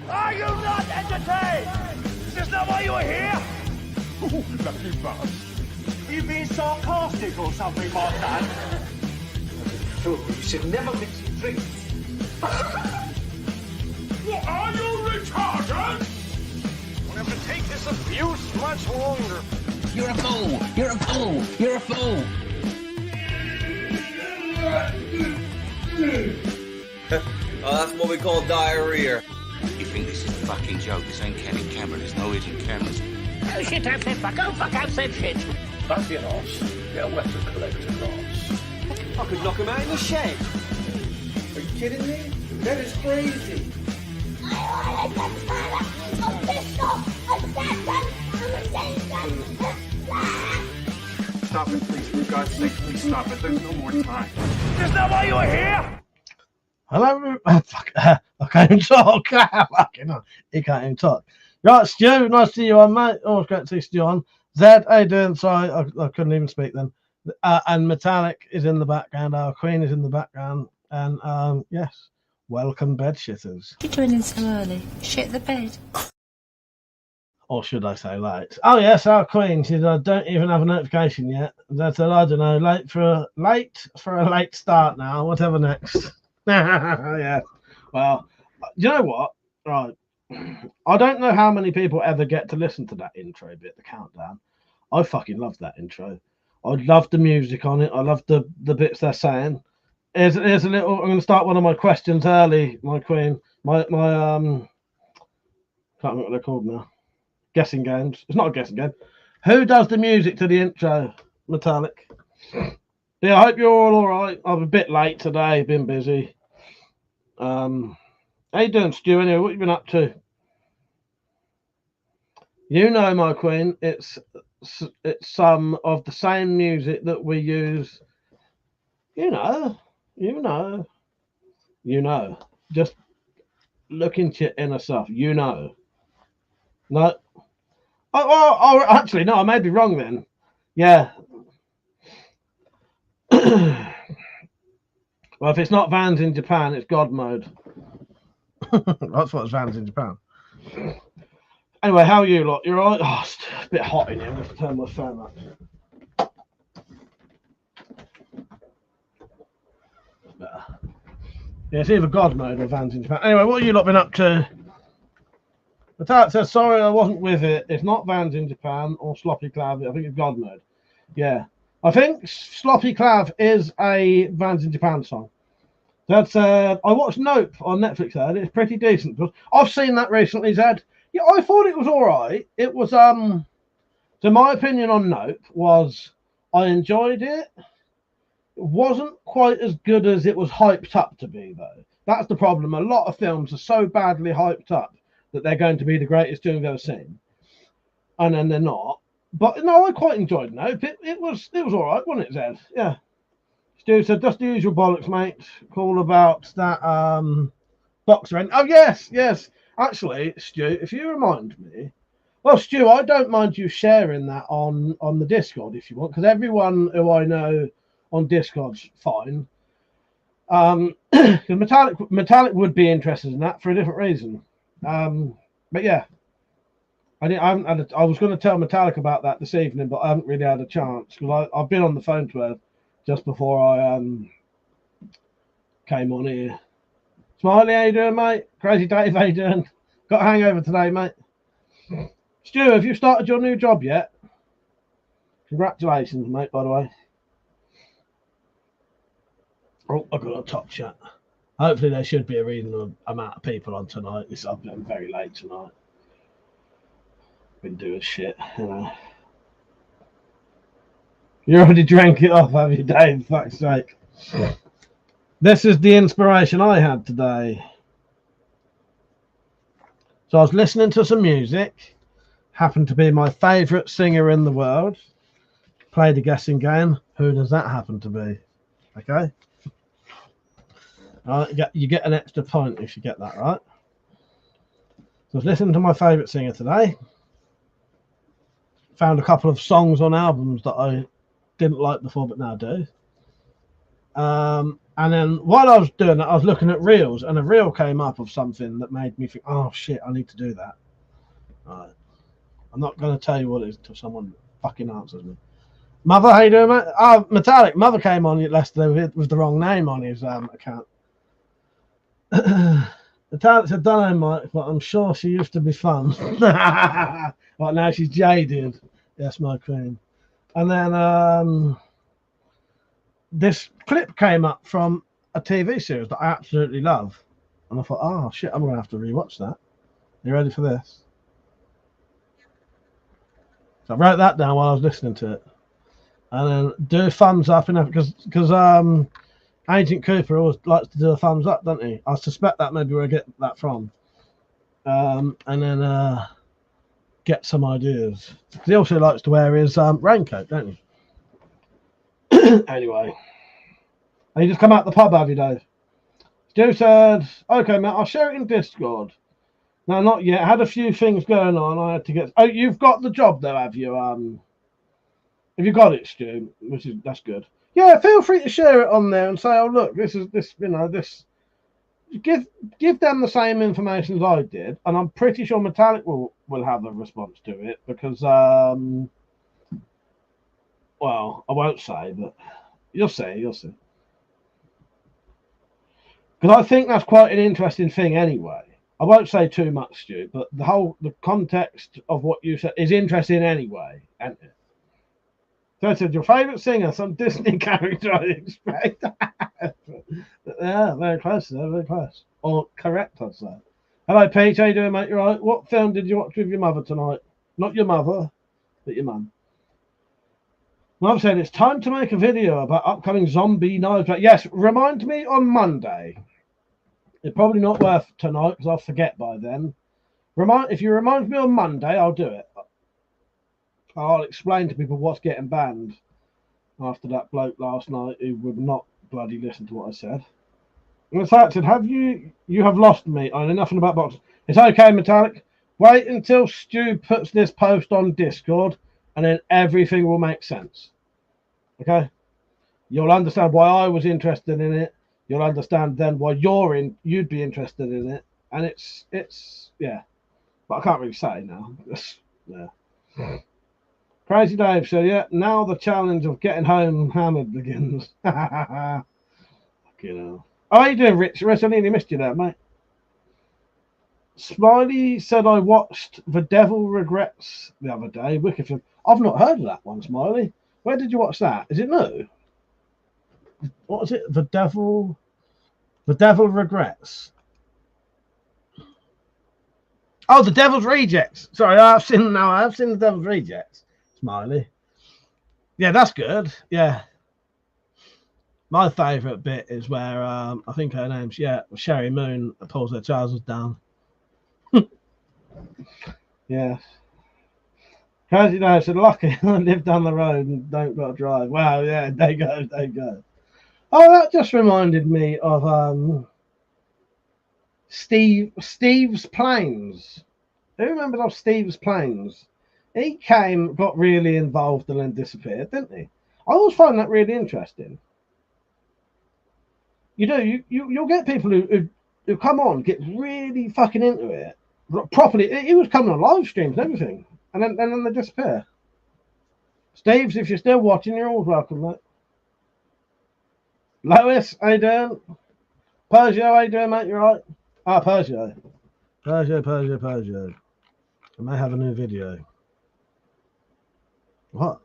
Are you not entertained? Is this not why you were here? Oh, lucky bastard. Are you being sarcastic or something like that? Fool, you should never mix your drinks. What are you retarded? We'll have to take this abuse much longer. You're a fool! You're a fool! You're a fool! Oh, that's what we call diarrhea. You think this is a fucking joke? This ain't counting camera. There's no hidden cameras. Oh shit, I've said fuck. Oh fuck, I've said shit. Don't be an arse. Get a WeaponCollector class. I could knock him out in the shed. Are you kidding me? That is crazy. Stop it, please. For God's sake, please stop it. There's no more time. Is this not why you were here? Hello, fuck, I can't even talk. Fucking hell, he can't even talk. Right, Stu, nice to see you on, mate. Always great to see Stu on. Zed, how you doing? Sorry, I couldn't even speak then. And Metallic is in the background. Our Queen is in the background. And yes, welcome, bed shitters. You're joining so early. Shit the bed. Or should I say late? Oh yes, our Queen. She said, I don't even have a notification yet. Zed said, I don't know, late for a late start now. Whatever next. Yeah. Well, you know what? Right. I don't know how many people ever get to listen to that intro bit, the countdown. I fucking love that intro. I love the music on it. I love the bits they're saying. Here's a little. I'm going to start one of my questions early, my Queen. My can't remember what they're called now. Guessing games. It's not a guessing game. Who does the music to the intro? Metallic. Yeah, I hope you're all right. I'm a bit late today. Been busy. How you doing, Stu? Anyway, what you been up to? You know, my Queen, it's some of the same music that we use. You know. Just look into your inner self. You know. No. Oh, actually, no. I may be wrong then. Yeah. Well, if it's not Vans in Japan, it's God mode. That's what's Vans in Japan. Anyway, how are you lot? You're all right? Oh, it's a bit hot in here. I'm going to turn my fan up. Better. Yeah, it's either God mode or Vans in Japan. Anyway, what have you lot been up to? The Tat says, sorry, I wasn't with it. It's not Vans in Japan or Sloppy Clav. I think it's God mode. Yeah. I think Sloppy Clav is a Vans in Japan song. That's I watched Nope on Netflix. It's pretty decent. I've seen that recently, Zed. Yeah, I thought it was all right. It was so my opinion on Nope was I enjoyed it. It wasn't quite as good as it was hyped up to be, though. That's the problem. A lot of films are so badly hyped up that they're going to be the greatest thing I've ever seen, and then they're not. But no, I quite enjoyed Nope. It was all right, wasn't it, Zed? Yeah. Stu said, just the usual bollocks, mate. Call about that boxer end. Oh, yes. Actually, Stu, if you remind me. Well, Stu, I don't mind you sharing that on the Discord if you want, because everyone who I know on Discord's fine. Because Metallic would be interested in that for a different reason. But yeah. I was going to tell Metallic about that this evening, but I haven't really had a chance because I've been on the phone to her just before I came on here. Smiley, how you doing, mate? Crazy Dave, how you doing? Got a hangover today, mate. Stu, have you started your new job yet? Congratulations, mate, by the way. Oh, I've got a top chat. Hopefully there should be a reasonable amount of people on tonight. I've been very late tonight. Been doing shit, you know. You already drank it off, have you, Dave? For fuck's sake. This is the inspiration I had today. So I was listening to some music. Happened to be my favourite singer in the world. Played a guessing game. Who does that happen to be? Okay. All right, you get an extra point if you get that right. So I was listening to my favourite singer today. Found a couple of songs on albums that I didn't like before but now do. And then while I was doing that, I was looking at reels, and a reel came up of something that made me think, oh shit, I need to do that. Right. I'm not going to tell you what it is until someone fucking answers me. Mother, how you doing, mate? Oh, Metallic. Mother came on yesterday with the wrong name on his account. Metallic said, don't know, Mike, but I'm sure she used to be fun. Right now she's jaded. Yes, my queen. And then this clip came up from a TV series that I absolutely love. And I thought, oh, shit, I'm going to have to rewatch that. You ready for this? So I wrote that down while I was listening to it. And then do a thumbs up, because Agent Cooper always likes to do a thumbs up, doesn't he? I suspect that maybe where I get that from. And then get some ideas. He also likes to wear his raincoat, don't he? Anyway. And you just come out the pub, have you, Dave? Stu said, okay, mate, I'll share it in Discord. No, not yet. I had a few things going on. I had to get... Oh, you've got the job, though, have you? Have you got it, Stu? That's good. Yeah, feel free to share it on there and say, oh, look, this. Give them the same information as I did, and I'm pretty sure Metallic will have a response to it, because, well, I won't say, but you'll see. Because I think that's quite an interesting thing anyway. I won't say too much, Stu, but the context of what you said is interesting anyway, isn't it? So I said, your favourite singer, some Disney character, I expect. Yeah, very close there, very close. Or correct, I'd say. Hello, Pete, how you doing, mate? You right? What film did you watch with your mother tonight? Not your mother, but your mum. Mum said, it's time to make a video about upcoming zombie knives. Yes, remind me on Monday. It's probably not worth tonight, because I'll forget by then. If you remind me on Monday, I'll do it. I'll explain to people what's getting banned after that bloke last night who would not bloody listen to what I said. And the fact said, you have lost me. I know nothing about boxing. It's okay, Metallic. Wait until Stu puts this post on Discord, and then everything will make sense. Okay? You'll understand why I was interested in it. You'll understand then why you'd be interested in it. And it's yeah. But I can't really say now. Yeah. Crazy Dave said, yeah, now the challenge of getting home hammered begins. Fucking hell. Oh, how you doing, Rich? I nearly missed you there, mate. Smiley said, I watched The Devil Regrets the other day. Wicked film. I've not heard of that one, Smiley. Where did you watch that? Is it new? What was it? The Devil Regrets. Oh, The Devil's Rejects. Sorry, I've seen The Devil's Rejects. Smiley. Yeah, that's good. Yeah. My favourite bit is where I think her name's Sherry Moon pulls her trousers down. Yeah. Crazy Dave said, lucky I live down the road and don't got to drive. Wow, yeah, there you go. Oh, that just reminded me of Steve's Planes. Who remembers of Steve's Planes? He got really involved and then disappeared, didn't he? I always find that really interesting. You know, you'll get people who come on, get really fucking into it properly. He was coming on live streams and everything, and then they disappear. Steve's, if you're still watching, you're always welcome, mate. Lois, how you doing? Persia, how you doing, mate? You right? Ah, Persia. I may have a new video. What?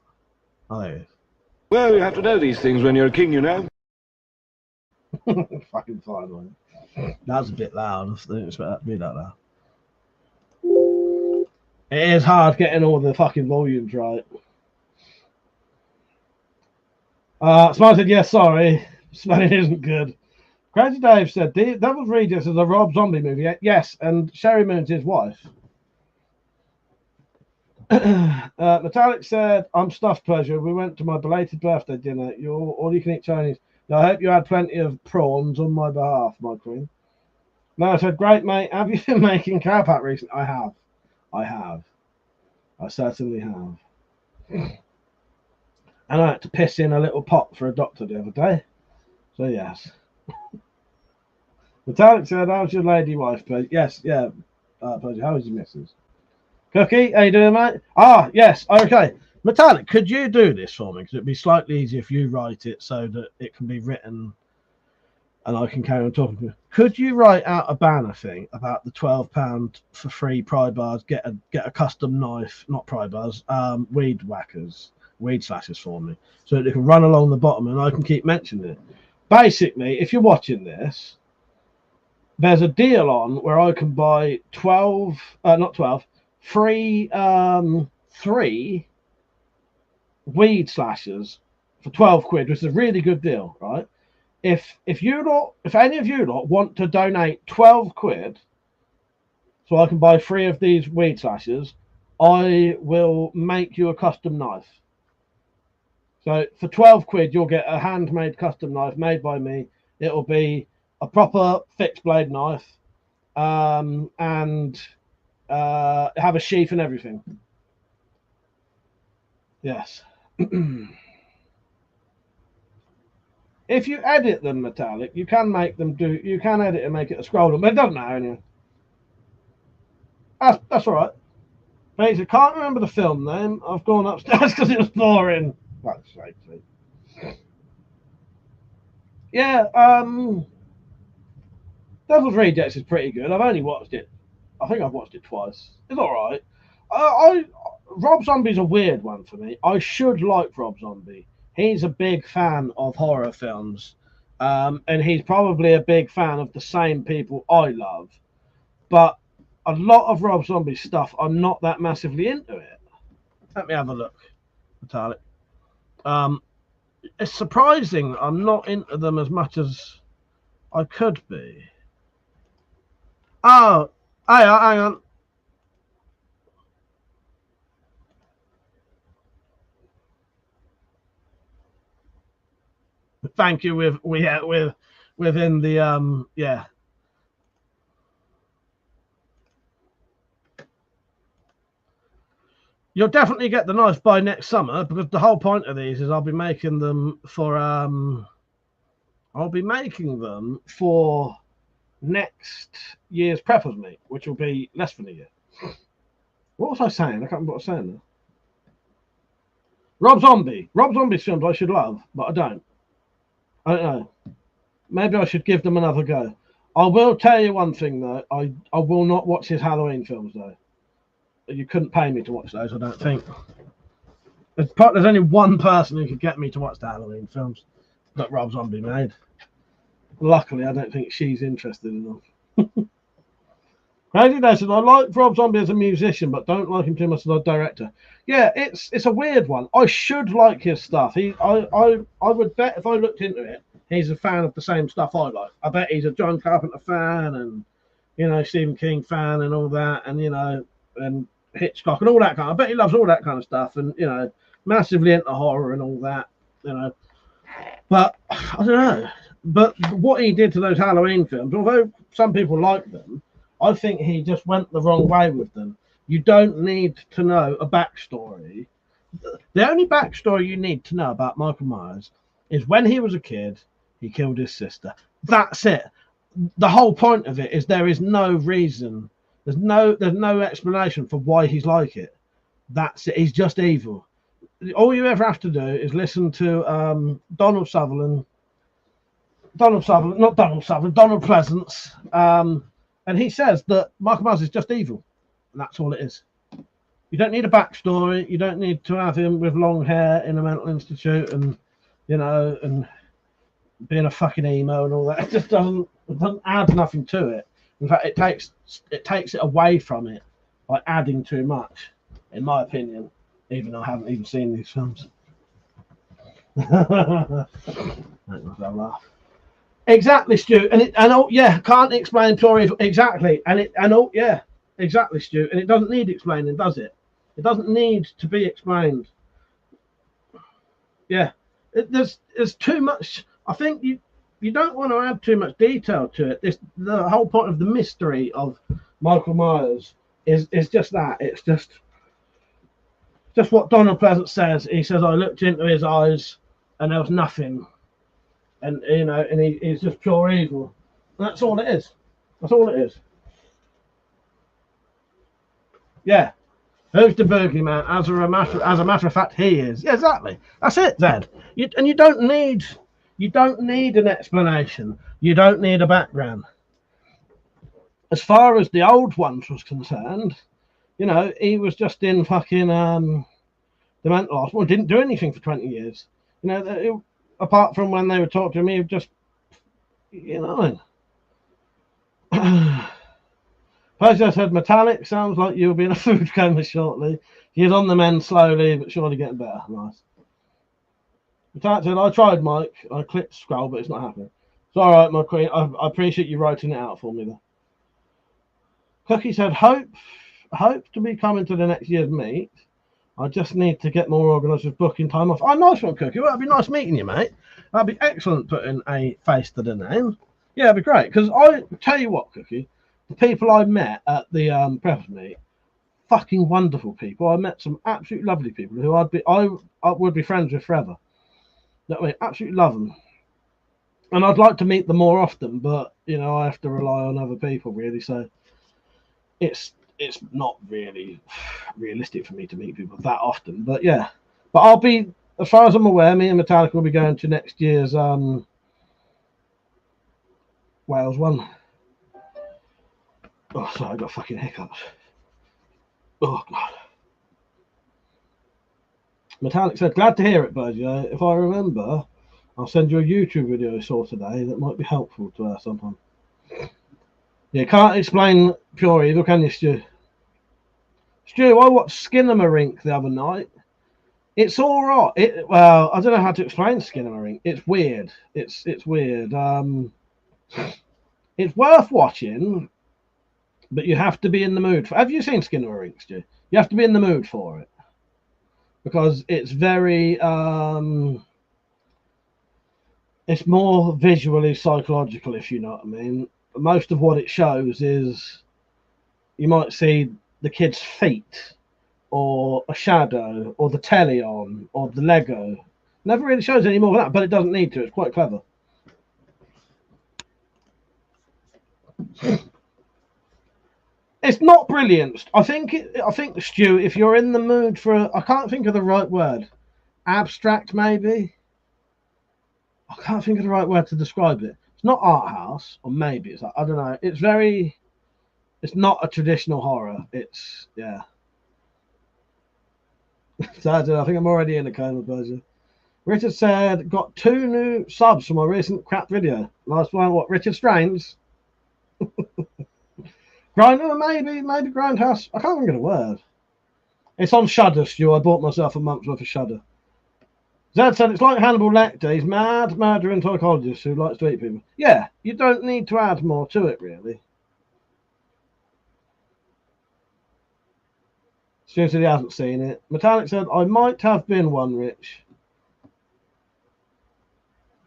Oh, there it is. Well, you have to know these things when you're a king, you know. Fucking fine, man. That was a bit loud. I didn't expect that to be that loud. It is hard getting all the fucking volumes right. Smile said, yes, sorry. Spelling isn't good. Crazy Dave said, Devil's Rejects is a Rob Zombie movie. Yes, and Sherry Moon's his wife. Metallic said, I'm stuffed, Pleasure. We went to my belated birthday dinner. You're all you can eat Chinese. I hope you had plenty of prawns on my behalf, my queen. No, I said, great, mate. Have you been making cowpat recently? I have. I certainly have. And I had to piss in a little pot for a doctor the other day. So yes. Metallic said, "How's your lady wife, please?" Yes, yeah. Please, how is your missus? Cookie, how you doing, mate? Ah, yes. Okay. Metallic, could you do this for me? Because it'd be slightly easier if you write it so that it can be written and I can carry on talking to you. Could you write out a banner thing about the £12 for free pry bars? Get a custom knife, not pry bars, weed slashers for me, so that it can run along the bottom and I can keep mentioning it. Basically, if you're watching this, there's a deal on where I can buy 3 weed slashers for 12 quid, which is a really good deal, right? If any of you lot want to donate 12 quid so I can buy 3 of these weed slashers, I will make you a custom knife. So for 12 quid, you'll get a handmade custom knife made by me. It'll be a proper fixed blade knife, and have a sheath and everything. Yes. If you edit them metallic, you can make them do. You can edit and make it a scroll, but it doesn't matter anyway. That's all right. Basically, can't remember the film name. I've gone upstairs because it was boring. Fuck's sake. Yeah. Devil's Rejects is pretty good. I've only watched it. I think I've watched it twice. It's all right. Rob Zombie's a weird one for me. I should like Rob Zombie. He's a big fan of horror films, and he's probably a big fan of the same people I love. But a lot of Rob Zombie's stuff, I'm not that massively into it. Let me have a look, Metallic. It's surprising I'm not into them as much as I could be. Oh, hang on. Thank you. Within the yeah. You'll definitely get the knife by next summer, because the whole point of these is I'll be making them for next year's preppers meet, which will be less than a year. What was I saying? I can't remember what I was saying there. Rob Zombie's films I should love, but I don't know. Maybe I should give them another go. I will tell you one thing though. I will not watch his Halloween films though. You couldn't pay me to watch those, I don't think. There's only one person who could get me to watch the Halloween films that Rob Zombie made. Luckily, I don't think she's interested enough. Crazy Nation, I like Rob Zombie as a musician, but don't like him too much as a director. Yeah, it's a weird one. I should like his stuff. I would bet if I looked into it, he's a fan of the same stuff I like. I bet he's a John Carpenter fan and Stephen King fan and all that, and and Hitchcock and all that kind. I bet he loves all that kind of stuff, and massively into horror and all that. But I don't know. But what he did to those Halloween films, although some people like them, I think he just went the wrong way with them. You don't need to know a backstory. The only backstory you need to know about Michael Myers is when he was a kid, he killed his sister. That's it. The whole point of it is there is no reason. There's no explanation for why he's like it. That's it. He's just evil. All you ever have to do is listen to Donald Pleasance, and he says that Michael Myers is just evil, and that's all it is. You don't need a backstory. You don't need to have him with long hair in a mental institute and and being a fucking emo and all that. It just doesn't add nothing to it. In fact, it takes it away from it by adding too much, in my opinion, even though I haven't even seen these films. Make myself laugh. Exactly, Stu. Can't explain pure evil. Exactly. Exactly, Stu. And it doesn't need explaining, does it? It doesn't need to be explained. Yeah. There's too much. I think you don't want to add too much detail to it. The whole point of the mystery of Michael Myers is just that. It's just what Donald Pleasant says. He says, I looked into his eyes and there was nothing. and you know, and he's just pure evil. That's all it is. That's all it is. Yeah. Who's the boogeyman? As a matter of fact, he is. Yeah, exactly. That's it, Zed. You don't need an explanation. You don't need a background. As far as the old ones was concerned, you know, he was just in fucking the mental hospital. Didn't do anything for 20 years. You know, apart from when they would talk to me, he would just, you know. Pojo said, metallic, sounds like you'll be in a food coma shortly. He's on the mend slowly, but surely getting better. Nice. Metallic said, I tried, Mike. I clicked scroll, but it's not happening. It's all right, my queen. I appreciate you writing it out for me, though. Cookie said, hope to be coming to the next year's meet. I just need to get more organised with booking time off. Oh, nice one, Cookie. Well, that'd be nice meeting you, mate. That'd be excellent putting a face to the name. Yeah, it'd be great. Because I tell you what, Cookie, the people I met at the press meet, fucking wonderful people. I met some absolutely lovely people who I would be friends with forever. You know what I mean? Absolutely love them. And I'd like to meet them more often, but you know, I have to rely on other people really. So it's not really realistic for me to meet people that often. But yeah, but I'll be, as far as I'm aware, me and Metallica will be going to next year's Wales one. Oh, sorry, I got fucking hiccups. Oh, God. Metallic said, glad to hear it, Berger. If I remember, I'll send you a YouTube video I saw today that might be helpful to her sometime. You can't explain pure evil, can you, Stu? Stu, I watched Skinamarink the other night. It's all right. Well, I don't know how to explain Skinamarink. It's weird. It's weird. It's worth watching, but you have to be in the mood for. Have you seen Skinamarink, Stu? You have to be in the mood for it because it's very. It's more visually psychological, if you know what I mean. Most of what it shows is you might see the kid's feet or a shadow or the telly on or the Lego. Never really shows any more of that, but it doesn't need to. It's quite clever. It's not brilliant. I think, Stu, if you're in the mood for, I can't think of the right word. Abstract, maybe? I can't think of the right word to describe it. It's not art house, or maybe it's, I don't know. It's not a traditional horror. It's, yeah. So I think I'm already in a coma, Berger. Richard said, got 2 new subs from my recent crap video. Last one, what, Richard Strains? Grinder, maybe Grindhouse. I can't think of the word. It's on Shudder, Stu. I bought myself a month's worth of Shudder. Zed said it's like Hannibal Lecter. He's mad, murdering psychologist who likes to eat people. Yeah, you don't need to add more to it, really. Stu said he hasn't seen it. Metallic said, I might have been one, Rich.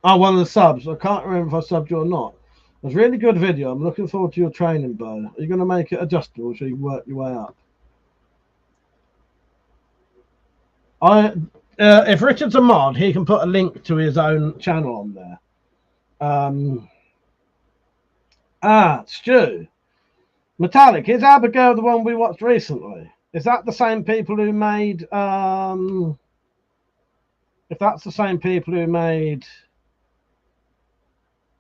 Oh, one of the subs. I can't remember if I subbed you or not. It was a really good video. I'm looking forward to your training, Bo. Are you going to make it adjustable so you can work your way up? If Richard's a mod, he can put a link to his own channel on there. Stu. Metallic, is Abigail the one we watched recently? Is that the same people who made... if that's the same people who made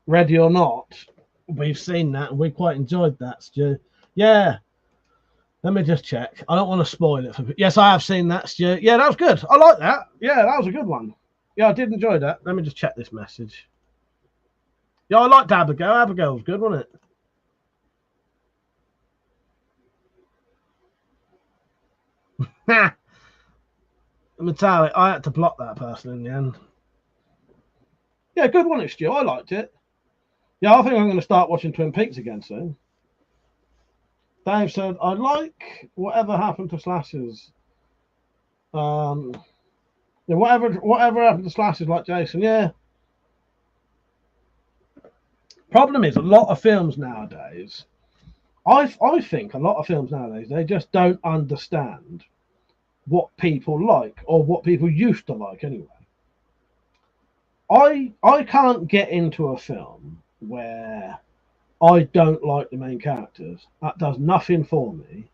Ready or Not, we've seen that and we quite enjoyed that, Stu. Yeah. Let me just check. I don't want to spoil it. Yes, I have seen that, Stu. Yeah, that was good. I like that. Yeah, that was a good one. Yeah, I did enjoy that. Let me just check this message. Yeah, I liked Abigail. Abigail was good, wasn't it? Metallic. I had to block that person in the end. Yeah, good one, Stu. I liked it. Yeah, I think I'm going to start watching Twin Peaks again soon. Dave said, I like whatever happened to Slashers. Yeah, whatever happened to Slashers, like Jason. Yeah. Problem is, a lot of films nowadays, I think a lot of films nowadays, they just don't understand what people like or what people used to like anyway. I can't get into a film where I don't like the main characters. That does nothing for me.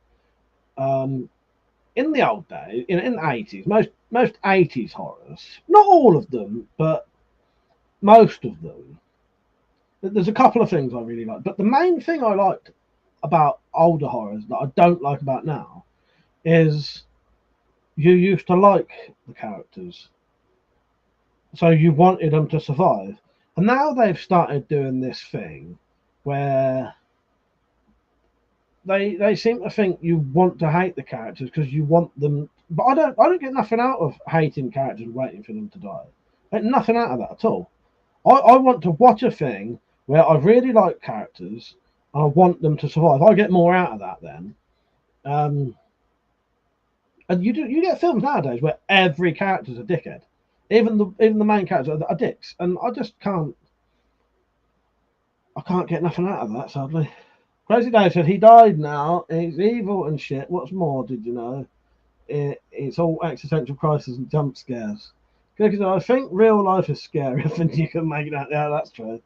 In the old days, in the 80s, most 80s horrors, not all of them, but most of them, there's a couple of things I really like. But the main thing I liked about older horrors that I don't like about now is you used to like the characters. So you wanted them to survive. And now they've started doing this thing where they seem to think you want to hate the characters because you want them, but I don't get nothing out of hating characters and waiting for them to die. I get nothing out of that at all. I want to watch a thing where I really like characters and I want them to survive. I get more out of that then. And you get films nowadays where every character's a dickhead. Even the main characters are dicks. And I just can't get nothing out of that, sadly. Crazy Dave said he died now. He's evil and shit. What's more, did you know? It's all existential crisis and jump scares. Because I think real life is scarier than you can make it out. Yeah, that's true.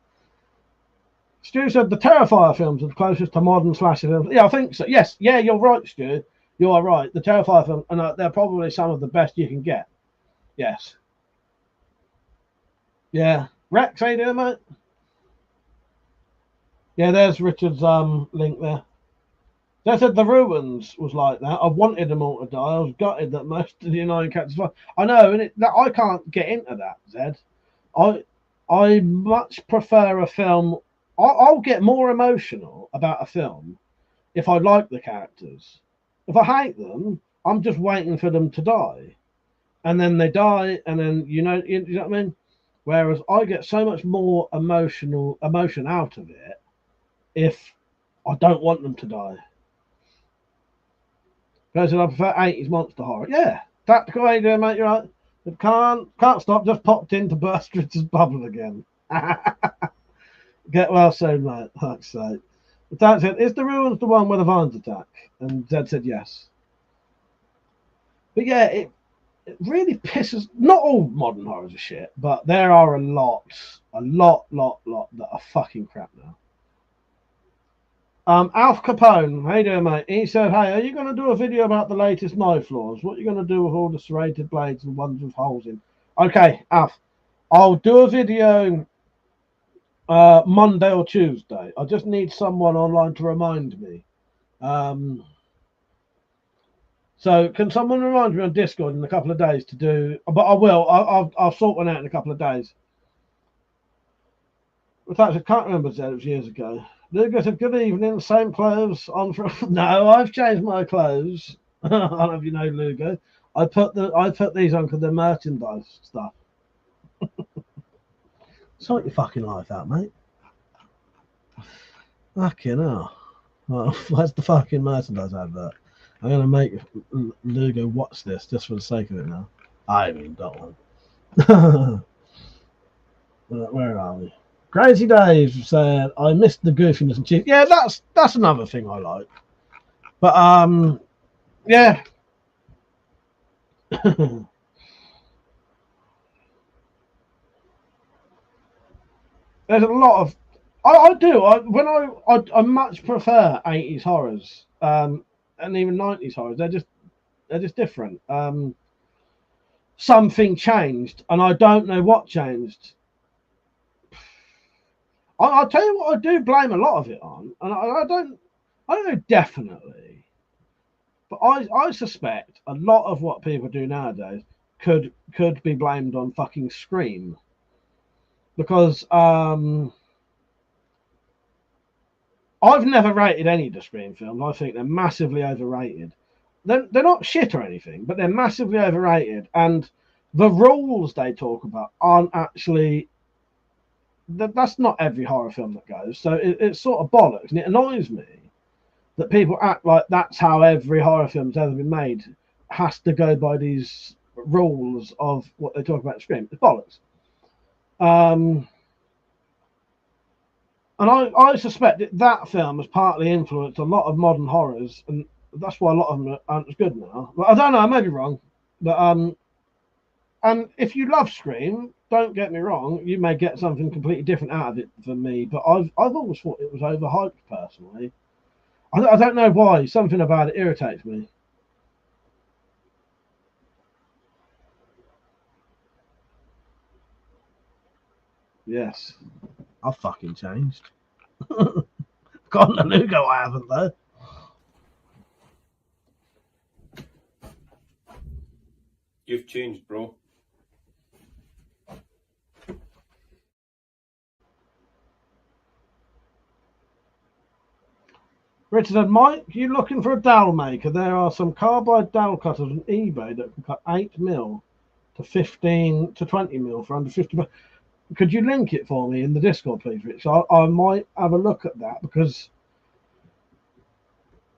Stu said the Terrifier films are the closest to modern slasher films. Yeah, I think so. Yes, yeah, you're right, Stu. You are right. The Terrifier films, and they're probably some of the best you can get. Yes. Yeah. Rex, how you doing, mate? Yeah, there's Richard's link there. They said The Ruins was like that. I wanted them all to die. I was gutted that most of the United characters. I know, and I can't get into that, Zed. I much prefer a film. I'll get more emotional about a film if I like the characters. If I hate them, I'm just waiting for them to die, and then they die, and then you know what I mean. Whereas I get so much more emotion out of it if I don't want them to die. Because I prefer 80s monster horror. Yeah, tactical, how you doing, mate? You're right. But can't stop. Just popped into burst Richard's bubble again. Get well soon, mate. Fuck's sake. But Dad said, "Is The Ruins the one with the vines attack?" And Zed said yes. But yeah, it really pisses. Not all modern horrors are shit, but there are a lot that are fucking crap now. Alf Capone, how you doing, mate? He said, "Hey, are you going to do a video about the latest knife laws? What are you going to do with all the serrated blades and ones with holes in?" Okay, Alf, I'll do a video Monday or Tuesday. I just need someone online to remind me. So can someone remind me on Discord in a couple of days to do? But I will. I'll sort one out in a couple of days. In fact, I can't remember. It was years ago. Lugo said, "Good evening. Same clothes on for." No, I've changed my clothes. I don't know if you know, Lugo. I put these on because they're merchandise stuff. Sort your fucking life out, mate. Fucking hell. Well, where's the fucking merchandise advert? I'm going to make Lugo watch this just for the sake of it now. I mean, don't want. Where are we? Crazy Dave said, "I missed the goofiness and cheese." Yeah, that's another thing I like. But yeah. There's a lot of I much prefer 80s horrors and even 90s horrors. They're just different. Something changed, and I don't know what changed. I'll tell you what I do blame a lot of it on, and I don't know definitely, but I suspect a lot of what people do nowadays could be blamed on fucking Scream, because I've never rated any of the Scream films. I think they're massively overrated. They're not shit or anything, but they're massively overrated, and the rules they talk about aren't actually. That's not every horror film that goes, so it's sort of bollocks, and it annoys me that people act like that's how every horror film's ever been made, has to go by these rules of what they talk about in Scream. It's bollocks. And I suspect that film has partly influenced a lot of modern horrors, and that's why a lot of them aren't as good now. But I don't know, I may be wrong. But and if you love Scream, don't get me wrong, you may get something completely different out of it than me, but I've always thought it was overhyped personally. I don't know why. Something about it irritates me. Yes, I've fucking changed. Gone to Lugo, I haven't though. You've changed, bro. Richard said, Mike, you looking for a dowel maker? There are some carbide dowel cutters on eBay that can cut 8mm to 15 to 20mm for under 50. Could you link it for me in the Discord, please, Rich? I might have a look at that because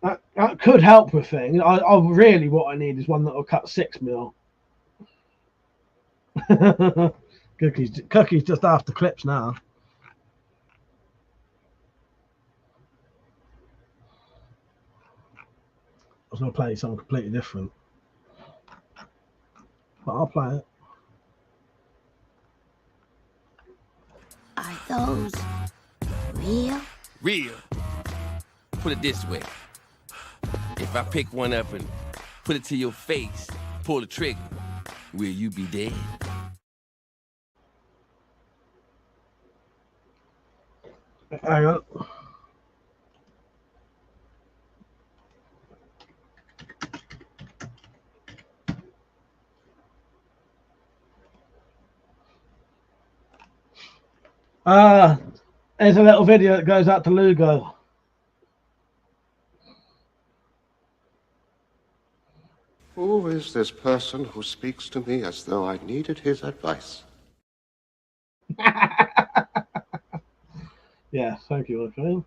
that could help with things. I really, what I need is one that will cut 6mm. Cookie's just after clips now. I was going to play something completely different, but I'll play it. Are those real? Real. Put it this way. If I pick one up and put it to your face, pull the trigger, will you be dead? Hang on. There's a little video that goes out to Lugo. Who is this person who speaks to me as though I needed his advice? Yeah, thank you, okay.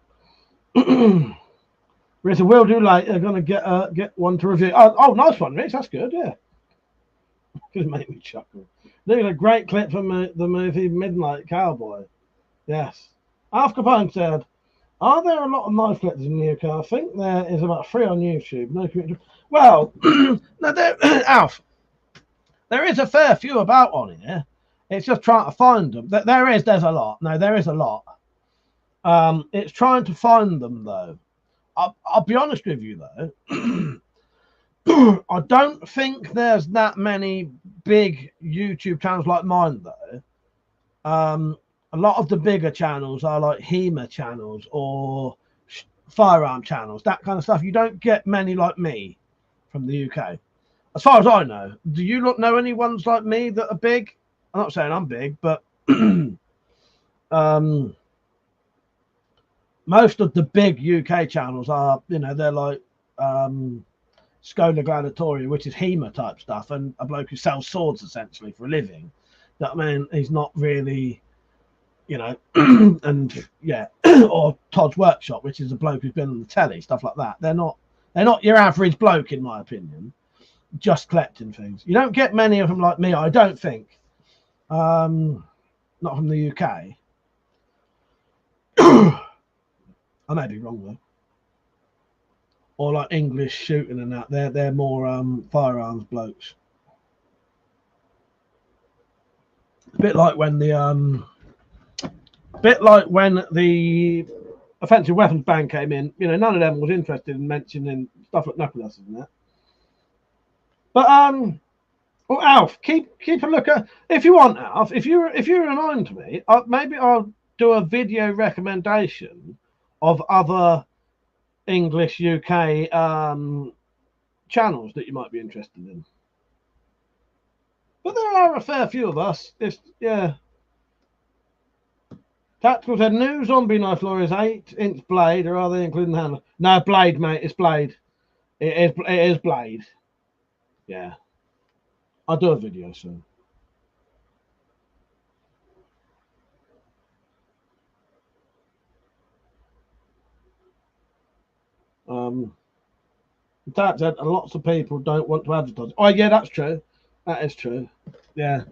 Rich, will do later. Gonna get one to review. Oh, nice one, Rich. That's good. Yeah, just make me chuckle. Look at a great clip from the movie Midnight Cowboy. Yes. Al Capone said, "Are there a lot of knife collectors in the UK? I think there is about 3 on YouTube. No, well, no, Alf, there is a fair few about on here. It's just trying to find them. There's a lot. No, there is a lot. It's trying to find them though. I'll be honest with you though. I don't think there's that many big YouTube channels like mine though. A lot of the bigger channels are like HEMA channels or firearm channels, that kind of stuff. You don't get many like me from the UK. As far as I know, do you know any ones like me that are big? I'm not saying I'm big, but most of the big UK channels are, they're like Scola Gladiatoria, which is HEMA type stuff, and a bloke who sells swords essentially for a living. That man, he's not really, and yeah, or Todd's Workshop, which is a bloke who's been on the telly, stuff like that. They're not your average bloke, in my opinion, just collecting things. You don't get many of them like me, I don't think. Not from the UK. I may be wrong though. Or like English shooting and that. They're more firearms blokes. A bit like when the offensive weapons ban came in. None of them was interested in mentioning stuff like knuckle dusters and that. But well, Alf, keep a look at, if you want, Alf. If you remind me, maybe I'll do a video recommendation of other English UK channels that you might be interested in. But there are a fair few of us. Yeah. Tactical said, new zombie knife law is 8-inch blade, or are they including the handle? No, blade, mate. It's blade. It is blade. Yeah. I'll do a video soon. That said, lots of people don't want to advertise. Oh, yeah, that's true. That is true. Yeah.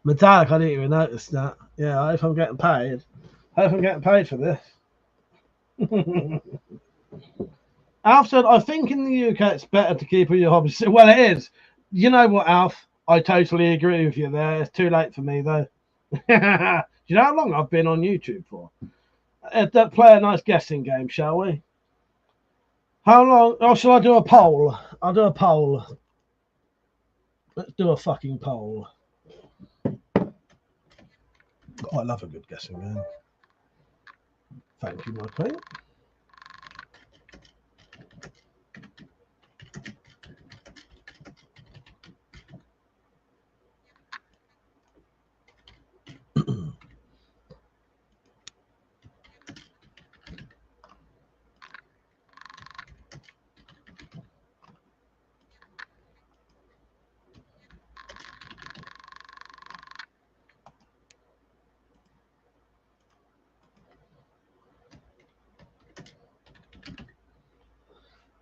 Metallic, I didn't even notice that. Yeah, I hope I'm getting paid. I hope I'm getting paid for this. Alf said, I think in the UK it's better to keep all your hobbies. Well, it is. You know what, Alf? I totally agree with you there. It's too late for me, though. Do you know how long I've been on YouTube for? Play a nice guessing game, shall we? How long? Oh, shall I do a poll? I'll do a poll. Let's do a fucking poll. Oh, I love a good guessing game. Thank you, my queen.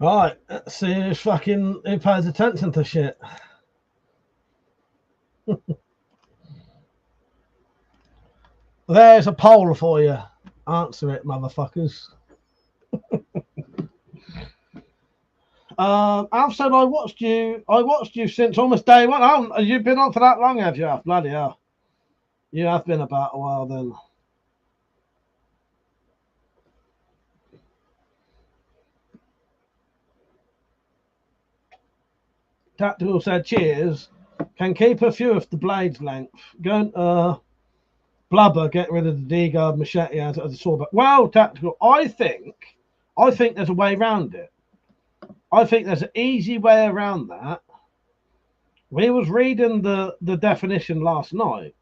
Right, let's see who pays attention to shit. There's a poll for you. Answer it, motherfuckers. Alf said, I watched you since almost day one. Oh, you've been on for that long, have you? Bloody hell. You have been about a while then. Tactical said, cheers. Can keep a few of the blades length. Go blubber, get rid of the D-guard machete as a sword. Well, Tactical, I think there's a way around it. I think there's an easy way around that. We was reading the definition last night,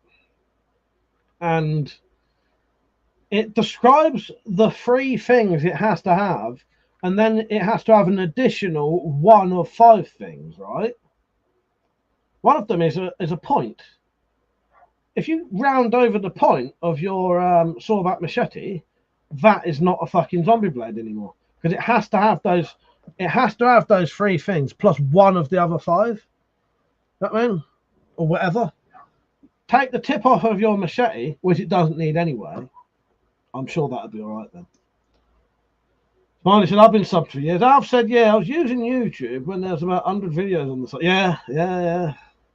and it describes the 3 things it has to have, and then it has to have an additional 1 of 5 things, right? One of them is a point. If you round over the point of your swordback machete, that is not a fucking zombie blade anymore, because it has to have those. It has to have those 3 things plus 1 of the other 5. You know what I mean? Or whatever. Take the tip off of your machete, which it doesn't need anyway. I'm sure that'd be all right then. Smiley said, I've been subbed for years. Alf said, yeah, I was using YouTube when there's about 100 videos on the site. Yeah.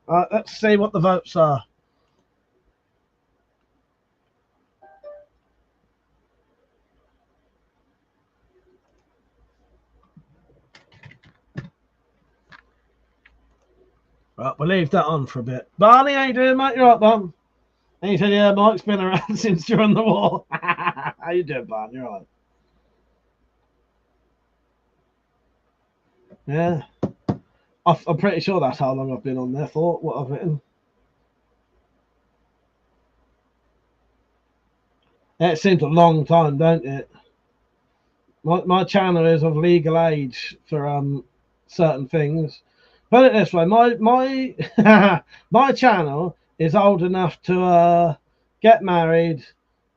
Let's see what the votes are. Right, we'll leave that on for a bit. Barney, how you doing, mate? You're right, Barn? And he said, yeah, Mike's been around since during the war. How you doing, Barn? You're right. Yeah. I'm pretty sure that's how long I've been on there for, what I've written. It seems a long time, don't it? My channel is of legal age for certain things. Put it this way, my my channel is old enough to get married,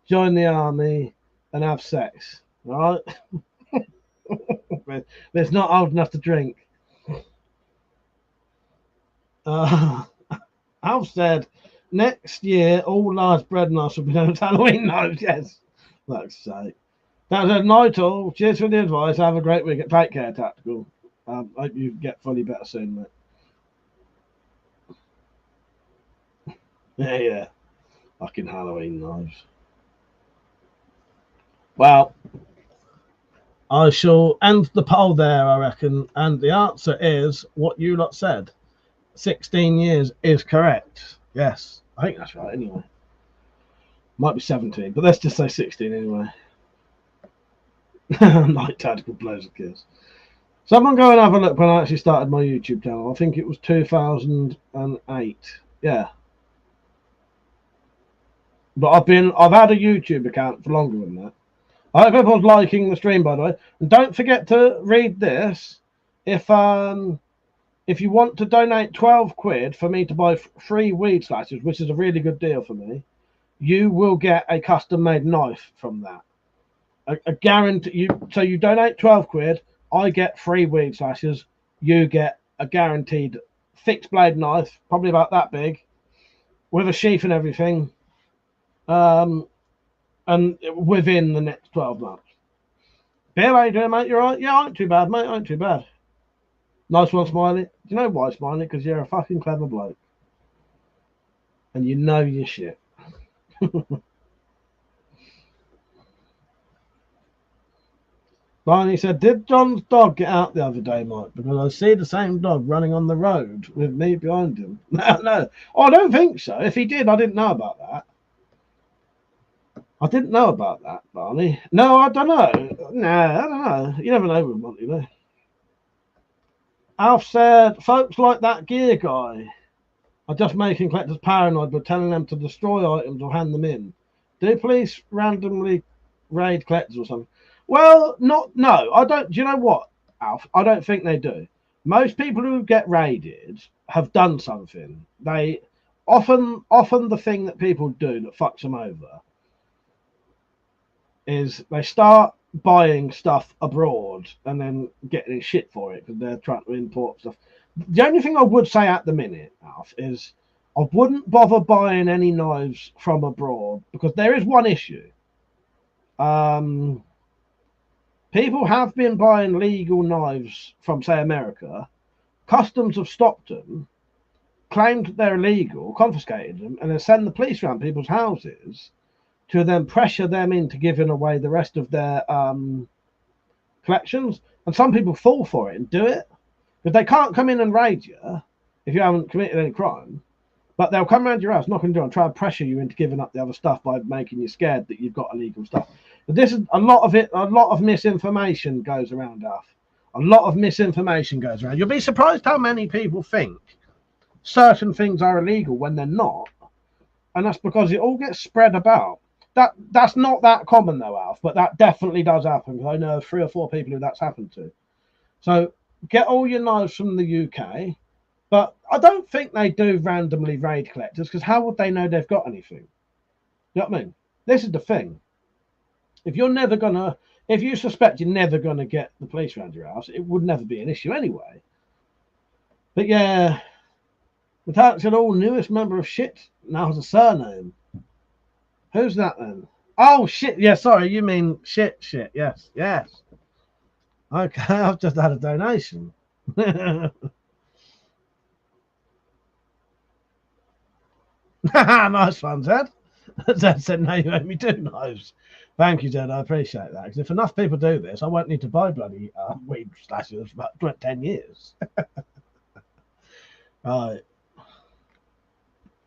join the army, and have sex. Right? But it's not old enough to drink. Alf said, next year all large bread knives will be known as Halloween knives. Yes, fuck's sake. That said, Nigel, cheers for the advice. Have a great week. Take care, Tactical. Hope you get fully better soon, mate. Yeah. Fucking Halloween knives. Well, I shall end the poll there, I reckon. And the answer is what you lot said. 16 years is correct. Yes, I think that's right anyway. Might be 17, but let's just say 16 anyway. Night Tactical blows a kiss. Someone go and have a look when I actually started my YouTube channel. I think it was 2008. Yeah. But I've had a YouTube account for longer than that. I hope everyone's liking the stream, by the way. And don't forget to read this. If you want to donate 12 quid for me to buy 3 weed slashes, which is a really good deal for me, you will get a custom-made knife from that. A guarantee. So you donate 12 quid, I get 3 weed slashes, you get a guaranteed fixed blade knife, probably about that big, with a sheath and everything, and within the next 12 months. Bill, how you doing, mate? You all right? Yeah, I ain't too bad, mate. I ain't too bad. Nice one, Smiley. Do you know why, Smiley? Because you're a fucking clever bloke. And you know your shit. Barney said, did John's dog get out the other day, Mike? Because I see the same dog running on the road with me behind him. No. Oh, I don't think so. If he did, I didn't know about that. I didn't know about that, Barney. No, I don't know. Nah, I don't know. You never know with Monty, you know. Alf said, folks like that gear guy are just making collectors paranoid by telling them to destroy items or hand them in. Do police randomly raid collectors or something? Well, no, I don't. Do you know what, Alf? I don't think they do. Most people who get raided have done something. They often the thing that people do that fucks them over is they start buying stuff abroad and then getting shit for it because they're trying to import stuff. The only thing I would say at the minute, Alf, is I wouldn't bother buying any knives from abroad because there is one issue. People have been buying legal knives from, say, America. Customs have stopped them, claimed they're illegal, confiscated them, and then send the police around people's houses to then pressure them into giving away the rest of their collections. And some people fall for it and do it. Because they can't come in and raid you if you haven't committed any crime. But they'll come around your house, knock on the door, and try to pressure you into giving up the other stuff by making you scared that you've got illegal stuff. But this is a lot of misinformation goes around, Alf. A lot of misinformation goes around. You'll be surprised how many people think certain things are illegal when they're not. And that's because it all gets spread about. That's not that common though, Alf, but that definitely does happen because I know 3 or 4 people who that's happened to. So get all your knives from the UK. But I don't think they do randomly raid collectors because how would they know they've got anything? You know what I mean? This is the thing. If you suspect you're never gonna get the police around your house, it would never be an issue anyway. But yeah, without said, all newest member of shit now has a surname. Who's that then? Oh shit! Yeah, sorry, you mean shit. Yes. Okay, I've just had a donation. Nice one, Zed. Zed said, no, you owe me 2 knives. Thank you, Zed. I appreciate that. Because if enough people do this, I won't need to buy bloody weed slashers for about 10 years. Right.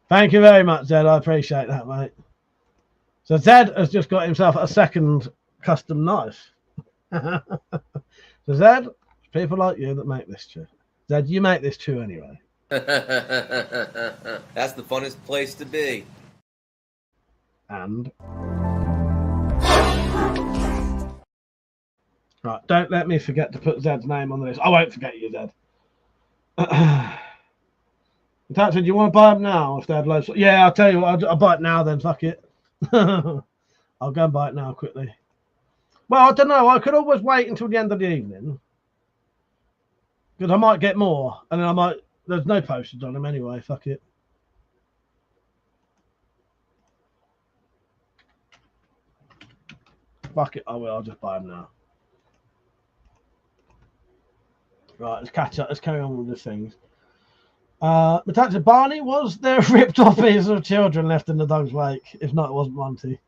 Thank you very much, Zed. I appreciate that, mate. So Zed has just got himself a second custom knife. So Zed, it's people like you that make this chew. Zed, you make this chew anyway. That's the funnest place to be. And right, don't let me forget to put Zed's name on the list. I won't forget you, Zed. In fact, do you want to buy them now if they have loads? Yeah, I'll tell you what, I'll buy it now then, fuck it. I'll go and buy it now quickly. Well, I don't know, I could always wait until the end of the evening. Because I might get more, and then there's no postage on them anyway, fuck it. Fuck it, I will, I'll just buy them now. Right, let's catch up, let's carry on with the things. Metaxa Barney, was there ripped off pieces of children left in the dog's wake? If not, it wasn't Monty.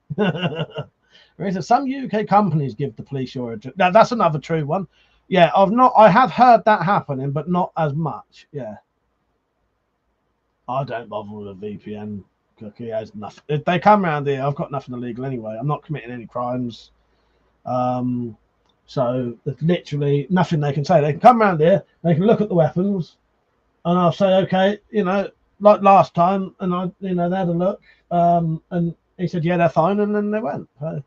Some UK companies give the police your address. Now, that's another true one. Yeah, I have heard that happening, but not as much. Yeah. I don't bother with a VPN cookie. Has nothing. If they come around here, I've got nothing illegal anyway. I'm not committing any crimes. So there's literally nothing they can say. They can come around here, they can look at the weapons, and I'll say, okay, like last time, and they had a look, and he said, yeah, they're fine, and then they went. So,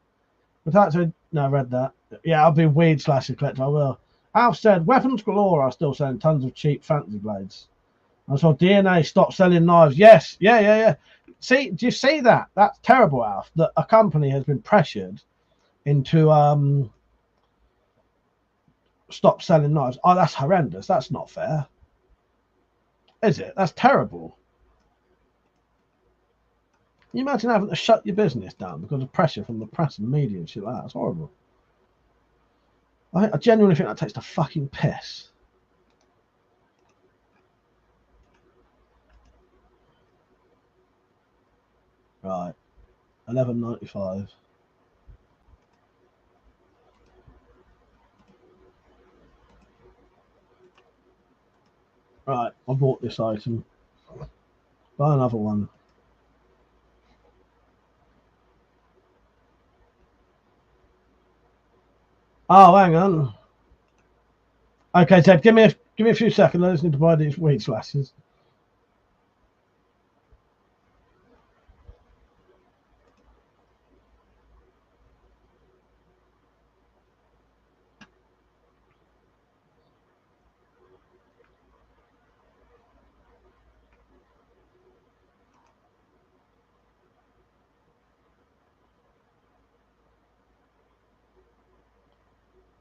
but that said, no, I read that. Yeah, I'll be weed slasher collector. I will. Alf said, weapons galore are still selling tons of cheap fancy blades. I saw DNA stop selling knives. Yes, yeah. See, do you see that? That's terrible, Alf. That a company has been pressured into stop selling knives. Oh, that's horrendous. That's not fair. Is it? That's terrible. Can you imagine having to shut your business down because of pressure from the press and media and shit like that? It's horrible. I genuinely think that takes the fucking piss. Right, 11.95. Right, I bought this item. Buy another one. Oh, hang on. Okay, Ted, give me a few seconds. I just need to buy these weed slashes.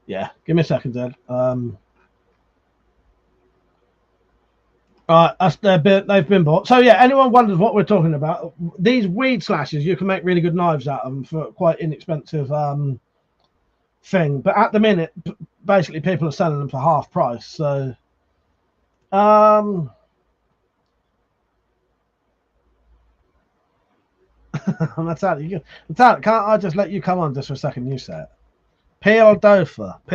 Yeah, give me a second, Ted. Right, they've been bought. So yeah, anyone wonders what we're talking about? These weed slashes, you can make really good knives out of them for quite inexpensive thing. But at the minute, basically people are selling them for half price. So Natalia, can't I just let you come on just for a second? You say it. Pildover. I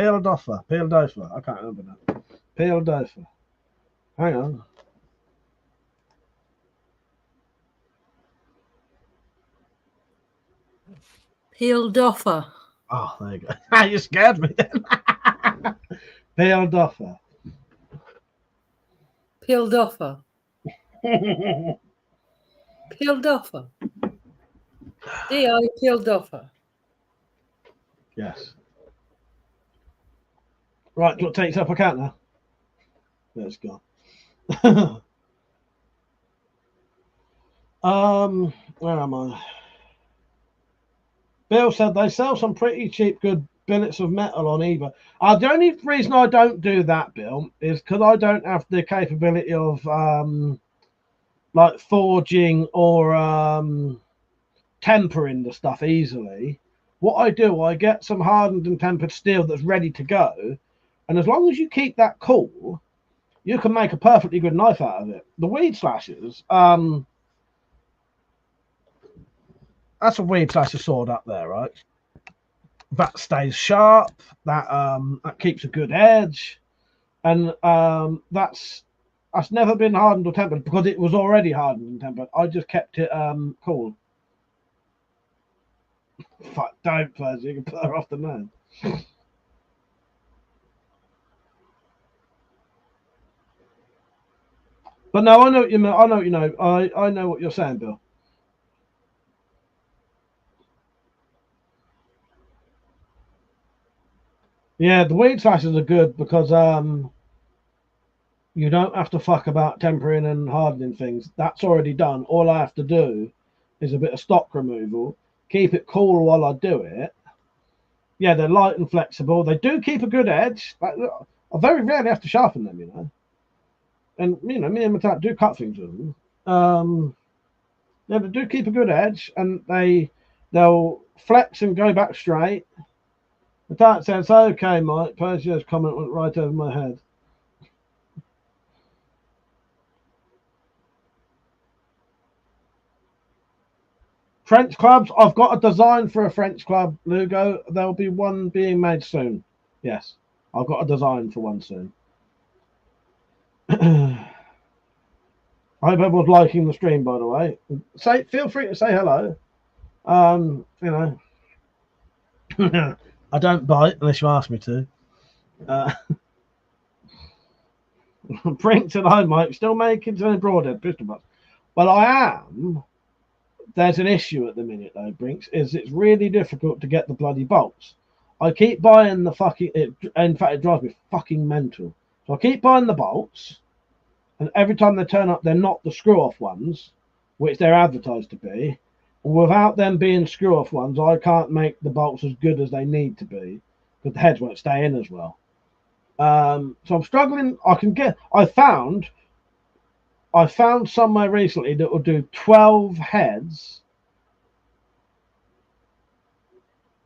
can't remember that. Pildover. Hang on. Pildover. Oh, there you go. You scared me then. Pildover. Pildover. Pildover. D.I. Pildover. Yes. Right, do you want to take yourself account now? Let's go. Where am I? Bill said they sell some pretty cheap good billets of metal on eBay. The only reason I don't do that, Bill, is because I don't have the capability of like forging or tempering the stuff easily. What I do, I get some hardened and tempered steel that's ready to go, and as long as you keep that cool, you can make a perfectly good knife out of it. The weed slashes, that's a weed slasher sword up there, right? That stays sharp. That keeps a good edge, and that's never been hardened or tempered because it was already hardened and tempered. I just kept it cool. Fuck, don't, Fuzz. You can put her off the man. But no, I know what you mean. I know what you know. I know what you're saying, Bill. Yeah, the weed slashes are good because you don't have to fuck about tempering and hardening things. That's already done. All I have to do is a bit of stock removal, keep it cool while I do it. Yeah, they're light and flexible. They do keep a good edge. I very rarely have to sharpen them, you know. And you know, me and Matat do cut things with them. Yeah, they do keep a good edge, and they'll flex and go back straight. Matat says, "Okay, Mike." Persia's comment went right over my head. French clubs. I've got a design for a French club, Lugo. There'll be one being made soon. Yes, I've got a design for one soon. I hope everyone's liking the stream, by the way. Feel free to say hello. You know, I don't bite unless you ask me to. Brink said, "Hi, Mike. Still making some broadhead pistol butts." Well, I am. There's an issue at the minute, though, Brinks. It's really difficult to get the bloody bolts. I keep buying the fucking. In fact, it drives me fucking mental. So I keep buying the bolts. And every time they turn up, they're not the screw-off ones, which they're advertised to be. Without them being screw-off ones, I can't make the bolts as good as they need to be, because the heads won't stay in as well. So I'm struggling. I found somewhere recently that will do 12 heads.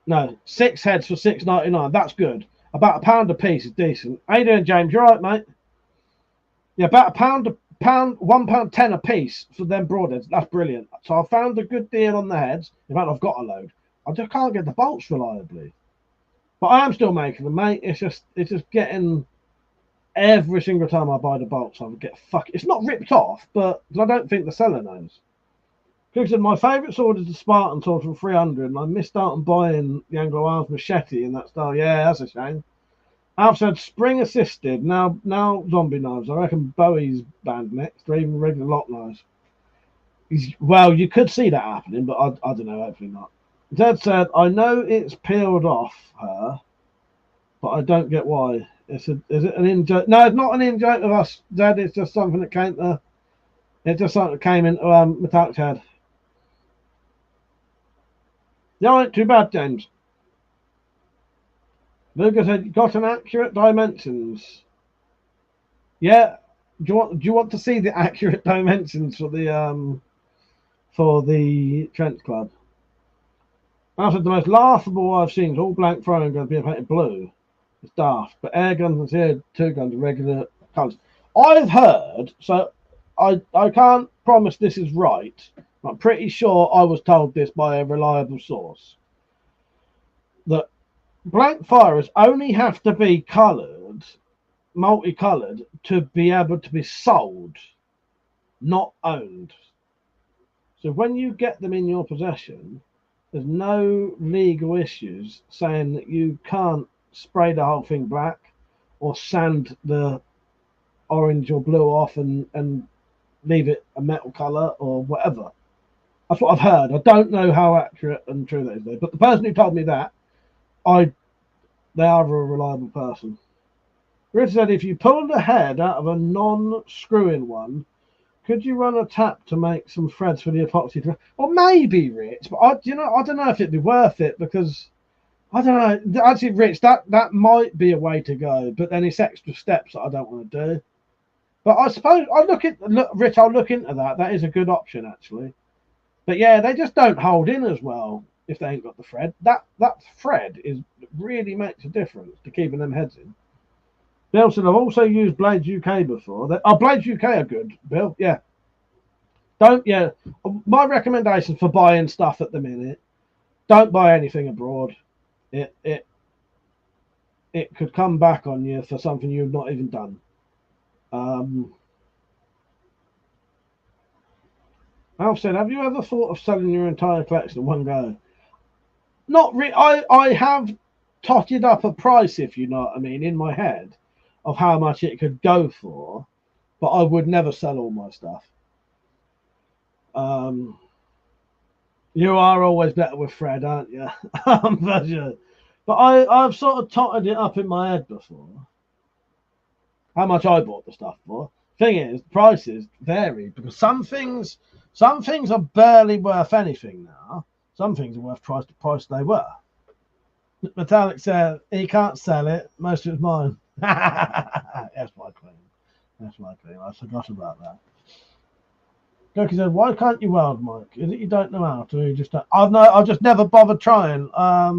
No, 6 heads for $6.99. That's good. About £1 a piece is decent. How you doing, James? You all right, mate? Yeah, about £1.10 a piece for them broadheads. That's brilliant. So I found a good deal on the heads. In fact, I've got a load. I just can't get the bolts reliably. But I am still making them, mate. It's just getting every single time I buy the bolts, I would get It's not ripped off, but I don't think the seller knows. Because my favourite sword is the Spartan sword from 300, and I missed out on buying the Anglo Arms machete in that style. Yeah, that's a shame. Alf said spring assisted. Now zombie knives. I reckon Bowie's banned next, or even regular lock knives. Well, you could see that happening, but I don't know. Hopefully not. Zed said, I know it's peeled off her, but I don't get why. Is it an in-joke? No, it's not an in-joke of us, Zed. It's just something that came to. It's just something that came into Metallic's head. Yeah, ain't too bad, James. Lucas said, got an accurate dimensions. Yeah. Do you want to see the accurate dimensions for the trench club? I said the most laughable I've seen is all blank throwing guns being painted blue. It's daft, but air guns and CO2 guns are regular colours. I've heard, so I can't promise this is right. I'm pretty sure I was told this by a reliable source, that blank firers only have to be coloured, multicoloured, to be able to be sold, not owned. So when you get them in your possession, there's no legal issues saying that you can't spray the whole thing black or sand the orange or blue off and leave it a metal colour or whatever. That's what I've heard. I don't know how accurate and true that is, though. But the person who told me that, they are a reliable person. Rich said, if you pull the head out of a non-screw-in one, could you run a tap to make some threads for the epoxy? Well, maybe, Rich, but I don't know if it'd be worth it, because I don't know. Actually, Rich, that might be a way to go, but then it's extra steps that I don't want to do. But I suppose Rich, I'll look into that. That is a good option, actually. But yeah, they just don't hold in as well if they ain't got the thread. That thread really makes a difference to keeping them heads in. Bill said, I've also used Blades UK before. Blades UK are good, Bill. Yeah. My recommendation for buying stuff at the minute, don't buy anything abroad. It could come back on you for something you've not even done. Alf said, have you ever thought of selling your entire collection in one go? Not really. I have totted up a price, if you know what I mean, in my head of how much it could go for, but I would never sell all my stuff. You are always better with Fred, aren't you? But I've sort of totted it up in my head before, how much I bought the stuff for. Thing is, prices vary, because some things are barely worth anything now. Some things are worth twice the price they were. Metallic said he can't sell it. Most of it's mine. That's my claim. I forgot about that. Goki said, "Why can't you weld, Mike? Is it you don't know how to? You just don't?" I've just never bothered trying. I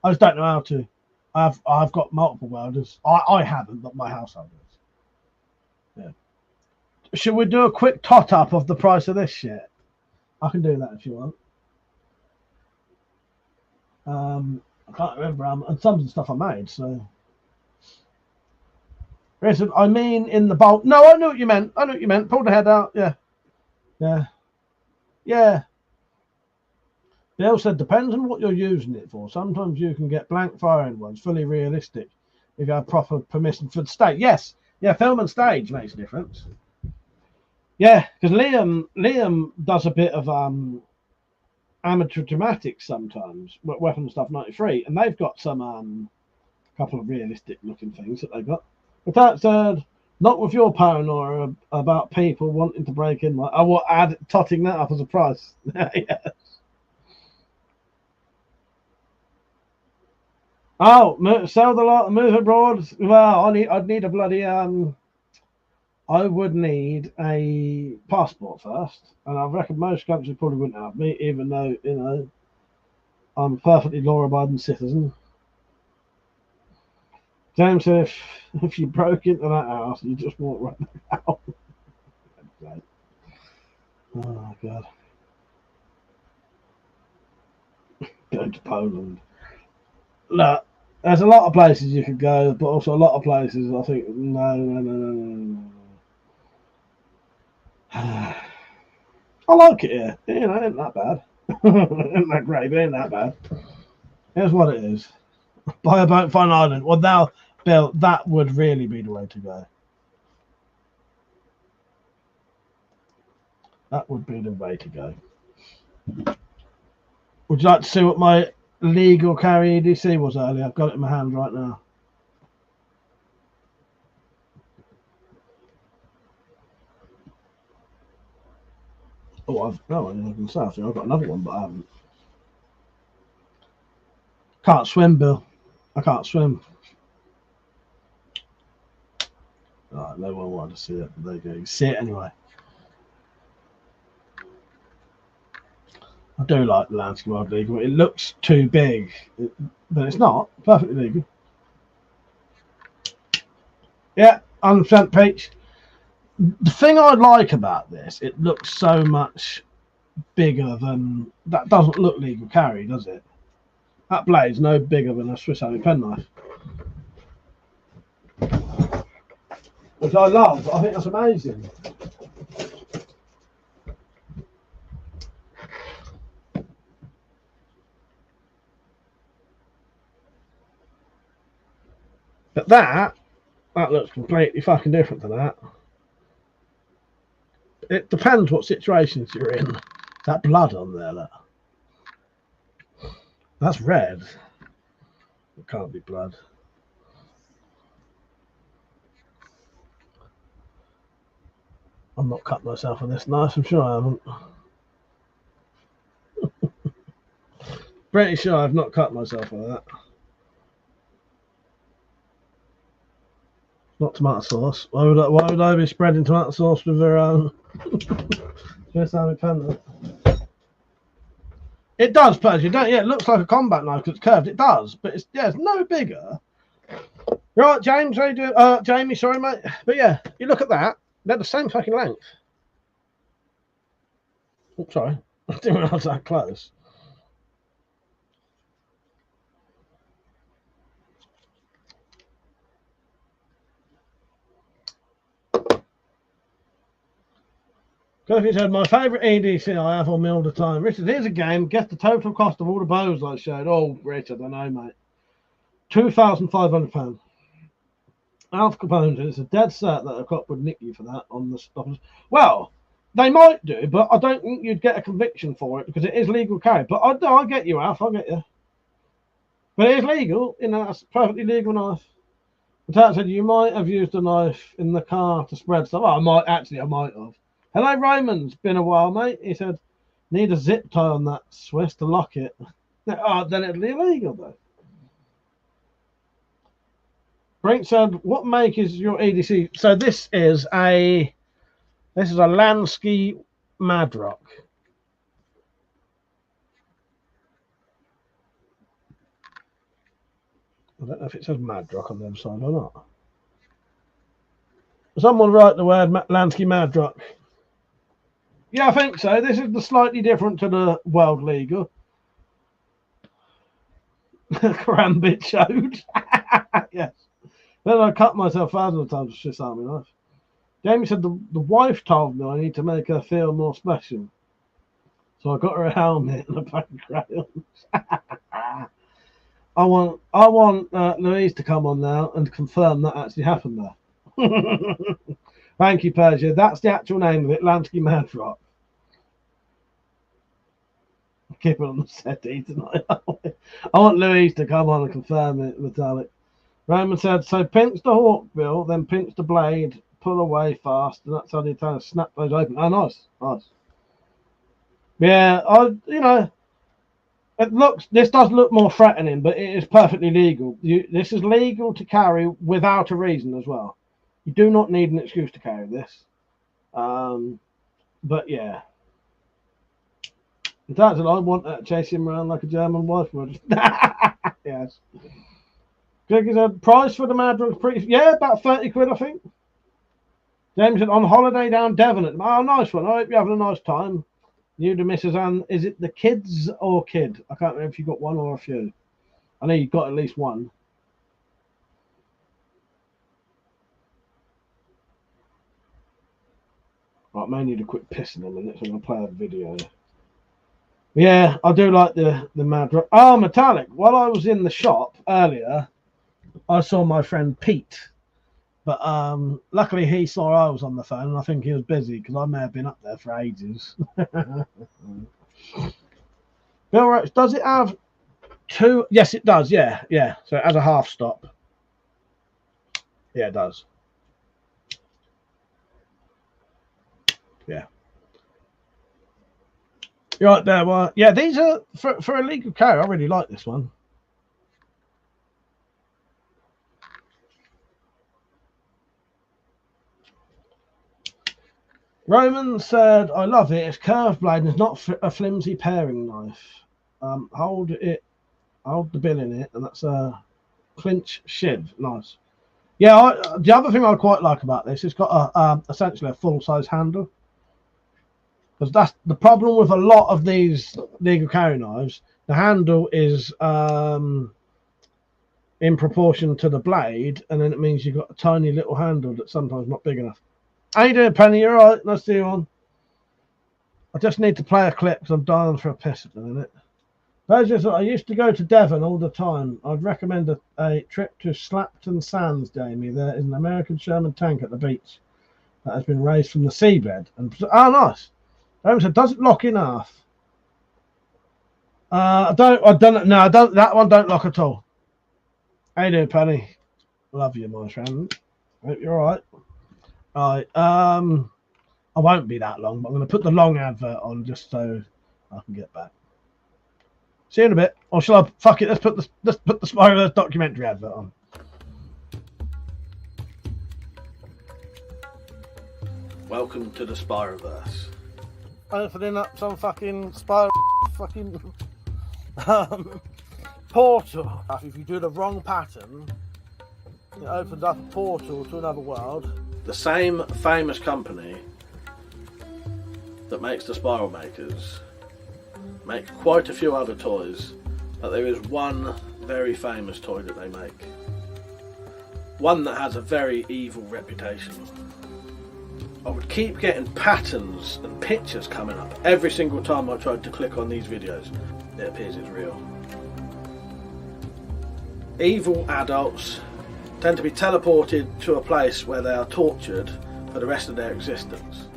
just don't know how to. I've got multiple welders. I haven't, but my household does. Yeah. Should we do a quick tot up of the price of this shit? I can do that if you want. I can't remember and some of the stuff I made, so. Listen, I mean in the bolt. No, I knew what you meant. Pull the head out. Yeah. Bill said, depends on what you're using it for. Sometimes you can get blank firing ones, fully realistic, if you have proper permission for the stage. Yes. Yeah, film and stage makes a difference. Yeah, because Liam does a bit of amateur dramatics sometimes, Weapon Stuff 93, and they've got some couple of realistic looking things that they've got. But that said, not with your paranoia about people wanting to break in. I will add totting that up as a price. Yes. Oh, sell the lot, move abroad. Well, I'd need a bloody I would need a passport first, and I reckon most countries probably wouldn't have me, even though I'm a perfectly law-abiding citizen. James said if you broke into that house, you just walk right out. Oh my God. Go to Poland. Look, there's a lot of places you could go, but also a lot of places I think no. I like it here. You know, it ain't that bad. It ain't that great, but it ain't that bad. Here's what it is. Buy a boat, find an island. Well, now, Bill, that would really be the way to go. That would be the way to go. Would you like to see what my legal carry EDC was earlier? I've got it in my hand right now. Oh, I can say I've got another one, but I haven't. Can't swim, Bill. I can't swim. Right, no one wanted to see it, but there you go. You can see it anyway. I do like the Landscape World Legal. It looks too big, but it's not. Perfectly legal. Yeah, 100% peach. The thing I like about this, it looks so much bigger than... That doesn't look legal carry, does it? That blade's no bigger than a Swiss Army penknife. Which I love. I think that's amazing. But that looks completely fucking different to that. It depends what situations you're in. That blood on there, look. That's red. It can't be blood. I'm not cut myself on this knife, I'm sure I haven't. Pretty sure I've not cut myself on that. Not tomato sauce. Why would I be spreading tomato sauce with their own? Swiss Army penknife. It does, Pudge. Yeah, it looks like a combat knife because it's curved. It does, but it's no bigger. You're right, James. How you doing? Jamie, sorry, mate. But yeah, you look at that. They're the same fucking length. Oh, sorry, I didn't realise that close. Kofi said, my favourite EDC I have on me all the time. Richard, here's a game. Guess the total cost of all the bows I showed. Oh, Richard, I know, mate. £2,500. Alf Capone, it's a dead cert that a cop would nick you for that on the stuff. Well, they might do, but I don't think you'd get a conviction for it because it is legal carry. But I get you, Alf. I get you. But it is legal. You know, that's a perfectly legal knife. The tat said you might have used a knife in the car to spread stuff. Oh, I might have. Hello, Raymond. Been a while, mate. He said, need a zip tie on that Swiss to lock it. Oh, then it'll be illegal, though. Brink said, what make is your EDC? So this is a Lansky Madrock. I don't know if it says Madrock on the other side or not. Someone write the word Lansky Madrock. Yeah, I think so. This is the slightly different to the World Legal. Karambit showed. Yes. Then I cut myself thousands of times with Swiss Army knife. Jamie said the wife told me I need to make her feel more special. So I got her a helmet and a pack of crayons. I want Louise to come on now and confirm that actually happened there. Thank you, Persia. That's the actual name of it, Lansky Madrock. Keep it on the settee tonight. I want Louise to come on and confirm it, Metallic. Roman said, so pinch the hawk, Bill, then pinch the blade, pull away fast, and that's how the Italian snap those open. Oh, nice. Yeah, this does look more threatening, but it is perfectly legal. This is legal to carry without a reason as well. You do not need an excuse to carry this. But yeah. In fact, I want to chase him around like a German wife would. Yes. Greg is a price for the Mad Drug's pretty. Yeah, about 30 quid, I think. James said on holiday down Devon. Oh, nice one. I hope you're having a nice time. You to Mrs. Ann. Is it the kids or kid? I can't remember if you got one or a few. I know you got at least one. Right, I may need a quick piss in a minute, so I'm going to play a video. Yeah, I do like the Mad Drug. Oh, Metallic. While I was in the shop earlier, I saw my friend Pete. But luckily he saw I was on the phone, and I think he was busy because I may have been up there for ages. Bill Roach, does it have two? Yes, it does. Yeah. So it has a half stop. Yeah, it does. Yeah. You're right there. Well, yeah, these are for a legal carry. I really like this one. Roman said, I love it. It's curved blade and it's not a flimsy paring knife. Hold the bill in it, and that's a clinch shiv. Nice. Yeah, the other thing I quite like about this, it's got essentially a full-size handle. Because that's the problem with a lot of these legal carry knives. The handle is in proportion to the blade, and then it means you've got a tiny little handle that's sometimes not big enough. How you doing, Penny? You're right. Nice to see you on. I just need to play a clip because I'm dying for a piss at the minute. I used to go to Devon all the time. I'd recommend a trip to Slapton Sands, Jamie. There is an American Sherman tank at the beach that has been raised from the seabed. And nice. Does it lock in half? I don't. No, I don't. That one don't lock at all. How you doing, Penny? Love you, my friend. Hope you're all right. Right, I won't be that long, but I'm going to put the long advert on just so I can get back. See you in a bit, or shall I? Fuck it. Let's put the Spyroverse documentary advert on. Welcome to the Spyroverse. Opening up some fucking Spyro fucking portal. If you do the wrong pattern, it opens up a portal to another world. The same famous company that makes the Spyro makers make quite a few other toys, but there is one very famous toy that they make. One that has a very evil reputation. I would keep getting patterns and pictures coming up every single time I tried to click on these videos. It appears it's real. Evil adults tend to be teleported to a place where they are tortured for the rest of their existence.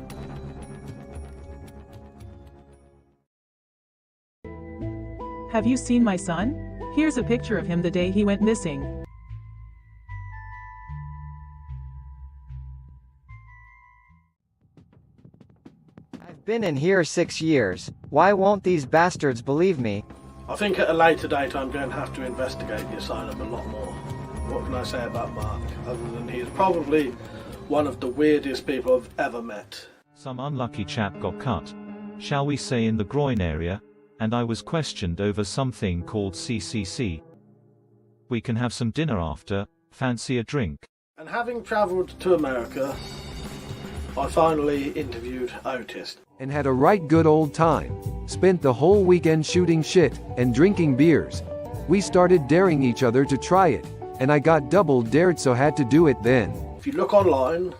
Have you seen my son? Here's a picture of him the day he went missing. I've been in here 6 years. Why won't these bastards believe me? I think at a later date I'm going to have to investigate the asylum a lot more. What can I say about Mark, other than he is probably one of the weirdest people I've ever met. Some unlucky chap got cut, shall we say, in the groin area, and I was questioned over something called CCC. We can have some dinner after. Fancy a drink? And having travelled to America, I finally interviewed Otis. And had a right good old time. Spent the whole weekend shooting shit and drinking beers. We started daring each other to try it, and I got double dared, so had to do it then. If you look online,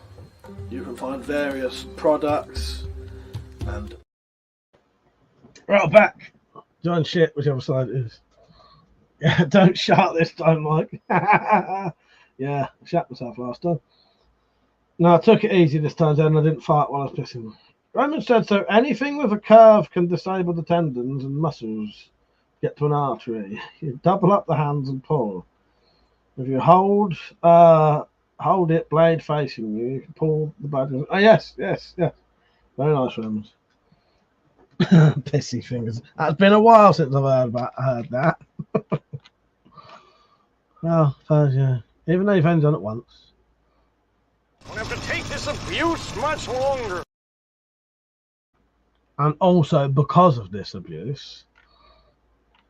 you can find various products and... Right, back. John shit, whichever side it is. Yeah, don't shout this time, Mike. Yeah, I shat myself last time. No, I took it easy this time, and I didn't fart while I was pissing. Roman said, so anything with a curve can disable the tendons and muscles, get to an artery. You double up the hands and pull. If you hold it, blade facing you, you can pull the blade. Oh, yes. Very nice, Romans. Pissy fingers. It's been a while since I've heard that. Well, yeah. Even though you've only done it once. I'll have to take this abuse much longer. And also, because of this abuse,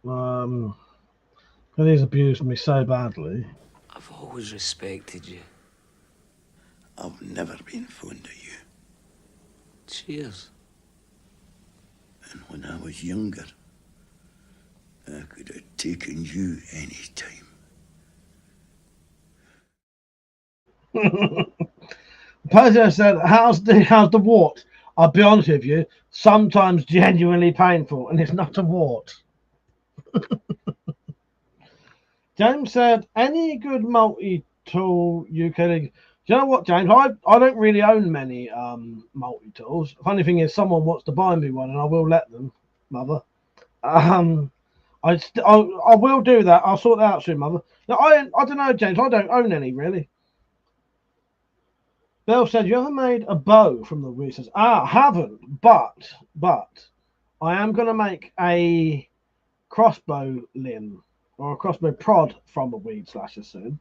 because he's abused me so badly, I've always respected you. I've never been fond of you. Cheers. And when I was younger, I could have taken you any time. Poser said, how's the wart? I'll be honest with you, sometimes genuinely painful, and it's not a wart. James said, any good multi-tool UK? Do you know what, James? I don't really own many multi-tools. Funny thing is, someone wants to buy me one, and I will let them, Mother. I will do that. I'll sort that out soon, Mother. No, I don't know, James. I don't own any, really. Bill said, you ever made a bow from the recess? I haven't, but I am going to make a crossbow limb or a crossbow prod from a weed slasher soon.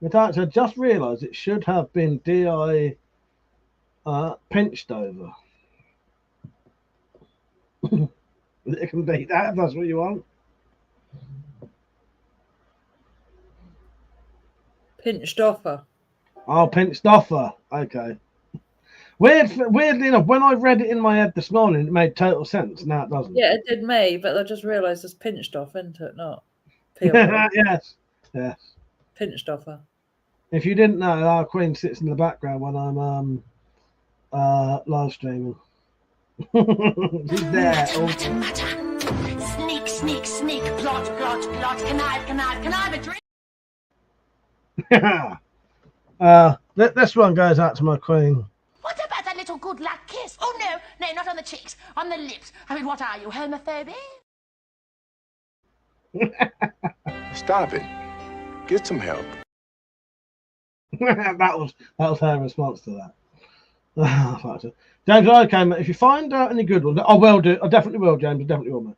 In fact, I just realised it should have been DI pinched over. It can be that if that's what you want. Pinched offer. Oh, pinched offer. Okay. Weirdly enough, when I read it in my head this morning, it made total sense. Now it doesn't. Yeah, it did me, but I just realised it's pinched off, isn't it? Not peeled off. Yes. Pinched offer. If you didn't know, our queen sits in the background when I'm live streaming. She's there. Sneak, sneak, sneak, plot, plot, plot, connive, connive, connive a drink. This one goes out to my queen. What about that little good luck kiss? Oh, no, not on the cheeks, on the lips. I mean, what are you, homophobic? Stop it. Get some help. that was her response to that. James, okay, mate. If you find out any good ones, I will do. I definitely will, James. I definitely will, mate.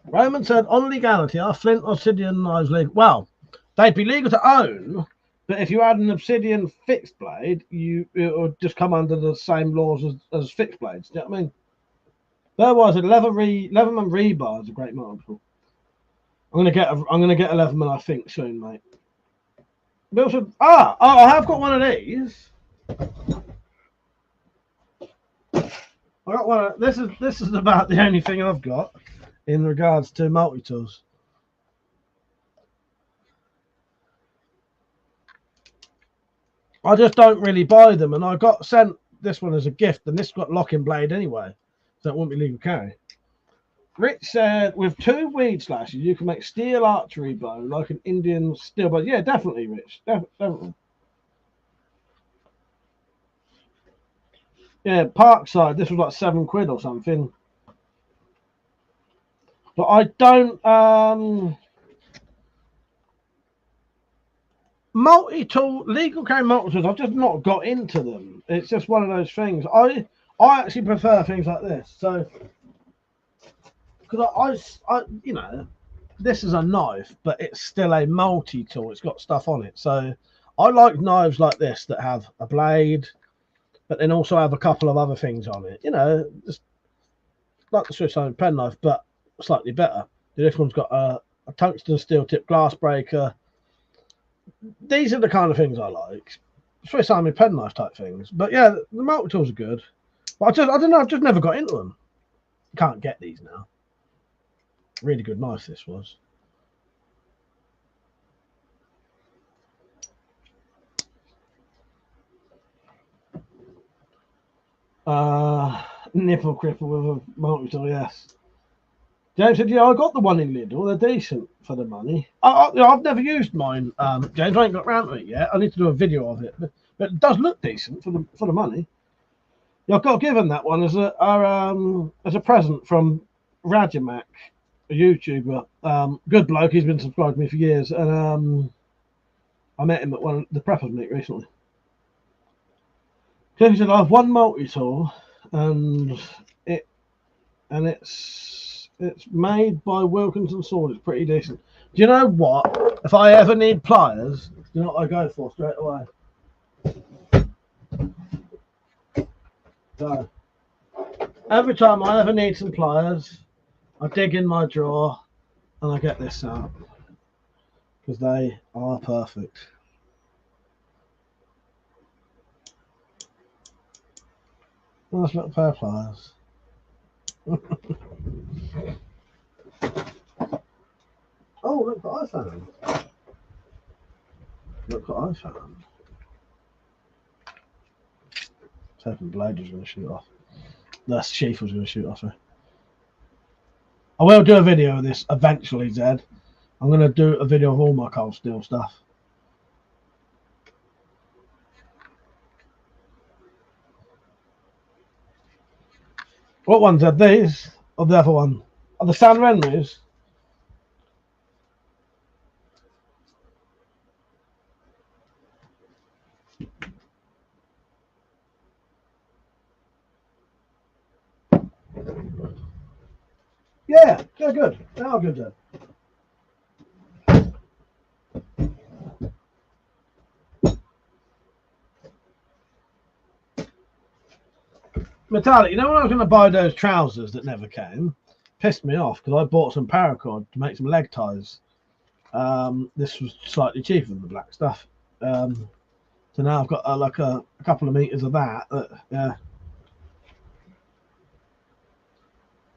Roman said, on legality, are flint or obsidian knives legal? Well, they'd be legal to own, but if you had an obsidian fixed blade, it would just come under the same laws as fixed blades. Do you know what I mean? There was a Leatherman rebar is a great multiple. I'm gonna get a Leatherman, I think, soon, mate. Bill said, I have got one of these. I got one. This is about the only thing I've got in regards to multi-tools. I just don't really buy them, and I got sent this one as a gift, and this got locking blade anyway, so it wouldn't be legal carry. Rich said, with 2 weed slashes, you can make steel archery bow like an Indian steel bow. Yeah, definitely, Rich. Definitely. Yeah, Parkside, this was like £7 or something. But I don't multi-tool, legal carry multi-tools, I've just not got into them. It's just one of those things. I actually prefer things like this. So because I you know, this is a knife, but it's still a multi-tool. It's got stuff on it. So I like knives like this that have a blade, but then also have a couple of other things on it. You know, just like the Swiss Army penknife, but slightly better. This one's got a tungsten steel tip glass breaker. These are the kind of things I like. Swiss Army penknife type things. But yeah, the multi-tools are good. But I don't know, I've just never got into them. Can't get these now. Really good knife this was. Nipple cripple with a multi-tool, yes. James said, yeah, I got the one in Lidl. They're decent for the money. I've never used mine, James. I ain't got round to it yet. I need to do a video of it. But it does look decent for the money. Yeah, I've got to give him that one as a present from Rajamak, a YouTuber. Good bloke. He's been subscribed to me for years. And I met him at one of the preppers meet recently. He said, I have one multi-tool and it's made by Wilkinson Sword. It's pretty decent. Do you know what? If I ever need pliers, do you know what I go for straight away? So, every time I ever need some pliers, I dig in my drawer and I get this out. because they are perfect. Nice little pair of pliers. Oh, look what I found. Look what I found. I was hoping Blade was going to shoot off. The sheath was going to shoot off her. I will do a video of this eventually, Zed. I'm going to do a video of all my cold steel stuff. What ones are these? Or the other one? Are the San Renmus? Yeah, they're good. They are good then. Metallic, you know when I was going to buy those trousers that never came? Pissed me off because I bought some paracord to make some leg ties. This was slightly cheaper than the black stuff. So now I've got like a couple of meters of that. Yeah.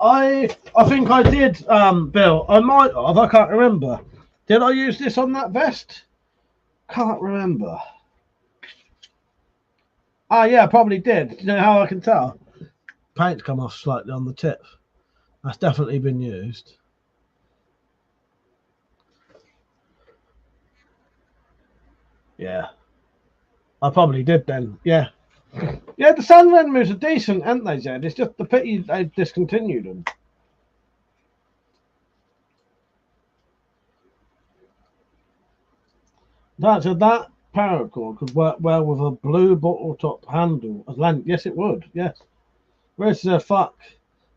I think I did, Bill. I might have. I can't remember. Did I use this on that vest? Can't remember. Ah, yeah, I probably did. Do you know how I can tell? Paint's come off slightly on the tip. That's definitely been used. Yeah. I probably did then. Yeah. Yeah, the San Renmus are decent, aren't they, Zed? It's just the pity they discontinued them. That paracord could work well with a blue bottle top handle as length. Yes, it would. Yes. Rich said, fuck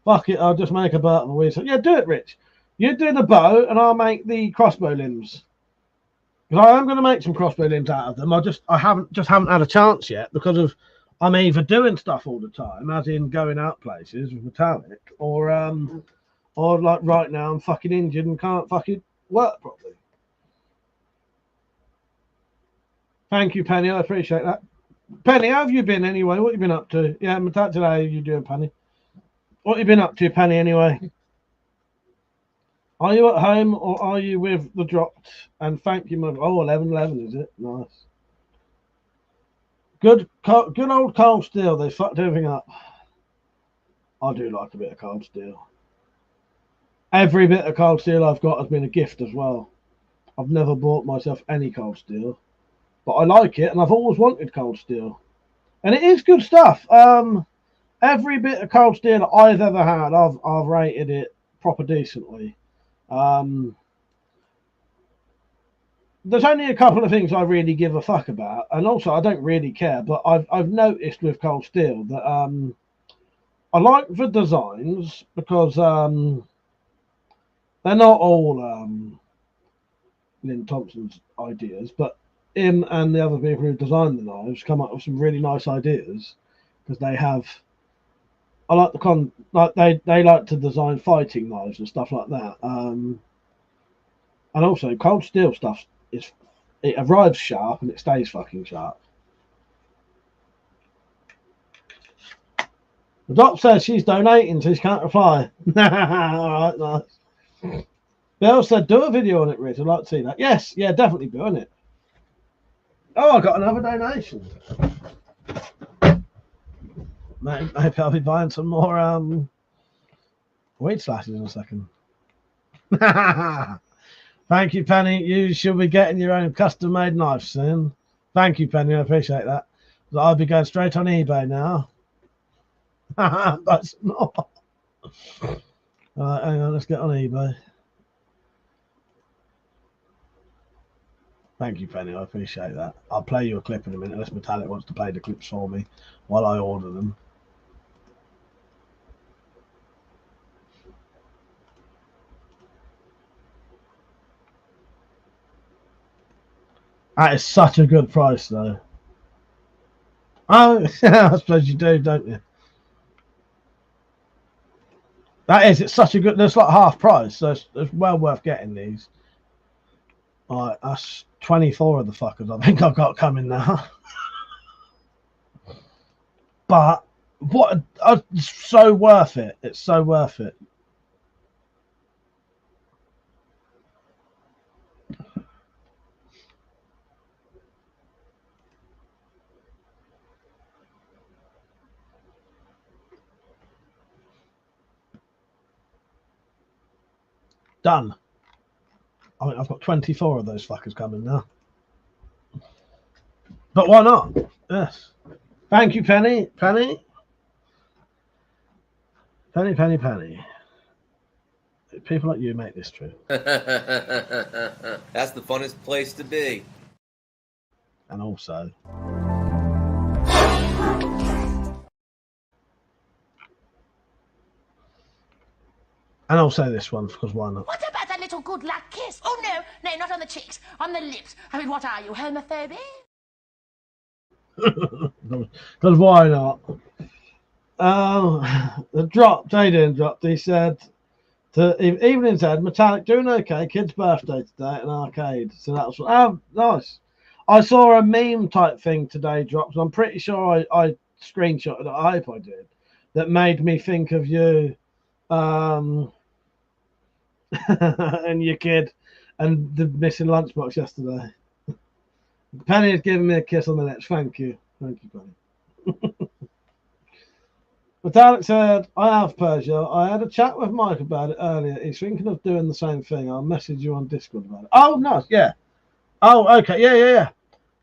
it, I'll just make a bow of a weasel. Yeah, do it, Rich. You do the bow and I'll make the crossbow limbs. Because I am going to make some crossbow limbs out of them. I haven't had a chance yet because of I'm either doing stuff all the time, as in going out places with metallic, or like right now I'm fucking injured and can't fucking work properly. Thank you, Penny. I appreciate that. Penny, how have you been anyway? What have you been up to? Yeah, today, how are you doing, Penny? What have you been up to, Penny, anyway? Are you at home or are you with the dropped? And thank you, mother. Oh, 11-11, is it? Nice. Good old cold steel. They fucked everything up. I do like a bit of cold steel. Every bit of cold steel I've got has been a gift as well. I've never bought myself any cold steel, but I like it, and I've always wanted cold steel, and it is good stuff. Every bit of cold steel I've ever had, I've rated it proper decently. There's only a couple of things I really give a fuck about, and also I don't really care, but I've noticed with cold steel that I like the designs because they're not all Lynn Thompson's ideas, but him and the other people who designed the knives come up with some really nice ideas because they have. I like they like to design fighting knives and stuff like that, and also cold steel stuff. It arrives sharp and it stays fucking sharp. The doc says she's donating, so she can't reply. All right, nice. Bill said, do a video on it, Rich. I'd like to see that. Yes, yeah, definitely doing it. Oh, I got another donation. Maybe I'll be buying some more weed slashes in a second. Thank you, Penny. You should be getting your own custom-made knife soon. Thank you, Penny. I appreciate that. I'll be going straight on eBay now. But not. All right, hang on. Let's get on eBay. Thank you, Penny. I appreciate that. I'll play you a clip in a minute unless Metallic wants to play the clips for me while I order them. That is such a good price, though. Oh, I suppose you do, don't you? That is, it's such a good, it's like half price, so it's well worth getting these. Right, that's 24 of the fuckers I think I've got coming now. But what? It's so worth it. It's so worth it. Done. I mean, I've got 24 of those fuckers coming now. But why not? Yes. Thank you, Penny. Penny. Penny, penny, penny. People like you make this true. That's the funnest place to be. And also... And I'll say this one, because why not? What about a little good luck kiss? Oh, no, no, not on the cheeks, on the lips. I mean, what are you, homophobic? Because why not? The drop, Jaden dropped, he said, Evening said, Metallic doing okay, kid's birthday today at an arcade. So that was, nice. I saw a meme type thing today dropped, I'm pretty sure I screenshotted it, I hope I did, that made me think of you. And your kid and the missing lunchbox yesterday. Penny has given me a kiss on the lips. Thank you, Penny. Metallic said, I have Persia. I had a chat with Mike about it earlier. He's thinking of doing the same thing. I'll message you on Discord about it. Oh, nice. Yeah. Oh, okay. Yeah.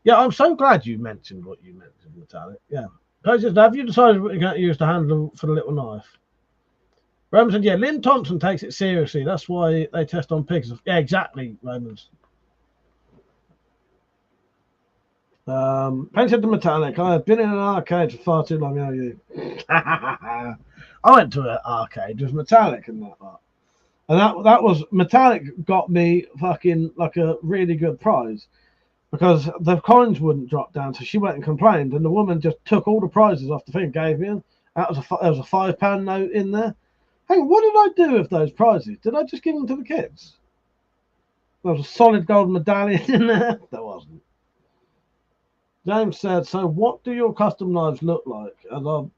Yeah, I'm so glad you mentioned what you mentioned, Metallic. Yeah. Persia, have you decided what you're going to use to handle for the little knife? Roman said, yeah, Lynn Thompson takes it seriously. That's why they test on pigs. Yeah, exactly, Romans. Penny said to Metallic, I have been in an arcade for far too long, are you? I went to an arcade with Metallic and that lot. And that was, Metallic got me fucking like a really good prize. Because the coins wouldn't drop down, so she went and complained, and the woman just took all the prizes off the thing, gave me them. There was a £5 note in there. Hey, what did I do with those prizes? Did I just give them to the kids? There was a solid gold medallion in there. There wasn't. James said, so what do your custom knives look like?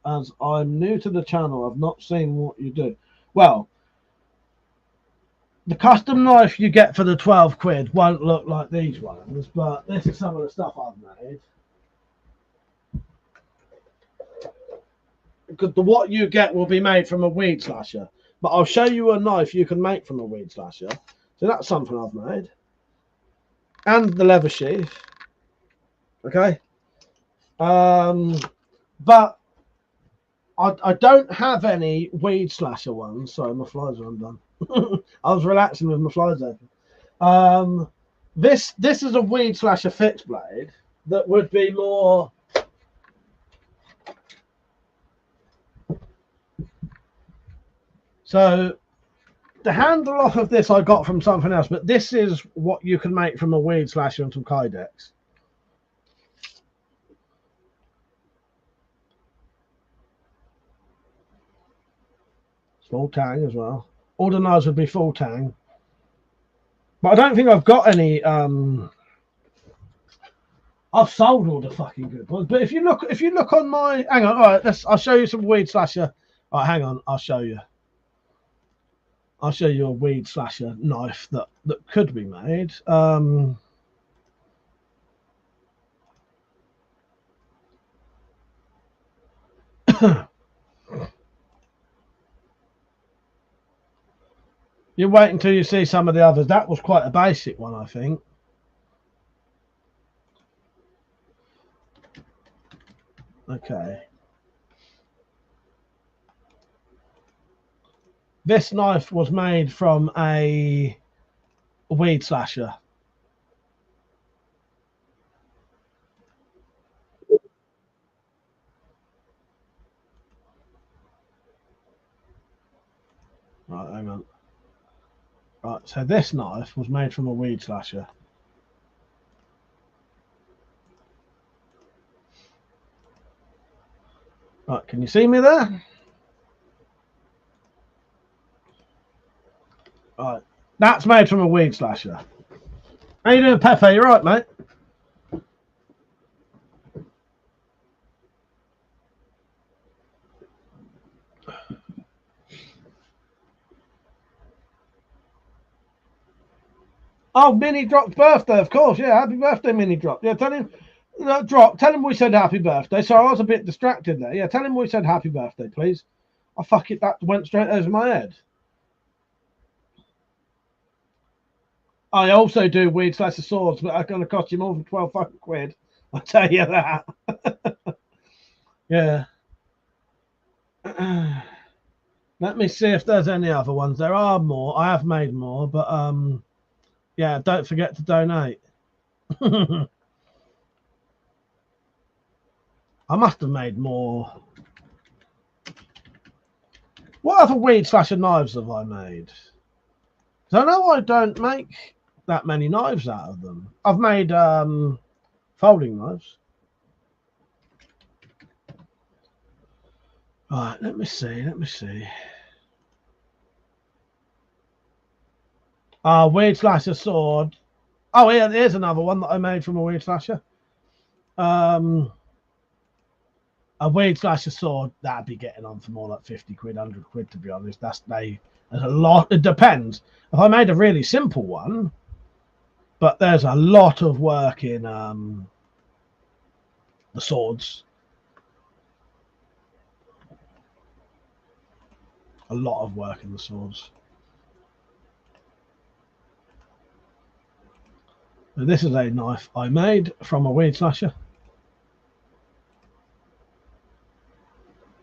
As I'm new to the channel, I've not seen what you do. Well, the custom knife you get for the 12 quid won't look like these ones, but this is some of the stuff I've made. Because what you get will be made from a weed slasher. But I'll show you a knife you can make from a weed slasher. So that's something I've made. And the leather sheath. Okay. But I don't have any weed slasher ones. Sorry, my flies are undone. I was relaxing with my flies open. This is a weed slasher fixed blade that would be more... So the handle off of this I got from something else, but this is what you can make from a weed slasher and some kydex. Full tang as well. All the knives would be full tang. But I don't think I've got any I've sold all the fucking good ones. But if you look on my hang on, all right, I'll show you some weed slasher. All right, hang on, I'll show you a weed slasher knife that could be made. You wait until you see some of the others. That was quite a basic one, I think. Okay. This knife was made from a weed slasher. Right, hang on. Right, so this knife was made from a weed slasher. Right, can you see me there? Right, that's made from a weed slasher. How you doing, Pepe? You right, mate? Oh, Mini Drop's birthday, of course. Yeah, happy birthday, Mini Drop. Yeah, tell him, Drop. Tell him we said happy birthday. Sorry, I was a bit distracted there. Yeah, tell him we said happy birthday, please. Oh, fuck it, that went straight over my head. I also do weed slash of swords, but that's going to cost you more than 12 fucking quid. I'll tell you that. Yeah. Let me see if there's any other ones. There are more. I have made more, but yeah, don't forget to donate. I must have made more. What other weed slasher knives have I made? So I know I don't make that many knives out of them. I've made folding knives. Right, let me see. Weed slasher sword. Oh, yeah, here's another one that I made from a weed slasher. A weed slasher sword, that'd be getting on for more like 50 quid, 100 quid, to be honest. There's a lot. It depends. If I made a really simple one, but there's a lot of work in the swords. A lot of work in the swords. And this is a knife I made from a weed slasher.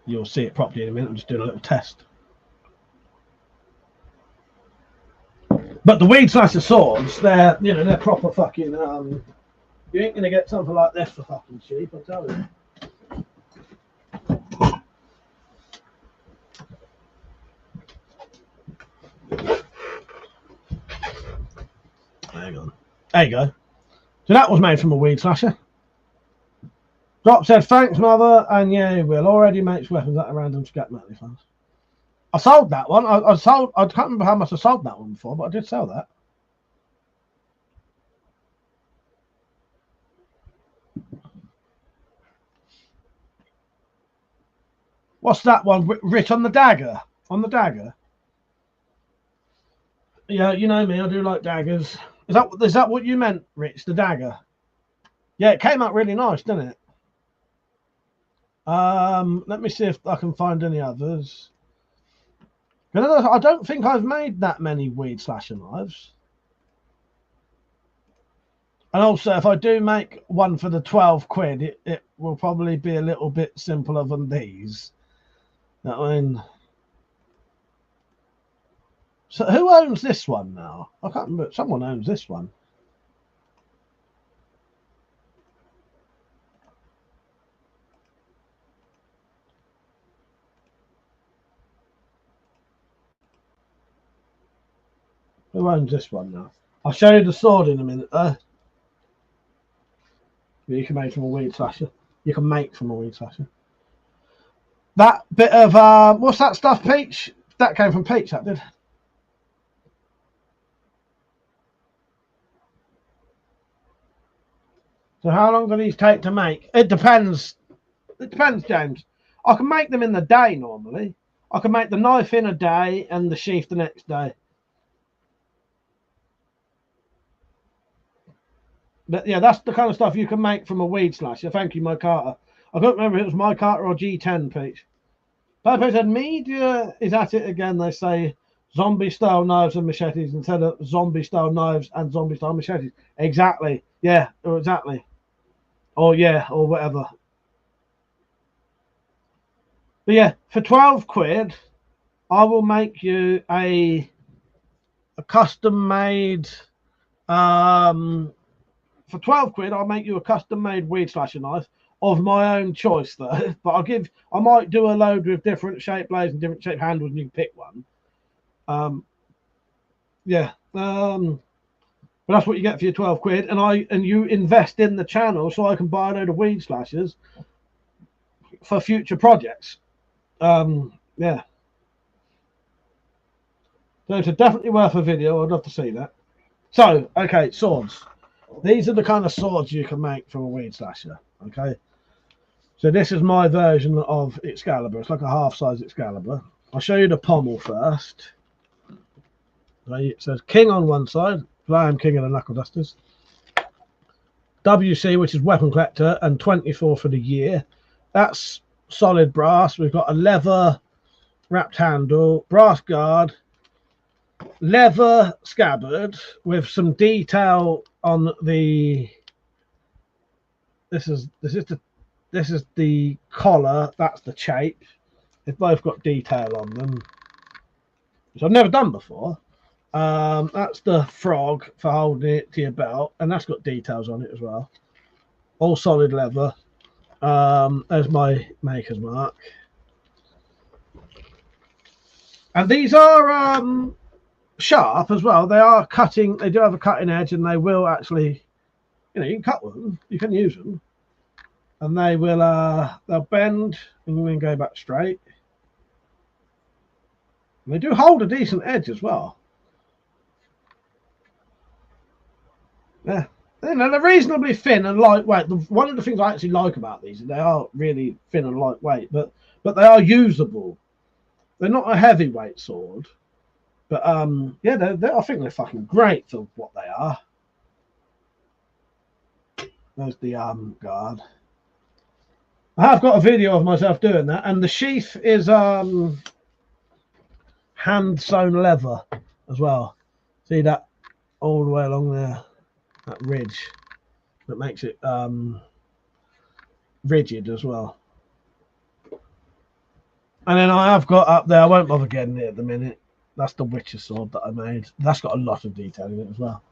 You'll see it properly in a minute. I'm just doing a little test. But the weed slasher swords, they're proper fucking. You ain't gonna get something like this for fucking cheap, I tell you. Hang on. There you go. So that was made from a weed slasher. Drop said, thanks, mother. And yeah, Will already makes weapons at a random scrap metal funds. I sold that one. I can't remember how much I sold that one before, but I did sell that. What's that one? Rich on the dagger? On the dagger? Yeah, you know me. I do like daggers. Is that what you meant, Rich? The dagger? Yeah, it came out really nice, didn't it? Let me see if I can find any others. I don't think I've made that many weed slasher knives. And also, if I do make one for the 12 quid, it will probably be a little bit simpler than these. I mean, so who owns this one now? I can't remember. Someone owns this one. Who owns this one now? I'll show you the sword in a minute, though. You can make from a weed slasher. You can make from a weed slasher. That bit of what's that stuff, Peach? That came from Peach, that did. So how long do these take to make? It depends. It depends, James. I can make them in the day normally. I can make the knife in a day and the sheath the next day. But yeah, that's the kind of stuff you can make from a weed slasher. Thank you, my Carter. I can't remember if it was my Carter or G10, Peach. Pepe said, media is at it again. They say zombie-style knives and machetes instead of zombie-style knives and zombie-style machetes. Exactly. Yeah, exactly. Or yeah, or whatever. But yeah, for 12 quid, I will make you a custom-made... for 12 quid, I'll make you a custom-made weed slasher knife of my own choice, though. But I might do a load with different shaped blades and different shaped handles, and you can pick one. Yeah. But that's what you get for your 12 quid, and you invest in the channel so I can buy a load of weed slashers for future projects. Yeah. So it's definitely worth a video. I'd love to see that. So, okay, swords. These are the kind of swords you can make from a weed slasher. Okay. So this is my version of Excalibur. It's like a half-size Excalibur. I'll show you the pommel first. It says King on one side, because I am King of the Knuckle Dusters. WC, which is Weapon Collector, and 24 for the year. That's solid brass. We've got a leather wrapped handle, brass guard, leather scabbard with some detail on the. This is the collar. That's the chape. They've both got detail on them, which I've never done before. That's the frog for holding it to your belt, and that's got details on it as well. All solid leather. There's my maker's mark. And these are sharp as well. They are cutting. They do have a cutting edge, and they will actually, you can cut with them. You can use them, and they will. They'll bend and then go back straight. And they do hold a decent edge as well. Yeah, they're reasonably thin and lightweight. One of the things I actually like about these is they are really thin and lightweight, but they are usable. They're not a heavyweight sword, but yeah, I think they're fucking great for what they are. There's the guard. I have got a video of myself doing that, and the sheath is hand sewn leather as well. See that all the way along there, that ridge that makes it rigid as well. And then I have got up there, I won't bother getting it at the minute. That's the Witcher sword that I made. That's got a lot of detail in it as well.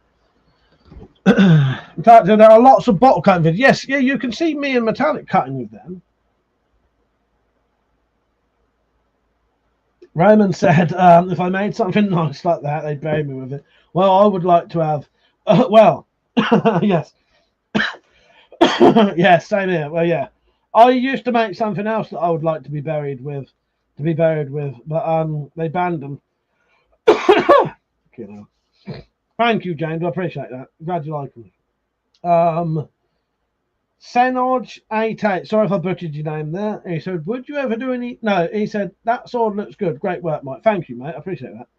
In fact, there are lots of bottle cutting videos. Yes, yeah, you can see me and Metallic cutting with them. Roman said, if I made something nice like that, they'd bury me with it. Well, I would like to have, well, yes. Yes, same here. Well, yeah. I used to make something else that I would like to be buried with, but they banned them. You know. Thank you, James. I appreciate that. Glad you like them. Senoj88. Sorry if I butchered your name there. He said, would you ever do any? No, he said, that sword looks good. Great work, Mike. Thank you, mate. I appreciate that.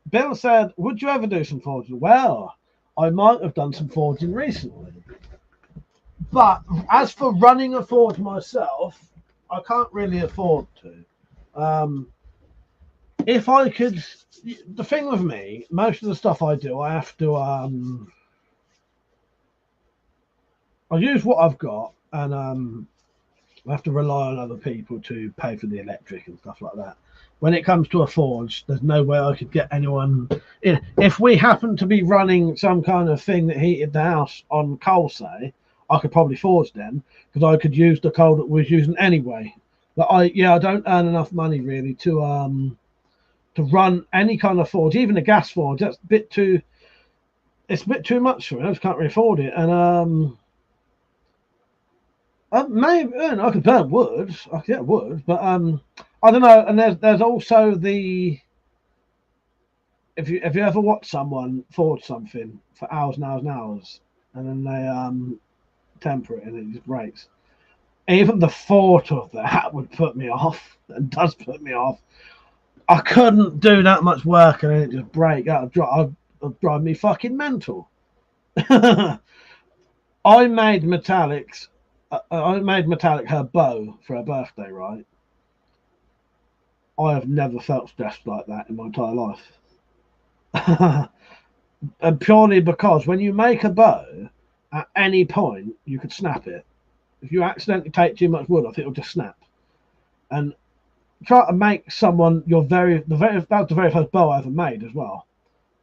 Bill said, would you ever do some forging? Well, I might have done some forging recently. But as for running a forge myself, I can't really afford to. If I could, the thing with me, most of the stuff I do, I have to, I use what I've got, and I have to rely on other people to pay for the electric and stuff like that. When it comes to a forge, there's no way I could get anyone. If we happen to be running some kind of thing that heated the house on coal, say, I could probably forge them because I could use the coal that we was using anyway. But I don't earn enough money really to run any kind of forge, even a gas forge. That's a bit too. It's a bit too much for me. I just can't really afford it. And maybe I could burn wood. I could get wood, but I don't know. And there's also the. If you ever watch someone forge something for hours and hours and hours, and then they temper it and it just breaks. Even the thought of that would put me off, and does put me off. I couldn't do that much work and then it just break. That'd drive me fucking mental. I made Metallic her bow for her birthday, right? I have never felt stressed like that in my entire life. And purely because when you make a bow, at any point you could snap it. If you accidentally take too much wood off, it'll just snap. And try to make someone that was the very first bow I ever made as well,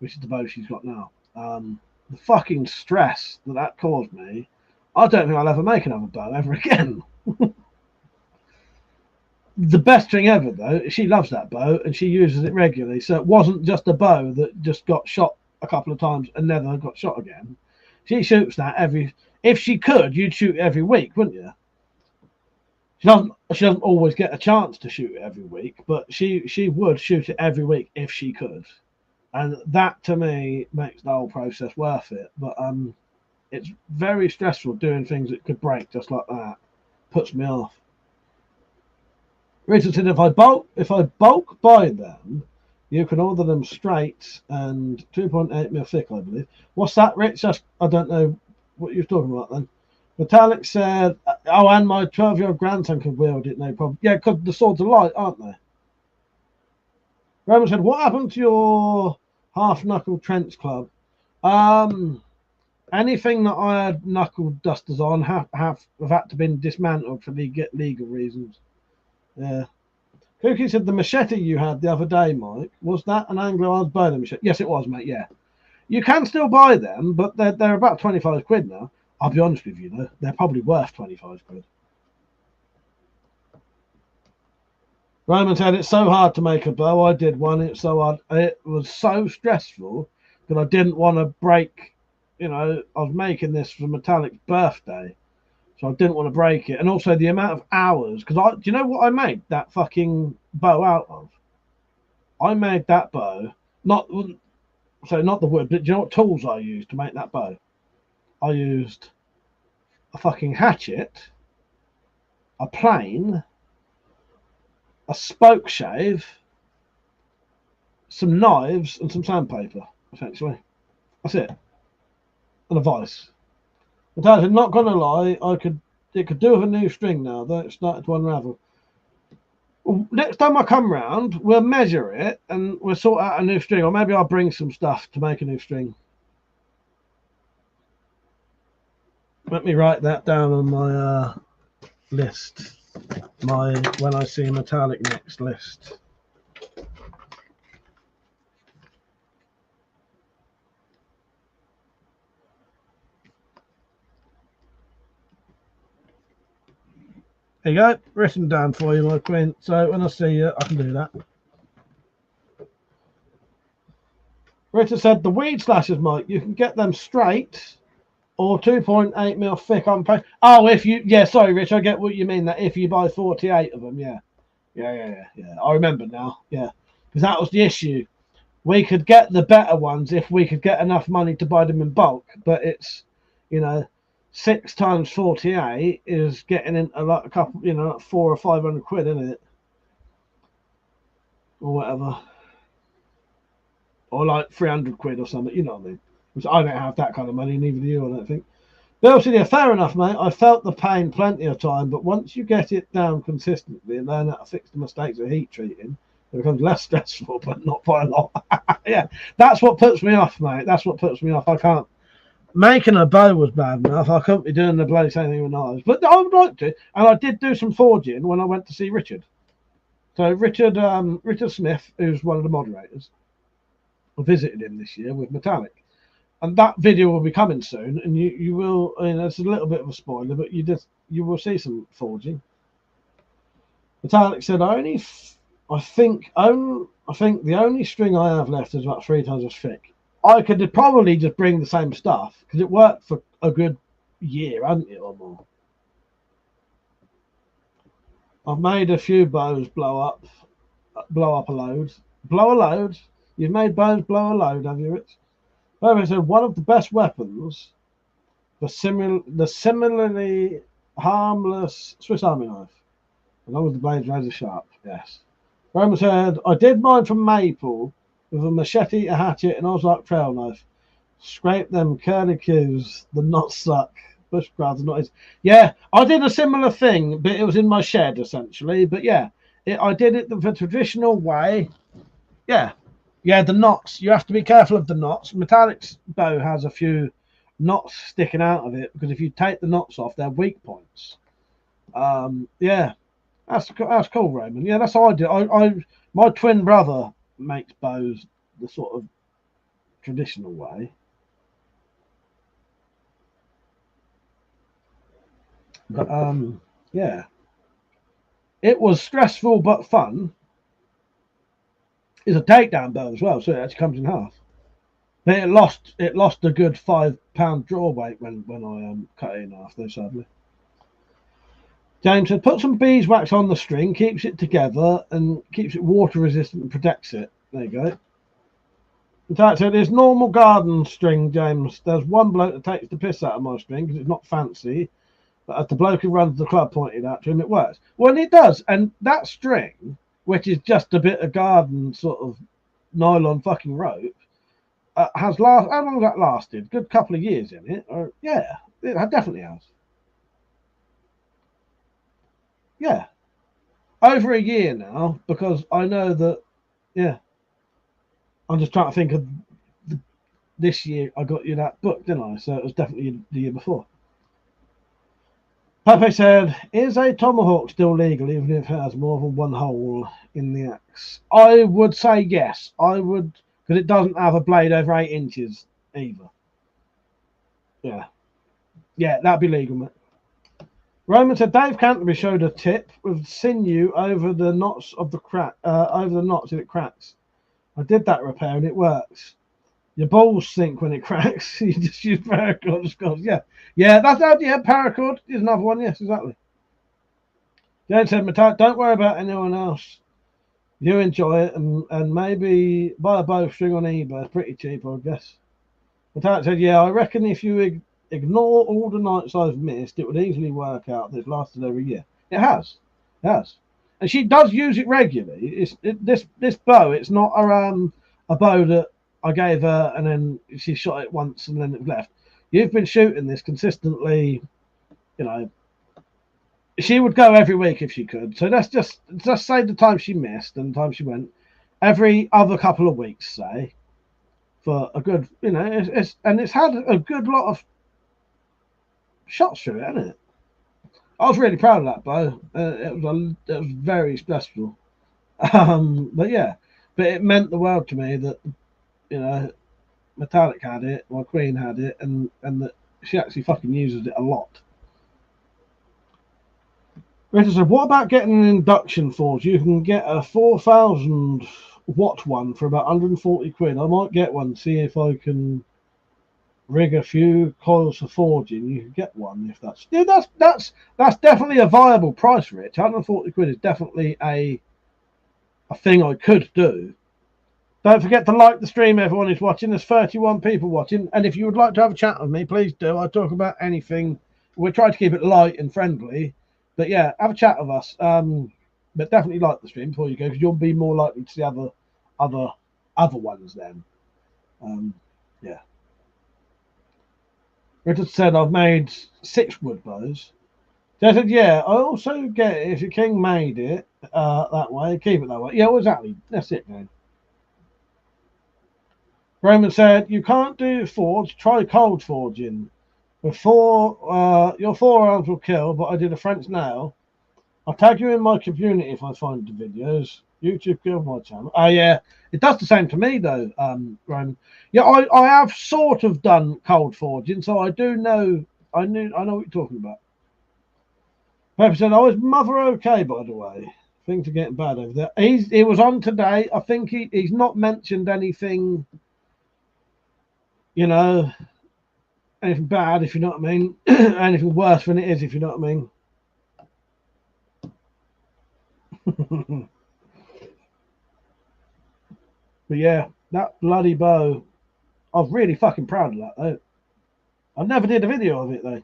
which is the bow she's got now. The fucking stress that caused me, I don't think I'll ever make another bow ever again. The best thing ever though is she loves that bow and she uses it regularly, so it wasn't just a bow that just got shot a couple of times and never got shot again. She shoots that if she could, you'd shoot it every week, wouldn't you? She doesn't always get a chance to shoot it every week, but she would shoot it every week if she could. And that to me makes the whole process worth it. But It's very stressful doing things that could break just like that. Puts me off. Richard said, if I bulk buy them, you can order them straight and 2.8mm thick, I believe. What's that, Rich? I don't know what you're talking about then. Metallic said, oh, and my 12-year-old grandson could wield it, no problem. Yeah, because the swords are light, aren't they? Roman said, what happened to your half-knuckle trench club? Anything that I had knuckle dusters on have had to been dismantled for legal reasons. Yeah. Cookie said the machete you had the other day, Mike, was that an Anglo-Irish bowler machete? Yes, it was, mate, yeah. You can still buy them, but they're about 25 quid now. I'll be honest with you, though. They're probably worth 25 quid. Roman said, it's so hard to make a bow. I did one. It's so hard. It was so stressful that I didn't want to break, you know, I was making this for Metallic's birthday. So I didn't want to break it. And also the amount of hours. Because do you know what I made that fucking bow out of? I made that bow. Not the wood, but do you know what tools I used to make that bow? I used a fucking hatchet, a plane, a spoke shave, some knives, and some sandpaper, essentially. That's it. And a vice. But I'm not gonna lie, it could do with a new string now, though it's started to unravel. Well, next time I come round, we'll measure it and we'll sort out a new string, or maybe I'll bring some stuff to make a new string. Let me write that down on my list. My when I see metallic next list. There you go, written down for you, my queen. So when I see you, I can do that. Richard said the weed slashers, Mike, you can get them straight or 2.8mm thick on pay. Oh, sorry, Rich, I get what you mean. That if you buy 48 of them, yeah. I remember now, yeah, because that was the issue. We could get the better ones if we could get enough money to buy them in bulk, but it's, 6 times 48 is getting into like a couple, 400 or 500 quid, isn't it? Or whatever. Or like 300 quid or something, you know what I mean? Which I don't have that kind of money, neither do you, I don't think. Bill said, yeah, fair enough, mate. I felt the pain plenty of time, but once you get it down consistently and learn how to fix the mistakes of heat treating, it becomes less stressful, but not by a lot. Yeah, that's what puts me off, mate. That's what puts me off. I can't. Making a bow was bad enough. I couldn't be doing the bloody same thing with knives. But I would like to. And I did do some forging when I went to see Richard. So Richard Smith, who's one of the moderators, I visited him this year with Metallic. And that video will be coming soon. And you will, it's a little bit of a spoiler, but you will see some forging. Metallic said, I think the only string I have left is about 3 times as thick. I could probably just bring the same stuff because it worked for a good year, hasn't it, or more? I've made a few bows blow up a load. Blow a load? You've made bows blow a load, have you, Rich? However, said one of the best weapons, the similarly harmless Swiss Army knife, as long as the blade's razor sharp. Yes. Roman said, I did mine from maple with a machete, a hatchet, and Ozark trail knife. Scrape them curly cues. The knots suck. Bush grass not his. Yeah, I did a similar thing, but it was in my shed essentially. But yeah, I did it the traditional way. Yeah, the knots. You have to be careful of the knots. Metallic's bow has a few knots sticking out of it because if you take the knots off, they're weak points. Yeah, that's cool, Roman. Yeah, that's how I do. My twin brother makes bows the sort of traditional way. But yeah, it was stressful but fun. It's a takedown bow as well, so it actually comes in half. But it lost a good 5 pound draw weight when I cut it in half, though, sadly. James said, put some beeswax on the string, keeps it together and keeps it water resistant and protects it. There you go. In fact, so there's normal garden string, James. There's one bloke that takes the piss out of my string because it's not fancy. But as the bloke who runs the club pointed out to him, it works. Well, it does. And that string, which is just a bit of garden sort of nylon fucking rope, has last. How long has that lasted? Good couple of years in it. Yeah, it definitely has. Yeah, over a year now, because I know that. Yeah, I'm just trying to think of this year. I got you that book, didn't I? So it was definitely the year before. Pepe said, "Is a tomahawk still legal even if it has more than one hole in the axe?" I would say yes. I would, because it doesn't have a blade over 8 inches either. Yeah, that'd be legal, mate. Roman said, "Dave Canterbury showed a tip with sinew over the knots of the crack, over the knots and it cracks. I did that repair and it works. Your balls sink when it cracks. You just use paracord, Scott. Yeah, that's how. Yeah, paracord is another one. Yes, exactly." James said, "Don't worry about anyone else. You enjoy it, and maybe buy a bow string on eBay. It's pretty cheap, I guess." Matat said, "Yeah, I reckon if you ignore all the nights I've missed, it would easily work out that it's lasted over a year." It has. And she does use it regularly. This bow, it's not a bow that I gave her and then she shot it once and then it left. You've been shooting this consistently, you know. She would go every week if she could. So that's just say the time she missed and the time she went. Every other couple of weeks, say, for a good, you know, it's had a good lot of shots through it, hasn't it? I was really proud of that bow. It was very special. But it meant the world to me that, you know, Metallic had it, my Queen had it, and that she actually fucking uses it a lot. Richard said, "What about getting an induction forge? You can get a 4,000 watt one for about 140 quid. I might get one, see if I can rig a few coils for forging. You can get one if that's definitely a viable price, Rich. 140 quid is definitely a thing I could do. Don't forget to like the stream, everyone who's watching. There's 31 people watching, and if you would like to have a chat with me, please do. I talk about anything. We try to keep it light and friendly, but yeah, have a chat with us. But definitely like the stream before you go, because you'll be more likely to see other ones then. Yeah. Richard said, "I've made 6 wood bows." So I said, "Yeah, I also get it if your king made it that way, keep it that way." Yeah, well, exactly. That's it, man. Roman said, "You can't do forge, try cold forging. Before your forearms will kill, but I did a French nail. I'll tag you in my community if I find the videos. YouTube killed my channel." Oh yeah, it does the same to me though, Roman. Yeah, I have sort of done cold forging, so I do know I know what you're talking about. Pepper said, "Oh, is Mother okay, by the way? Things are getting bad over there." He was on today. I think he's not mentioned anything, you know, anything bad, if you know what I mean. Anything worse than it is, if you know what I mean. But yeah, that bloody bow, I was really fucking proud of that though. I never did a video of it though.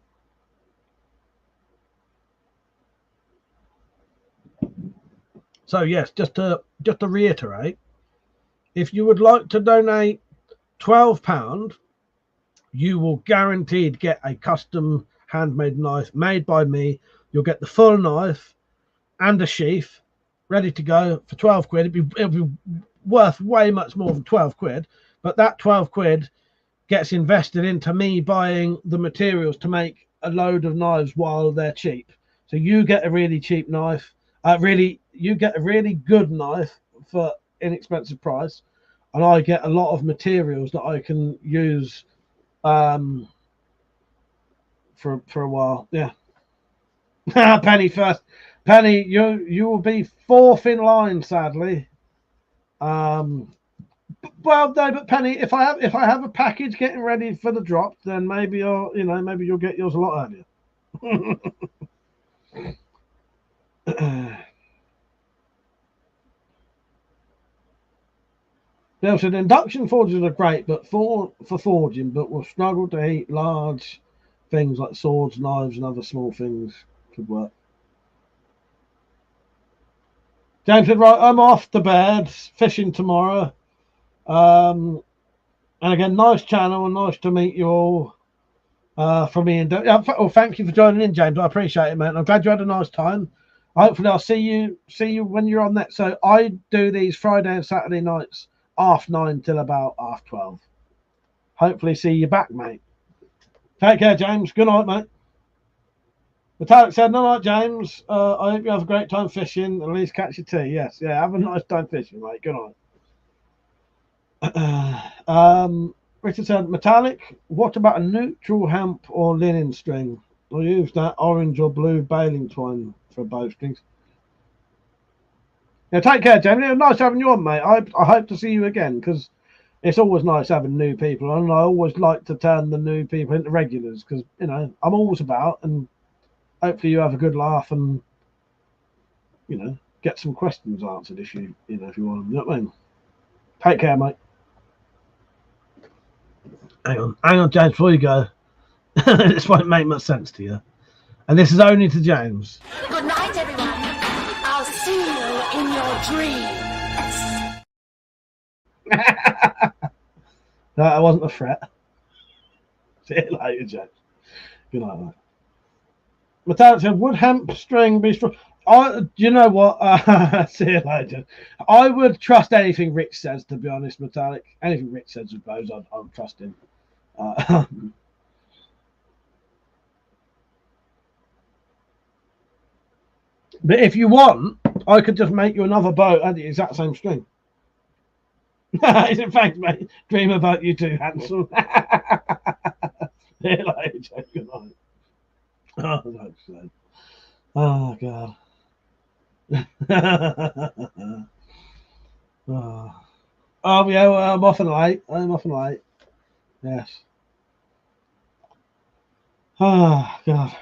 So yes, just to reiterate, if you would like to donate £12, you will guaranteed get a custom handmade knife made by me. You'll get the full knife and a sheath ready to go for 12 quid. It'll be worth way much more than 12 quid, but that 12 quid gets invested into me buying the materials to make a load of knives while they're cheap. So you get a really cheap knife, you get a really good knife for inexpensive price, and I get a lot of materials that I can use for a while. Yeah. Penny first. Penny, you will be 4th in line, sadly. Well, no, but Penny, if I have a package getting ready for the drop, then maybe you'll get yours a lot earlier. Bill said induction forges are great, but for forging, but will struggle to heat large things like swords, knives, and other small things. Could work. James said, right, I'm off to bed, fishing tomorrow. And again, nice channel and nice to meet you all. From me and well, thank you for joining in, James. I appreciate it, mate. I'm glad you had a nice time. Hopefully I'll see you when you're on that. So I do these Friday and Saturday nights 9:30 till about 12:30. Hopefully see you back, mate. Take care, James. Good night, mate. Metallic said, no night, James. I hope you have a great time fishing. At least catch your tea. Yes, yeah, have a nice time fishing, mate. Good night. Richard said, Metallic, what about a neutral hemp or linen string? I'll use that orange or blue baling twine for bowstrings. Yeah, take care, Jamie. It was nice having you on, mate. I hope to see you again, because it's always nice having new people on, and I always like to turn the new people into regulars, because, you know, I'm always about, and hopefully you have a good laugh and, you know, get some questions answered if you want them. You know what I mean? Take care, mate. Hang on, James, before you go. This won't make much sense to you. And this is only to James. Good night, everyone. I'll see you in your dreams. No, that wasn't a threat. See you later, James. Good night, mate. Metallic said, would hemp string be strong? You know what? See you later. I would trust anything Rich says, to be honest, Metallic. Anything Rich says with those, I would trust him. But if you want, I could just make you another boat and the exact same string. In fact, mate, dream about you too, handsome. See you later, James. Good night. Oh, that's sad. Oh, God. Oh, yeah, well, I'm often late. Yes. Oh, God.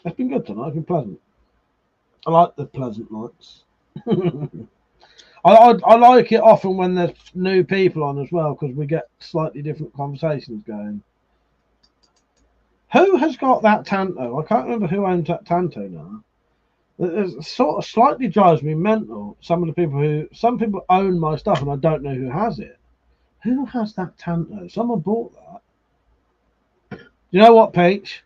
It's been good tonight. It's been pleasant. I like the pleasant nights. I like it often when there's new people on as well, because we get slightly different conversations going. Who has got that Tanto? I can't remember who owns that Tanto now. It sort of slightly drives me mental. Some people own my stuff and I don't know who has it. Who has that Tanto? Someone bought that. You know what, Peach?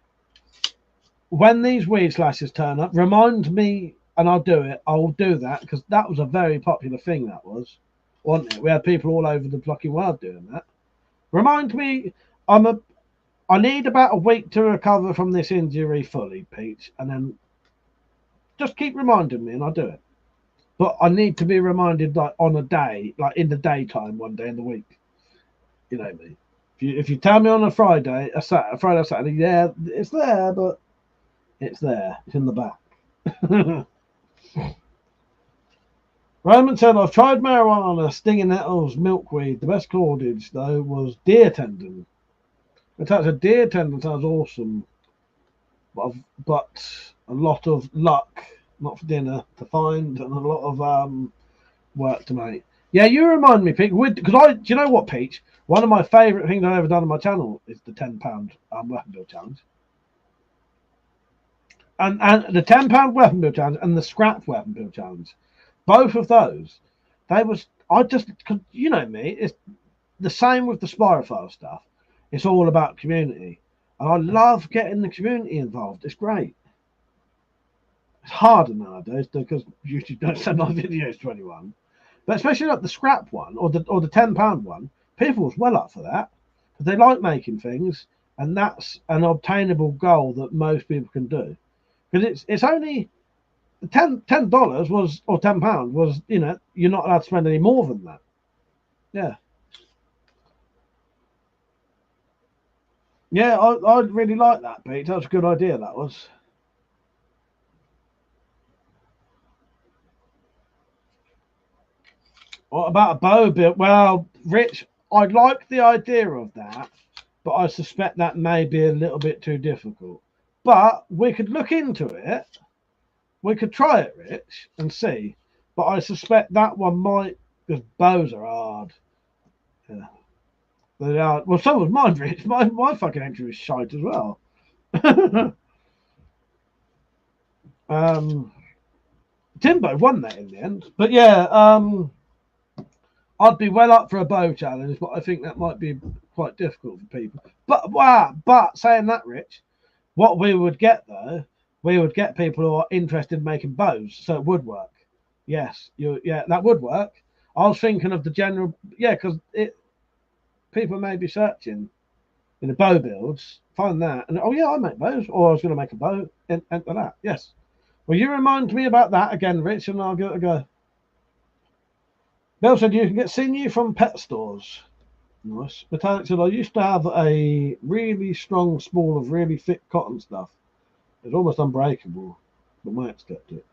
When these weed slashes turn up, remind me and I'll do it. I'll do that, because that was a very popular thing, that was, wasn't it? We had people all over the bloody world doing that. Remind me, I need about a week to recover from this injury fully, Peach, and then just keep reminding me and I'll do it. But I need to be reminded, like, on a day, like in the daytime, one day in the week. You know me. If you tell me on a Friday, Saturday, yeah, it's there, but it's there. It's in the back. Roman said, I've tried marijuana, stinging nettles, milkweed. The best cordage, though, was deer tendon. In fact, a deer tendon sounds awesome, but a lot of luck, not for dinner, to find, and a lot of work to make. Yeah, you remind me, Pete, because do you know what, Peach? One of my favourite things I've ever done on my channel is the £10 weapon build challenge. And the £10 weapon build challenge and the scrap weapon build challenge. Both of those, you know me, it's the same with the Spirophile stuff. It's all about community. And I love getting the community involved. It's great. It's harder nowadays because YouTube don't send my videos to anyone. But especially like the scrap one or the £10 one, people was well up for that. Because they like making things, and that's an obtainable goal that most people can do. Because it's only $10 was, or £10 was, you know, you're not allowed to spend any more than that. Yeah. Yeah, I really like that, Pete. That was a good idea, that was. What about a bow build? Well, Rich, I like the idea of that, but I suspect that may be a little bit too difficult. But we could look into it. We could try it, Rich, and see. But I suspect that one might, because bows are hard. Yeah. They are. Well, so was mine, Rich. My fucking entry was shite as well. Timbo won that in the end. But yeah, I'd be well up for a bow challenge, but I think that might be quite difficult for people. But saying that, Rich, what we would get though, we would get people who are interested in making bows, so it would work. Yes, that would work. I was thinking of the general, because people may be searching in the bow builds, find that, and I make bows, or I was going to make a bow, and enter that. Yes. Well, you remind me about that again, Rich, and I'll give it a go. Bill said you can get sinew from pet stores. Nice. Metallic said I used to have a really strong spool of really thick cotton stuff. It's almost unbreakable, but my ex kept it.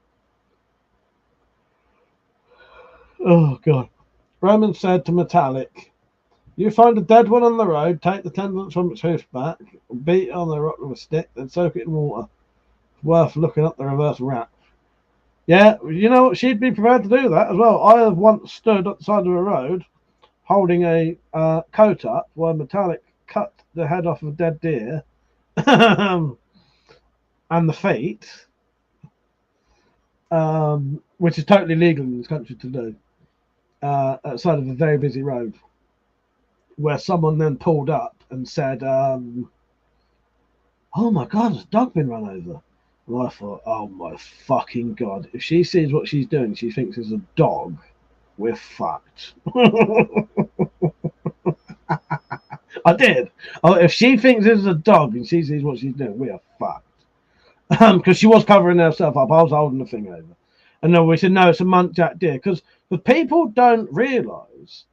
Oh God. Roman said to Metallic, you find a dead one on the road, take the tendons from its hoof back, beat it on the rock with a stick, then soak it in water. It's worth looking up the reverse wrap. Yeah, you know what? She'd be prepared to do that as well. I have once stood at the side of a road holding a coat up where Metallic cut the head off of a dead deer and the feet, which is totally legal in this country to do, at the side of a very busy road, where someone then pulled up and said, oh my God, has a dog been run over? And I thought, oh my fucking God, if she sees what she's doing, she thinks it's a dog, we're fucked. I did. Oh, if she thinks it's a dog and she sees what she's doing, we are fucked. Because she was covering herself up. I was holding the thing over. And then we said, no, it's a muntjac deer. Because the people don't realise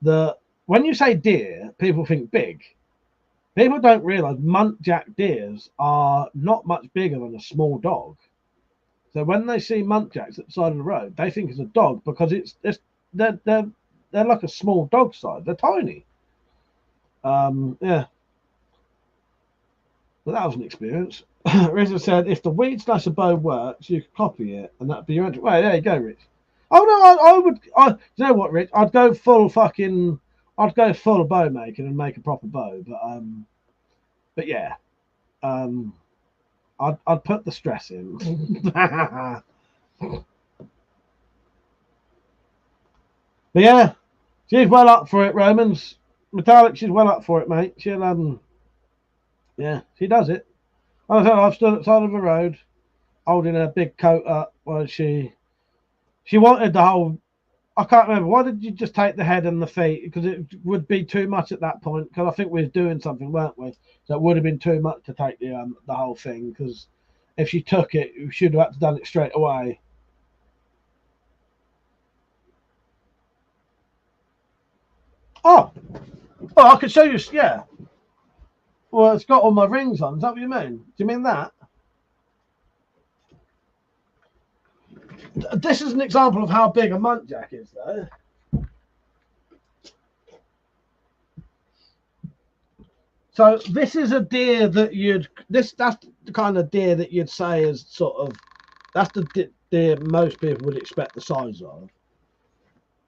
that when you say deer, people think big. People don't realise muntjac deers are not much bigger than a small dog. So when they see muntjacs at the side of the road, they think it's a dog because they're like a small dog size. They're tiny. Yeah. But that was an experience. Rizzo said, if the weed slasher bow works, you could copy it, and that'd be your entry. Well, there you go, Rich. Oh no, you know what, Rich? I'd go full bow making and make a proper bow, but yeah, I'd put the stress in. But yeah, she's well up for it, Romans. Metallic, she's well up for it, mate. She'll yeah, she does it. Like I said, I've stood at the side of the road holding her big coat up while she wanted the whole. I can't remember. Why did you just take the head and the feet? Because it would be too much at that point. Because I think we were doing something, weren't we? So it would have been too much to take the whole thing. Because if she took it, we should have had to done it straight away. Oh, I could show you. Yeah. Well, it's got all my rings on. Is that what you mean? Do you mean that? This is an example of how big a muntjac is, though. So this is a deer that that's the kind of deer that you'd say is sort of, that's the deer most people would expect the size of.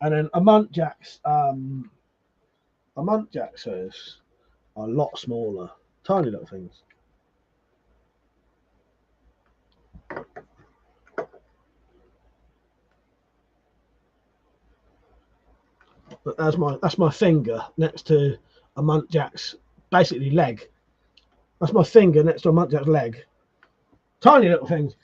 And then a muntjac's is a lot smaller, tiny little things. But that's my finger next to a muntjac's basically leg. That's my finger next to a muntjac's leg. Tiny little things.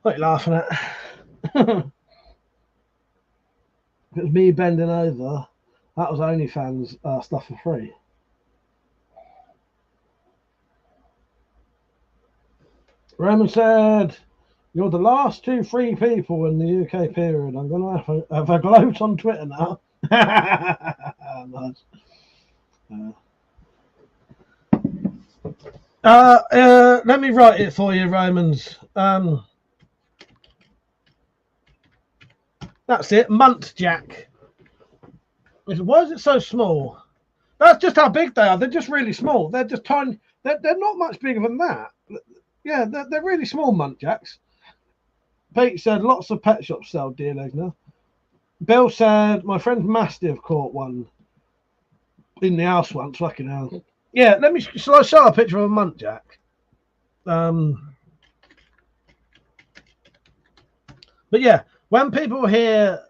What are you laughing at? It was me bending over. That was OnlyFans stuff for free. Roman said, you're the last 2 free people in the UK period. I'm going to have a gloat on Twitter now. Nice. Let me write it for you, Romans. That's it, muntjac. He said, why is it so small? That's just how big they are. They're just really small. They're just tiny. They're not much bigger than that. Yeah, they're really small muntjacs. Pete said, lots of pet shops sell deer legs now. Bill said, my friend Mastiff caught one in the house once. Fucking hell. Yeah, shall I show a picture of a muntjac? But yeah, when people hear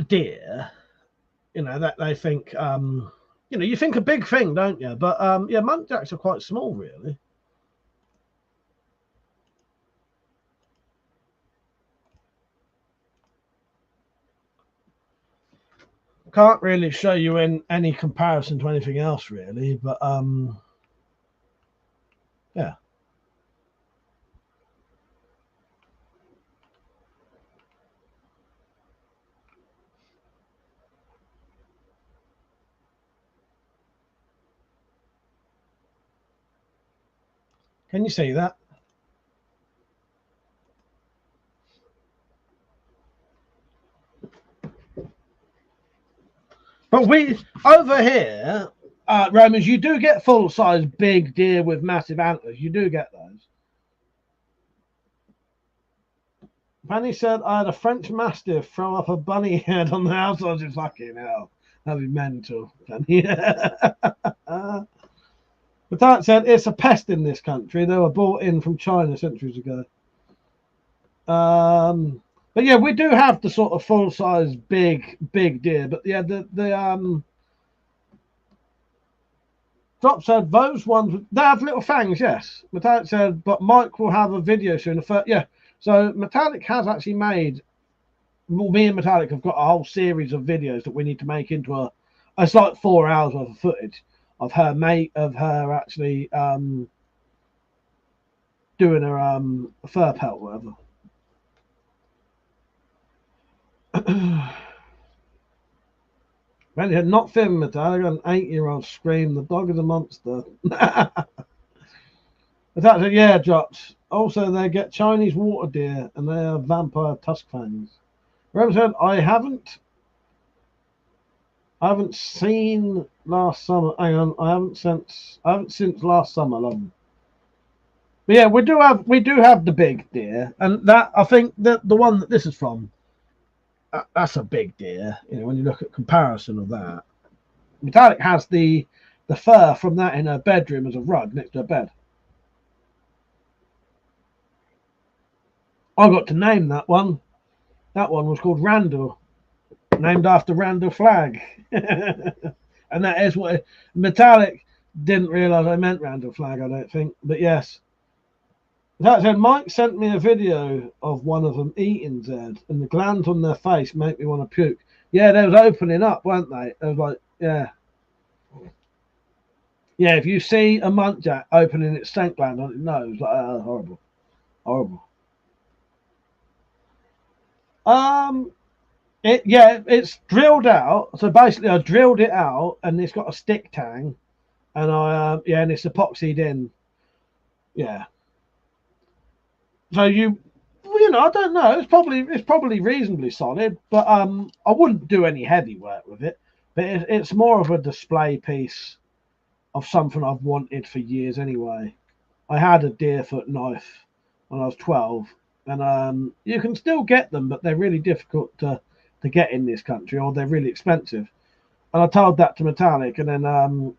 deer, you know, that they think, you know, you think a big thing, don't you? But yeah, muntjacs are quite small, really. Can't really show you in any comparison to anything else, really. But yeah. Can you see that? But we over here, Romans, you do get full size big deer with massive antlers. You do get those. Fanny said, I had a French Mastiff throw up a bunny head on the house. I was just fucking hell. That'd be mental. Fanny. But that said, it's a pest in this country. They were brought in from China centuries ago. But yeah, we do have the sort of full size big deer. But yeah, the Drop said those ones they have little fangs, yes. Metallic said, but Mike will have a video soon. Yeah. So Metallic has actually made. Well, me and Metallic have got a whole series of videos that we need to make into a. It's like 4 hours worth of footage of her actually doing her fur pelt, whatever. Man, you had not film Metallic. An 8-year-old scream, "The dog is a monster." That's it, yeah, Drops. Also, they get Chinese water deer and they are vampire tusk fangs. Rem said, I haven't seen last summer. Hang on, I haven't since last summer, love them. But yeah, we do have the big deer, and that I think that the one that this is from, that's a big deer. You know, when you look at comparison of that, Metallic has the fur from that in her bedroom as a rug next to her bed. I got to name that one. That one was called Randall, named after Randall Flagg. And that is what Metallic didn't realise I meant Randall Flagg, I don't think. But yes. That said, Mike sent me a video of one of them eating Zed, and the glands on their face make me want to puke. Yeah, they was opening up, weren't they? It was like, yeah. Yeah, if you see a muntjac opening its scent gland on its nose, like, horrible. Horrible. It's drilled out. So basically, I drilled it out, and it's got a stick tang, and and it's epoxied in. Yeah. So I don't know. It's probably reasonably solid, but I wouldn't do any heavy work with it. But it's more of a display piece of something I've wanted for years anyway. I had a deerfoot knife when I was 12. And you can still get them, but they're really difficult to get in this country, or they're really expensive. And I told that to Metallic, and then and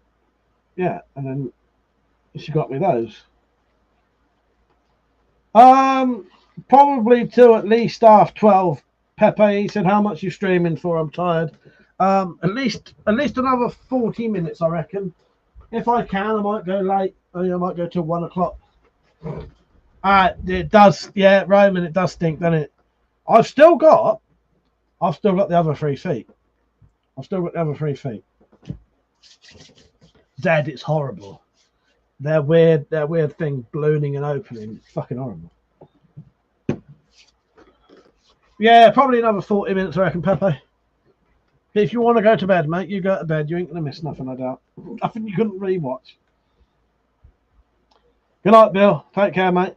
then she got me those. Probably till at least half 12. Pepe, he said, "How much you streaming for? I'm tired." At least another 40 minutes, I reckon. If I can, I might go late. I might go till 1 o'clock. It does, yeah, Roman. It does stink, doesn't it? I've still got the other 3 feet. Zed, it's horrible. They're weird thing ballooning and opening. It's fucking horrible. Yeah, probably another 40 minutes, I reckon, Pepe. If you want to go to bed, mate, you go to bed. You ain't gonna miss nothing, I doubt. Nothing you couldn't rewatch. Good night, Bill. Take care, mate.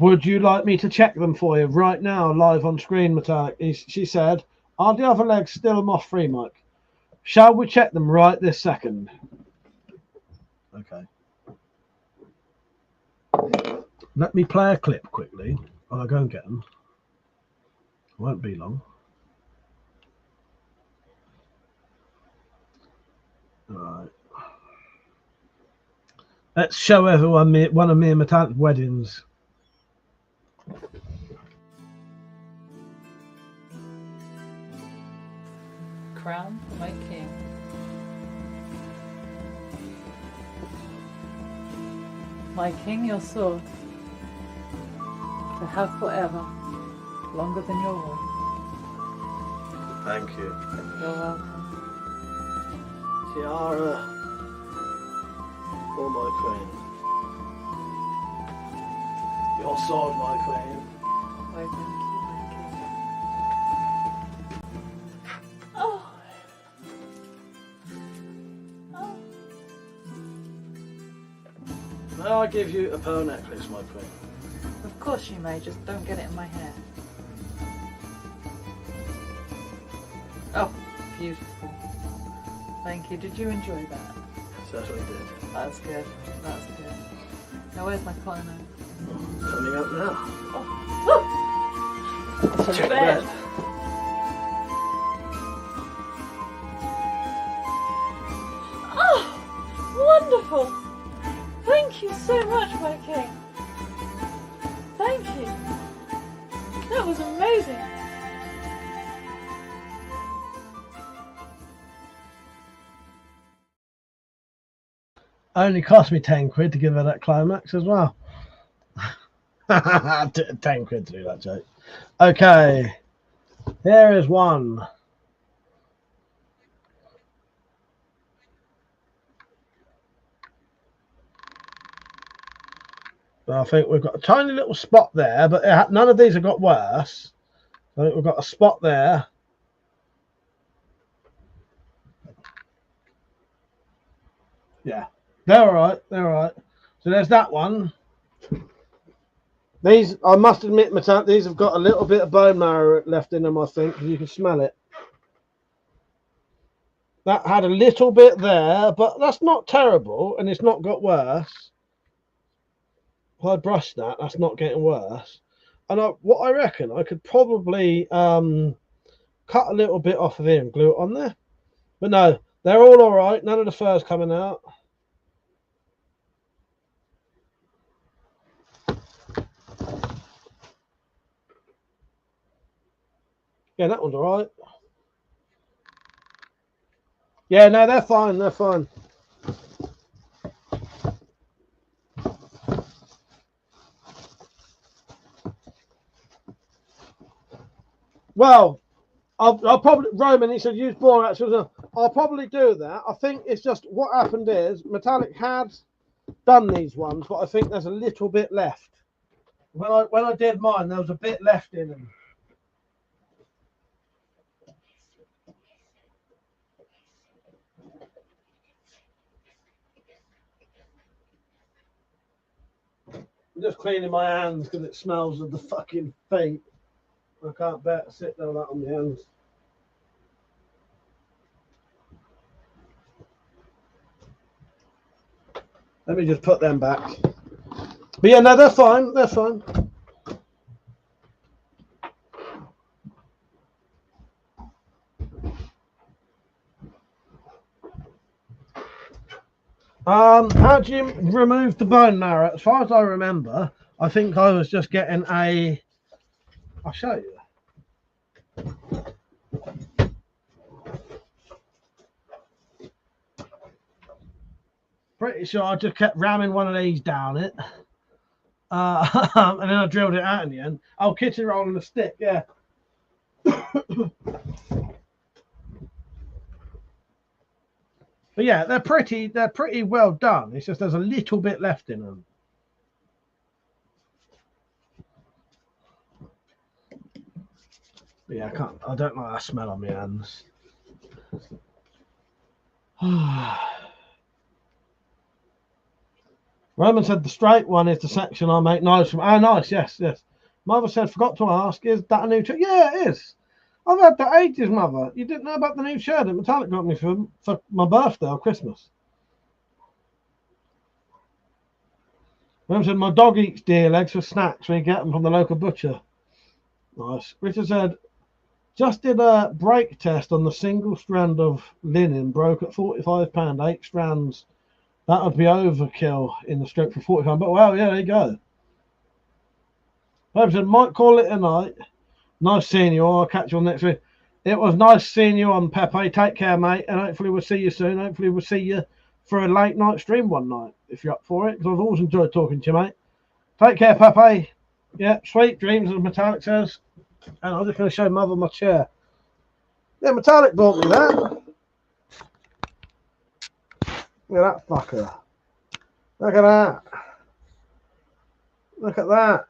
Would you like me to check them for you right now, live on screen, Metallic? She said, are the other legs still moth-free, Mike? Shall we check them right this second? Okay. Let me play a clip quickly. I'll go and get them. Won't be long. All right. Let's show everyone one of me and Metallic's weddings. Crown for my king. My king, your sword, to have forever, longer than your war. Thank you. You're welcome. Tiara for my queen. Your sword, my queen. Why, thank you, my king. Oh. Oh. May I give you a pearl necklace, my queen? Of course you may, just don't get it in my hair. Oh, beautiful. Thank you. Did you enjoy that? Certainly did. That's good. That's good. Now where's my coroner? Coming up now. Oh. To Check bed. bed. Oh, wonderful. Thank you so much, my king. Thank you. That was amazing. Only cost me 10 quid to give her that climax as well. 10 quid to do that joke. Okay, here is one. I think we've got a tiny little spot there, but none of these have got worse. I think we've got a spot there. Yeah, they're all right. They're all right. So there's that one. These, I must admit, these have got a little bit of bone marrow left in them, I think, because you can smell it. That had a little bit there, but that's not terrible, and it's not got worse. If I brush that, that's not getting worse. And what I reckon, I could probably cut a little bit off of here and glue it on there. But no, they're all right. None of the fur's coming out. Yeah, that one's all right. Yeah, no, they're fine. They're fine. Well, I'll probably, Roman, he said use borax. I'll probably do that. I think it's just what happened is Metallic had done these ones, but I think there's a little bit left. When I did mine, there was a bit left in them. I'm just cleaning my hands because it smells of the fucking paint. I can't bear to sit there like that on my hands. Let me just put them back. But yeah, no, they're fine. They're fine. How do you remove the bone marrow? As far as I remember, I think I was just getting a... I'll show you. Pretty sure I just kept ramming one of these down it. And then I drilled it out in the end. Oh, kitchen roll and a stick, yeah. But yeah, they're pretty well done. It's just there's a little bit left in them. But yeah, I don't like that smell on my hands. Roman said the straight one is the section I make knives from. Oh, nice. Yes, yes. Mother said, forgot to ask, is that a new shirt? Yeah, it is. I've had that ages, Mother. You didn't know about the new shirt that Metallic got me for my birthday or Christmas. Roman said, my dog eats deer legs for snacks. We get them from the local butcher. Nice. Richard said, just did a break test on the single strand of linen, broke at £45, 8 strands. That would be overkill in the strip for £40. But well, yeah, there you go. Roman said, might call it a night. Nice seeing you all. I'll catch you on next week. It was nice seeing you on, Pepe. Take care, mate. And hopefully we'll see you soon. Hopefully we'll see you for a late night stream one night, if you're up for it. Because I've always enjoyed talking to you, mate. Take care, Pepe. Yeah, sweet dreams, as Metallic says. And I'm just going to show Mother my chair. Yeah, Metallic bought me that. Look at that fucker. Look at that. Look at that.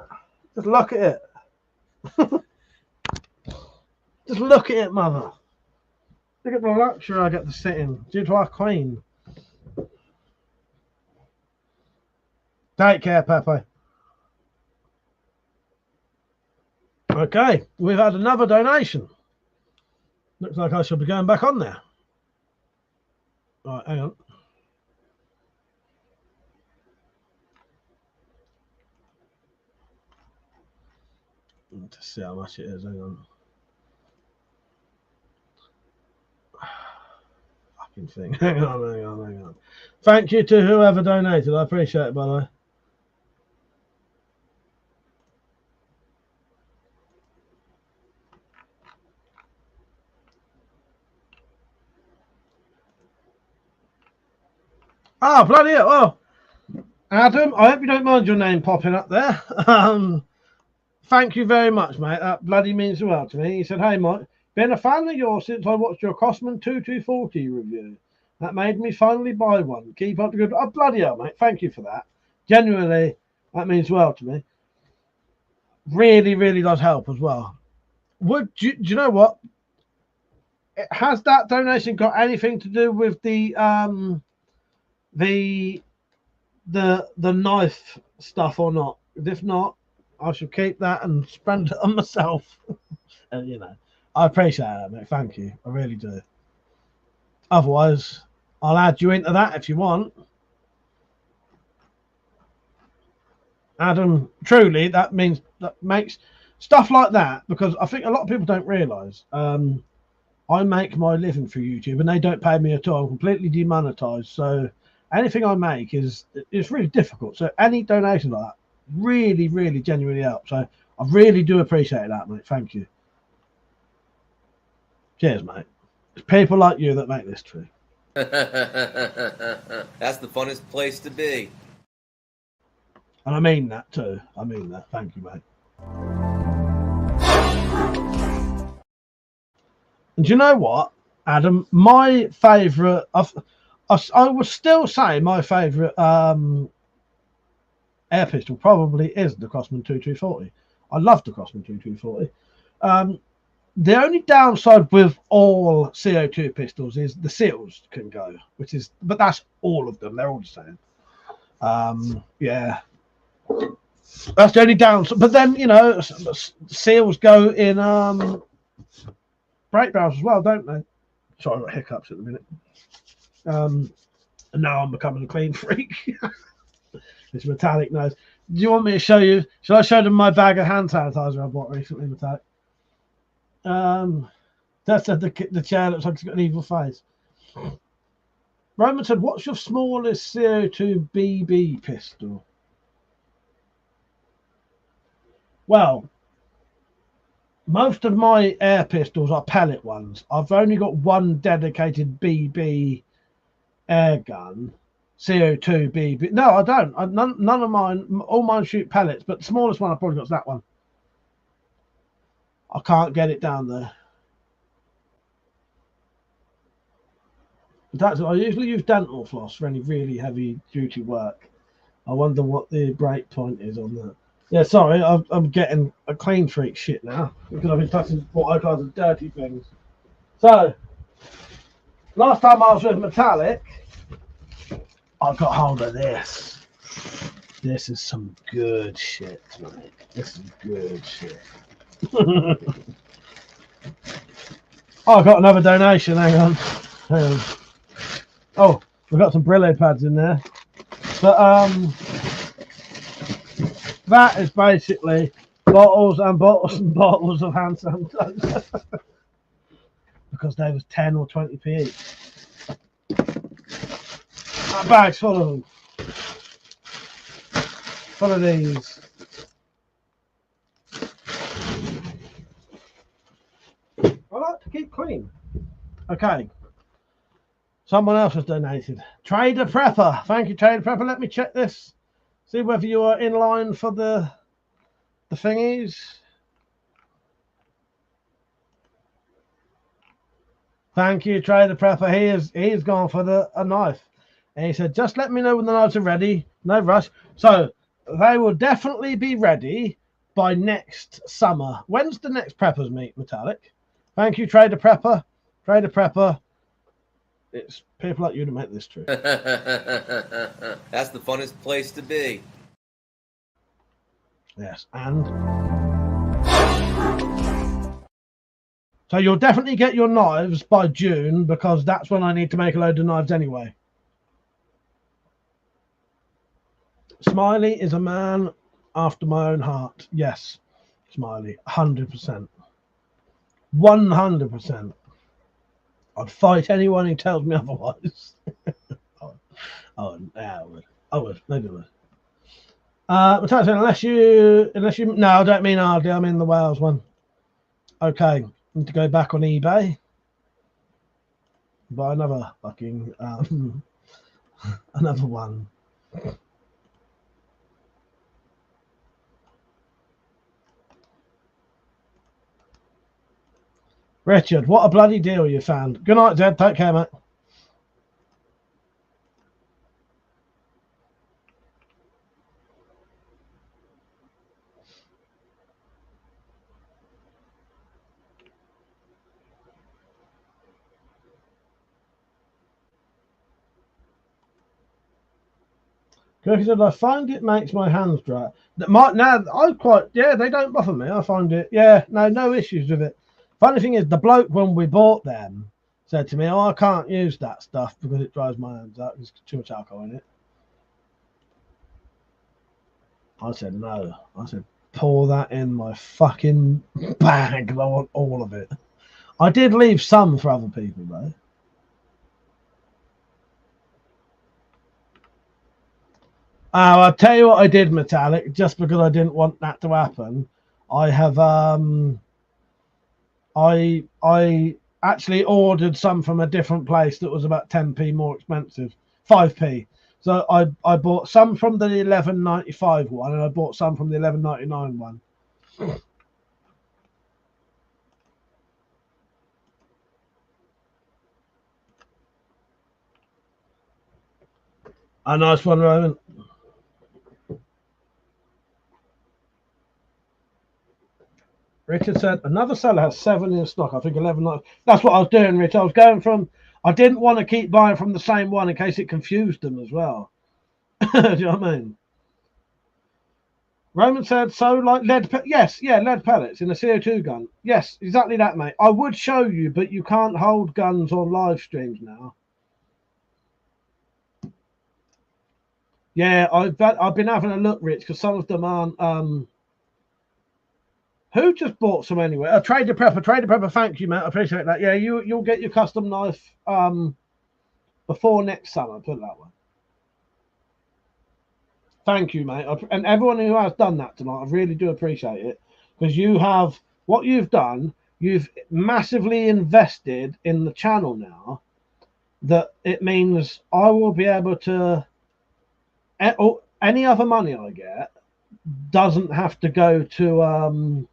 Just look at it. Just look at it, Mother. Look at the luxury I get to sit in due to our queen. Take care, Pepe. Okay, we've had another donation. Looks like I should be going back on there. Right, hang on. To see how much it is, hang on. Fucking thing. Hang on. Thank you to whoever donated. I appreciate it, by the way. Ah, bloody hell. Well, Adam, I hope you don't mind your name popping up there. Thank you very much, mate. That bloody means the world to me. He said, hey, Mike, been a fan of yours since I watched your Crossman 2240 review. That made me finally buy one. Keep up the good... Oh, bloody hell, mate. Thank you for that. Genuinely, that means well to me. Really, really does help as well. Do you know what? Has that donation got anything to do with the knife stuff or not? If not, I shall keep that and spend it on myself. And you know, I appreciate that, mate. Thank you. I really do. Otherwise, I'll add you into that if you want. Adam, truly, that makes stuff like that, because I think a lot of people don't realise. I make my living through YouTube and they don't pay me at all. I'm completely demonetized. So anything I make it's really difficult. So any donation like that really, really genuinely helps. So I really do appreciate that, mate. Thank you. Cheers, mate. It's people like you that make this true. That's the funnest place to be. And I mean that too. I mean that. Thank you, mate. And do you know what, Adam? My favourite, I would still say my favourite air pistol probably is the Crossman 2240. I love the Crossman 2240. The only downside with all CO2 pistols is the seals can go, but that's all of them. They're all the same. Yeah, that's the only downside. But then, you know, seals go in brake barrels as well, don't they? Sorry, I've got hiccups at the minute. And now I'm becoming a clean freak. It's Metallic nose. Do you want me to show you? Shall I show them my bag of hand sanitizer I bought recently, Metallic? That's the chair looks like it's got an evil face. Roman said, what's your smallest CO2 BB pistol? Well, most of my air pistols are pellet ones. I've only got one dedicated BB air gun, CO2 BB. No, I don't. None of mine, all mine shoot pellets, but the smallest one I probably got is that one. I can't get it down there. I usually use dental floss for any really heavy duty work. I wonder what the break point is on that. Yeah, sorry, I'm getting a clean freak shit now because I've been touching what I call the dirty things. So, last time I was with Metallic, I got hold of this. This is some good shit, mate. This is good shit. Oh, I got another donation. Hang on. Oh, we've got some Brillo pads in there. But that is basically bottles and bottles and bottles of hand sanitizer. Because they was 10 or 20p each. That bag's full of them. Full of these. I like to keep clean. Okay. Someone else has donated. Trader Prepper. Thank you, Trader Prepper. Let me check this. See whether you are in line for the thingies. Thank you, Trader Prepper. He is gone for a knife. And he said, just let me know when the knives are ready. No rush. So they will definitely be ready by next summer. When's the next Preppers meet, Metallic? Thank you, Trader Prepper. Trader Prepper. It's people like you to make this true. That's the funnest place to be. Yes, and so you'll definitely get your knives by June because that's when I need to make a load of knives anyway. Smiley is a man after my own heart. Yes, Smiley, 100%. 100%. I'd fight anyone who tells me otherwise. Yeah, I would. Maybe I would. Unless you, no, I don't mean hardly. I mean the Wales one. Okay, need to go back on eBay. Buy another fucking another one. Richard, what a bloody deal you found. Good night, Zed. Take care, mate. Cookie said, I find it makes my hands dry. That might now they don't bother me. I find it, no issues with it. Funny thing is, the bloke when we bought them said to me, I can't use that stuff because it dries my hands out. There's too much alcohol in it. I said, no. I said, pour that in my fucking bag. I want all of it. I did leave some for other people, though. Oh, I'll tell you what I did, Metallic, just because I didn't want that to happen. I have I actually ordered some from a different place that was about 10p more expensive, 5p. So I bought some from the 11.95 one, and I bought some from the 11.99 one. A nice one, Roman. Richard said, another seller has 7 in stock. I think 11. That's what I was doing, Rich. I was going from, I didn't want to keep buying from the same one in case it confused them as well. Do you know what I mean? Roman said, so like lead, yes, yeah, lead pellets in a CO2 gun. Yes, exactly that, mate. I would show you, but you can't hold guns on live streams now. Yeah, I've been having a look, Rich, because some of them aren't. Who just bought some anyway? Trader Prepper, thank you, mate. I appreciate that. Yeah, you'll get your custom knife before next summer, put it that way. Thank you, mate. And everyone who has done that tonight, I really do appreciate it. Because you have, what you've done, you've massively invested in the channel now, that it means I will be able to, any other money I get doesn't have to go to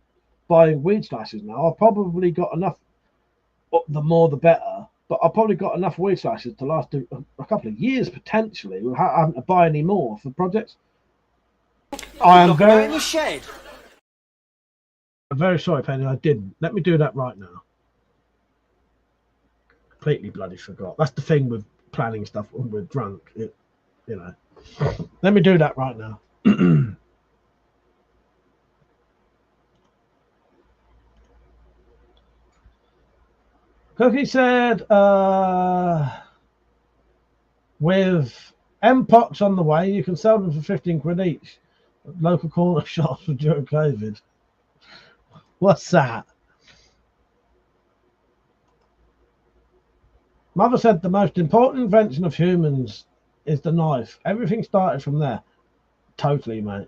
buying weed slices now. I've probably got enough, the more the better, but I've probably got enough weed slices to last a couple of years potentially without having to buy any more for projects. I am very in the shed. I'm very sorry, Penny, I didn't. Let me do that right now. Completely bloody forgot. That's the thing with planning stuff when we're drunk. You know. Let me do that right now. Cookie said, with M-Pox on the way, you can sell them for 15 quid each at local corner shops during COVID. What's that? Mother said the most important invention of humans is the knife. Everything started from there. Totally, mate.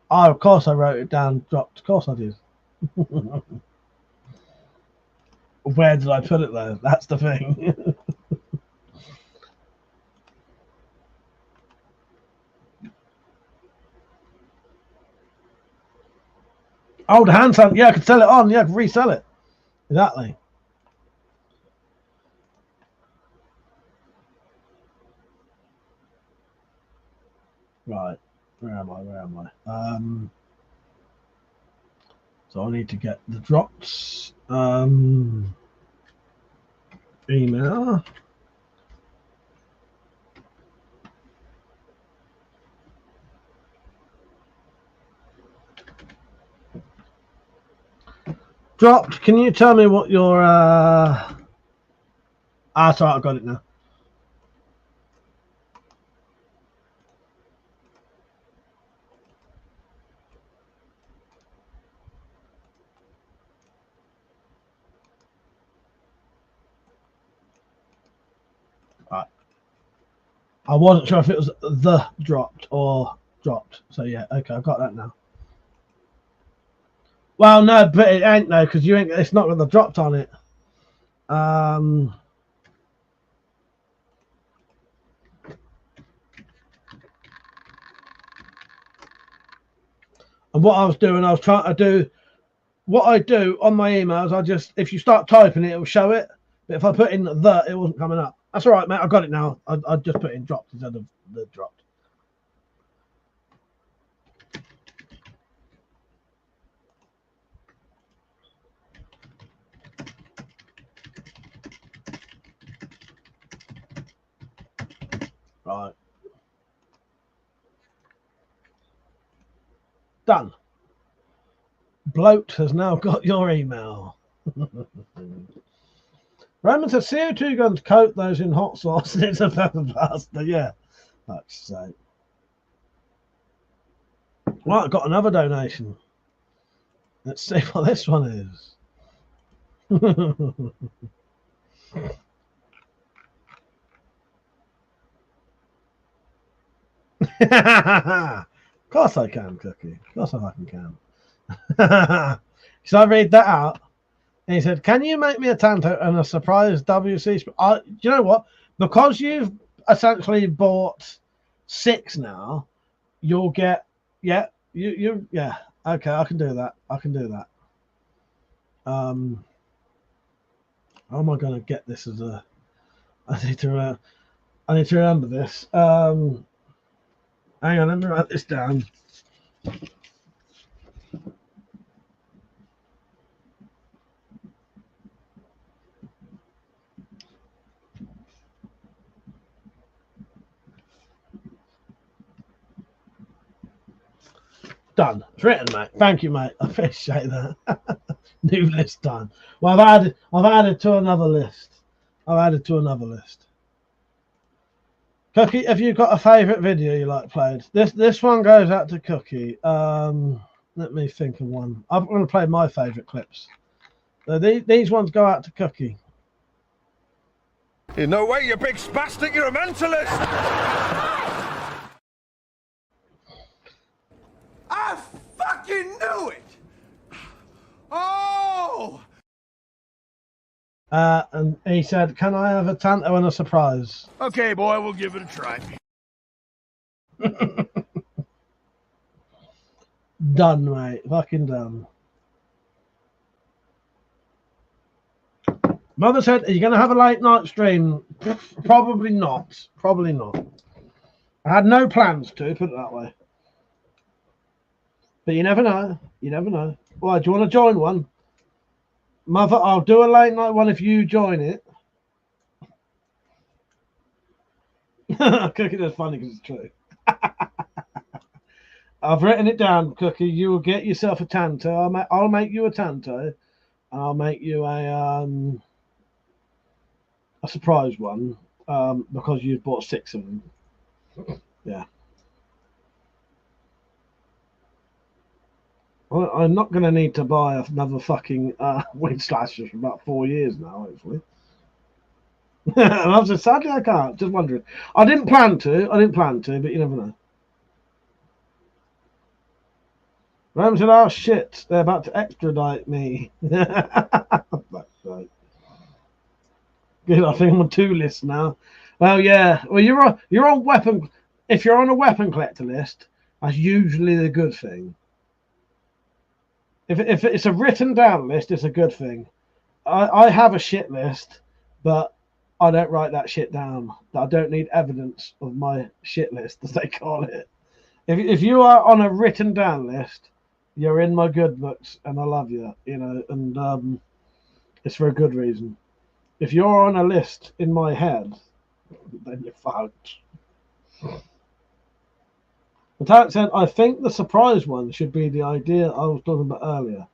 Oh, of course I wrote it down. Dropped. Of course I did. Where did I put it though? That's the thing. Oh, the hand sanitizer. Yeah, I could sell it on. Yeah, I could resell it. Exactly. Right. Where am I? Where am I? So I need to get the drops. Email. Dropped. Can you tell me what your sorry, I got it now. Right. I wasn't sure if it was the dropped or dropped. So yeah, okay, I've got that now. Well, no, but it ain't though, because you ain't. It's not got the dropped on it. And what I was doing, I was trying to do what I do on my emails. I just, if you start typing it, it will show it. But if I put in the, it wasn't coming up. That's all right, mate. I got it now. I just put in dropped instead of the dropped. Right. Done. Bloat has now got your email. Roman says CO2 guns coat those in hot sauce and it's a pepper pasta. Yeah. That's so. Well, I got another donation. Let's see what this one is. Of course I can, Cookie. Of course I fucking can. So I read that out. And he said, can you make me a Tanto and a surprise WC? Do you know what? Because you've essentially bought 6 now, you'll get, yeah, yeah. Okay, I can do that. I can do that. How am I going to get this as a, I need to remember this. Hang on, let me write this down. Done. It's written, mate. Thank you, mate. I appreciate that. New list done. Well, I've added to another list. I've added to another list. Cookie, have you got a favourite video you like played? This one goes out to Cookie. Let me think of one. I'm going to play my favourite clips. So these ones go out to Cookie. No way, you big spastic, you're a mentalist! I fucking knew it! Oh! And he said, can I have a Tanto and a surprise? Okay, boy, we'll give it a try. Done, mate. Fucking done. Mother said, are you going to have a late night stream? Probably not. Probably not. I had no plans to, put it that way. But you never know. You never know. Why, do you want to join one? Mother, I'll do a late night one if you join it. Cookie, that's funny because it's true. I've written it down, Cookie. You will get yourself a Tanto. I'll make you a Tanto, and I'll make you a surprise one because you've bought 6 of them. Yeah. Well, I'm not going to need to buy another fucking weed slasher for about 4 years now, hopefully. And I was just sadly I can't. Just wondering. I didn't plan to, but you never know. Rome said, "Oh shit, they're about to extradite me." That's right. Good, I think I'm on 2 lists now. Well, yeah. Well, you're on weapon. If you're on a weapon collector list, that's usually the good thing. If it's a written down list, it's a good thing. I have a shit list, but I don't write that shit down. I don't need evidence of my shit list, as they call it. If you are on a written down list, you're in my good books, and I love you, you know, and it's for a good reason. If you're on a list in my head, then you're fucked. But that said, I think the surprise one should be the idea I was talking about earlier.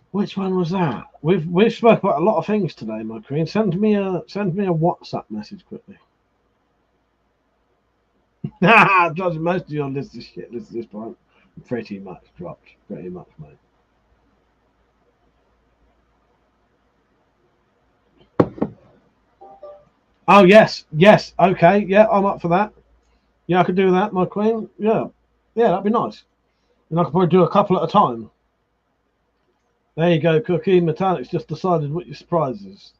Which one was that? We've spoke about a lot of things today, my queen. Send me a WhatsApp message quickly. Judge, most of your list is shit list at this point. Pretty much dropped. Pretty much, mate. Oh yes, okay, yeah, I'm up for that. Yeah, I could do that, my queen. Yeah, that'd be nice. And I could probably do a couple at a time. There you go, Cookie. Metallic's just decided what your surprise is.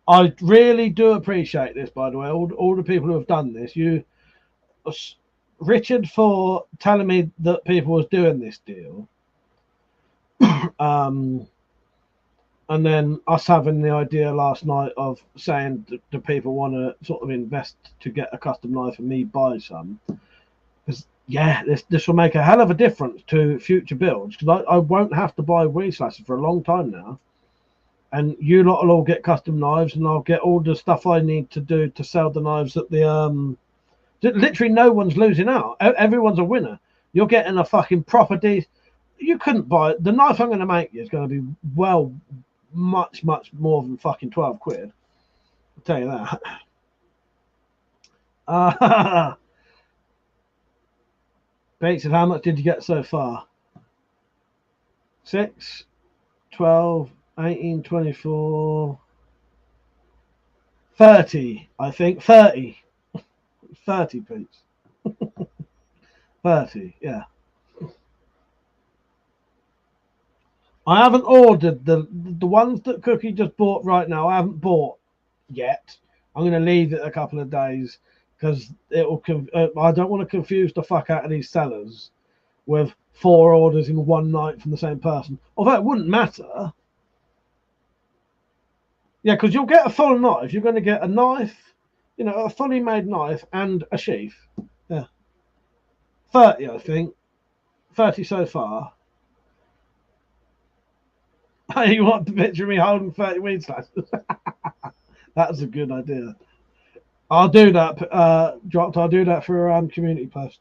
I really do appreciate this, by the way. All the people who have done this. Richard, for telling me that people was doing this deal. And then us having the idea last night of saying, do people want to sort of invest to get a custom knife and me buy some? Because, yeah, this will make a hell of a difference to future builds. Because I won't have to buy weed slashers for a long time now. And you lot will all get custom knives, and I'll get all the stuff I need to do to sell the knives at the... Literally no one's losing out. Everyone's a winner. You're getting a fucking property. You couldn't buy it. The knife I'm going to make you is going to be, well, much more than fucking 12 quid. I'll tell you that. Bates said, how much did you get so far? 6, 12, 18, 24, 30, I think. 30. 30, Pete. 30, yeah. I haven't ordered the ones that Cookie just bought right now. I haven't bought yet. I'm going to leave it a couple of days because it will. I don't want to confuse the fuck out of these sellers with 4 orders in one night from the same person. Although it wouldn't matter. Yeah, because you'll get a full knife. You're going to get a knife, you know, a fully made knife and a sheath. Yeah. 30, I think. 30 so far. You want to picture me holding 30 weed slashers? That's a good idea. I'll do that, Dropped. I'll do that for a community post.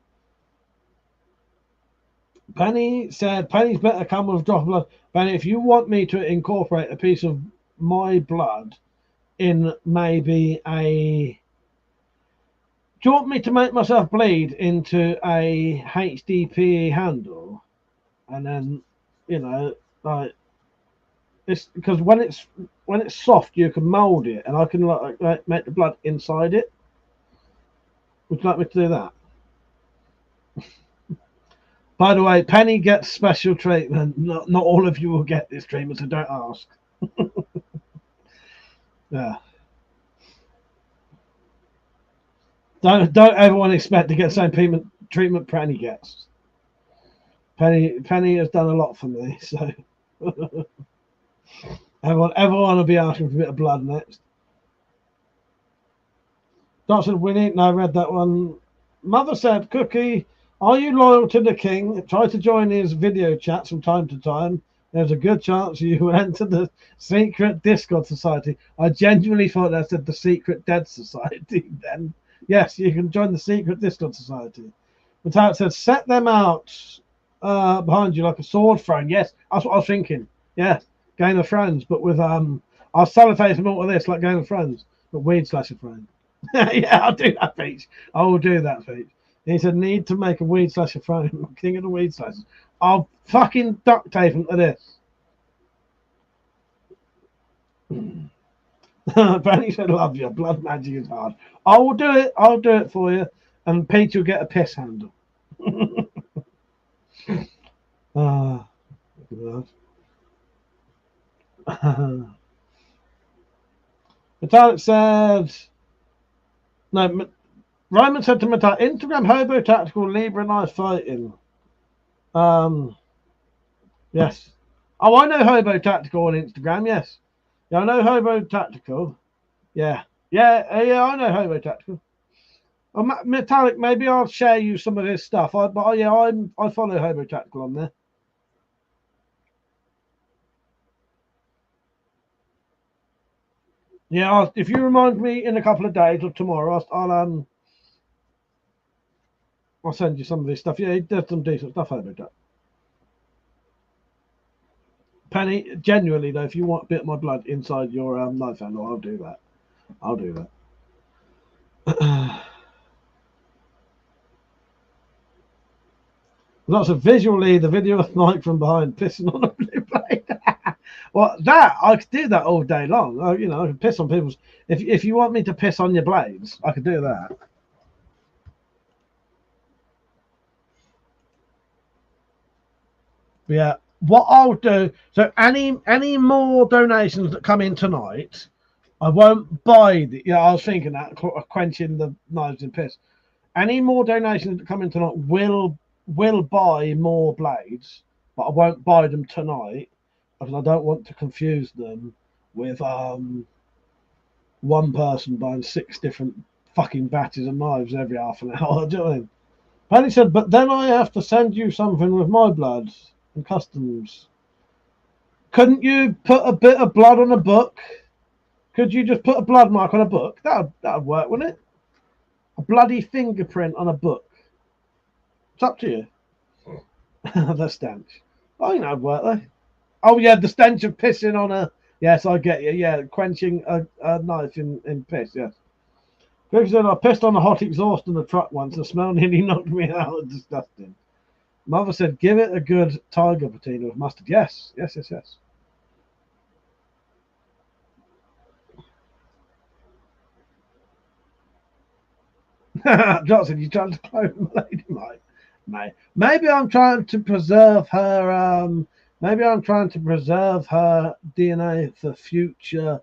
Penny said, Penny's better come with a drop of blood. Penny, if you want me to incorporate a piece of my blood in maybe a... Do you want me to make myself bleed into a HDPE handle? And then, you know, like... It's because when it's soft, you can mold it, and I can like make the blood inside it. Would you like me to do that? By the way, Penny gets special treatment. Not all of you will get this treatment, so don't ask. Yeah. Don't everyone expect to get the same treatment Penny gets. Penny has done a lot for me, so. Everyone will be asking for a bit of blood next. Doctor Winnie, no, I read that one. Mother said, Cookie, are you loyal to the king? Try to join his video chats from time to time. There's a good chance you will enter the secret Discord society. I genuinely thought that said the secret Dead Society. Then, yes, you can join the secret Discord society. Metallic said, set them out behind you like a sword throne. Yes, that's what I was thinking. Yeah, Game of Thrones, but with I'll sellotape them all to this like Game of Thrones, but weed slasher throne. Yeah, I'll do that, Peach. I will do that, Peach. He said, need to make a weed slasher throne. King of the weed slashers. I'll fucking duct tape him to this. Benny said, love you. Blood magic is hard. I will do it. I'll do it for you. And Peach will get a piss handle. God. Metallic said, no, Roman said to Metallic, Instagram Hobo Tactical, Libra and I fighting. Yes. Oh, I know Hobo Tactical on Instagram, yes. Yeah, I know Hobo Tactical. Yeah. Yeah, I know Hobo Tactical. Metallic, maybe I'll share you some of his stuff. I follow Hobo Tactical on there. Yeah, if you remind me in a couple of days or tomorrow, I'll send you some of his stuff. Yeah, he does some decent stuff, Hobo Tactical. Penny, genuinely though, if you want a bit of my blood inside your knife handle, I'll do that. I'll do that. Lots of visually the video of Mike from behind pissing on a blue blade. Well, that I could do that all day long. I could piss on people's. If you want me to piss on your blades, I could do that. But yeah. What I'll do, so any more donations that come in tonight, I won't buy the. Yeah, I was thinking that quenching the knives and piss. Any more donations that come in tonight will buy more blades, but I won't buy them tonight because I don't want to confuse them with one person buying 6 different fucking batches of knives every half an hour. Do you know what I mean? Penny said, but then I have to send you something with my blood. And customs. Couldn't you put a bit of blood on a book? Could you just put a blood mark on a book? That'd work, wouldn't it? A bloody fingerprint on a book. It's up to you. The stench. Oh, that'd work though. Oh yeah, the stench of pissing on a. Yes, I get you. Yeah, quenching a knife in piss. Yes. Greg said I pissed on a hot exhaust in the truck once. The smell nearly knocked me out. It's disgusting. Mother said, give it a good tiger patina with mustard. Yes. Johnson, you trying to clone Lady Mike? No. Maybe I'm trying to preserve her. Maybe I'm trying to preserve her DNA for future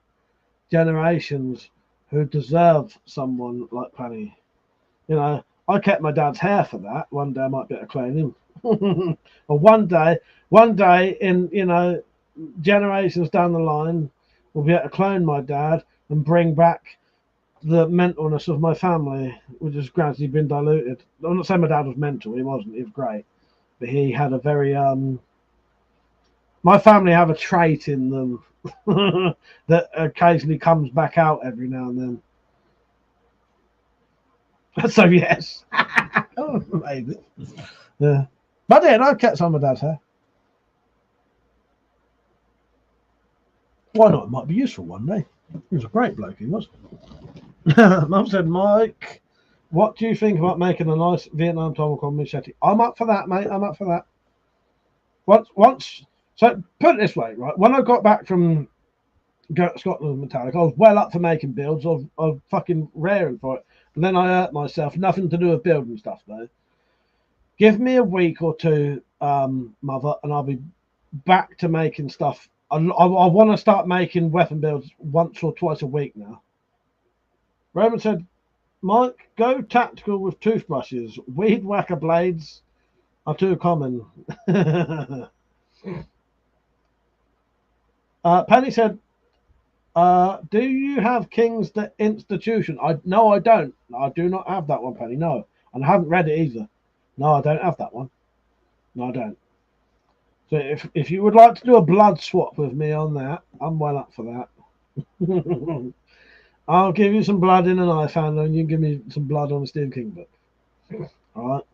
generations who deserve someone like Penny. I kept my dad's hair for that. One day I might be able to clone him. Or one day in generations down the line, we'll be able to clone my dad and bring back the mentalness of my family, which has gradually been diluted. I'm not saying my dad was mental; he wasn't. He was great, but he had a very my family have a trait in them that occasionally comes back out every now and then. So yes, maybe. Yeah. But then I kept some of Dad's hair. Why not? It might be useful one day. He was a great bloke, he was. Mum said, Mike, what do you think about making a nice Vietnam tomahawk machete? I'm up for that, mate. I'm up for that. So put it this way, right? When I got back from Scotland Metallic, I was well up for making builds. I was fucking raring for it. And then I hurt myself. Nothing to do with building stuff, though. Give me a week or two, Mother, and I'll be back to making stuff. I want to start making weapon builds once or twice a week now. Roman said, Mike, go tactical with toothbrushes. Weed whacker blades are too common. Penny said, do you have King's the Institution? No, I don't. I do not have that one, Penny. No. And I haven't read it either. No, I don't have that one. No, I don't. So if you would like to do a blood swap with me on that, I'm well up for that. I'll give you some blood in an knife handler, and you can give me some blood on a Stephen King book. All right.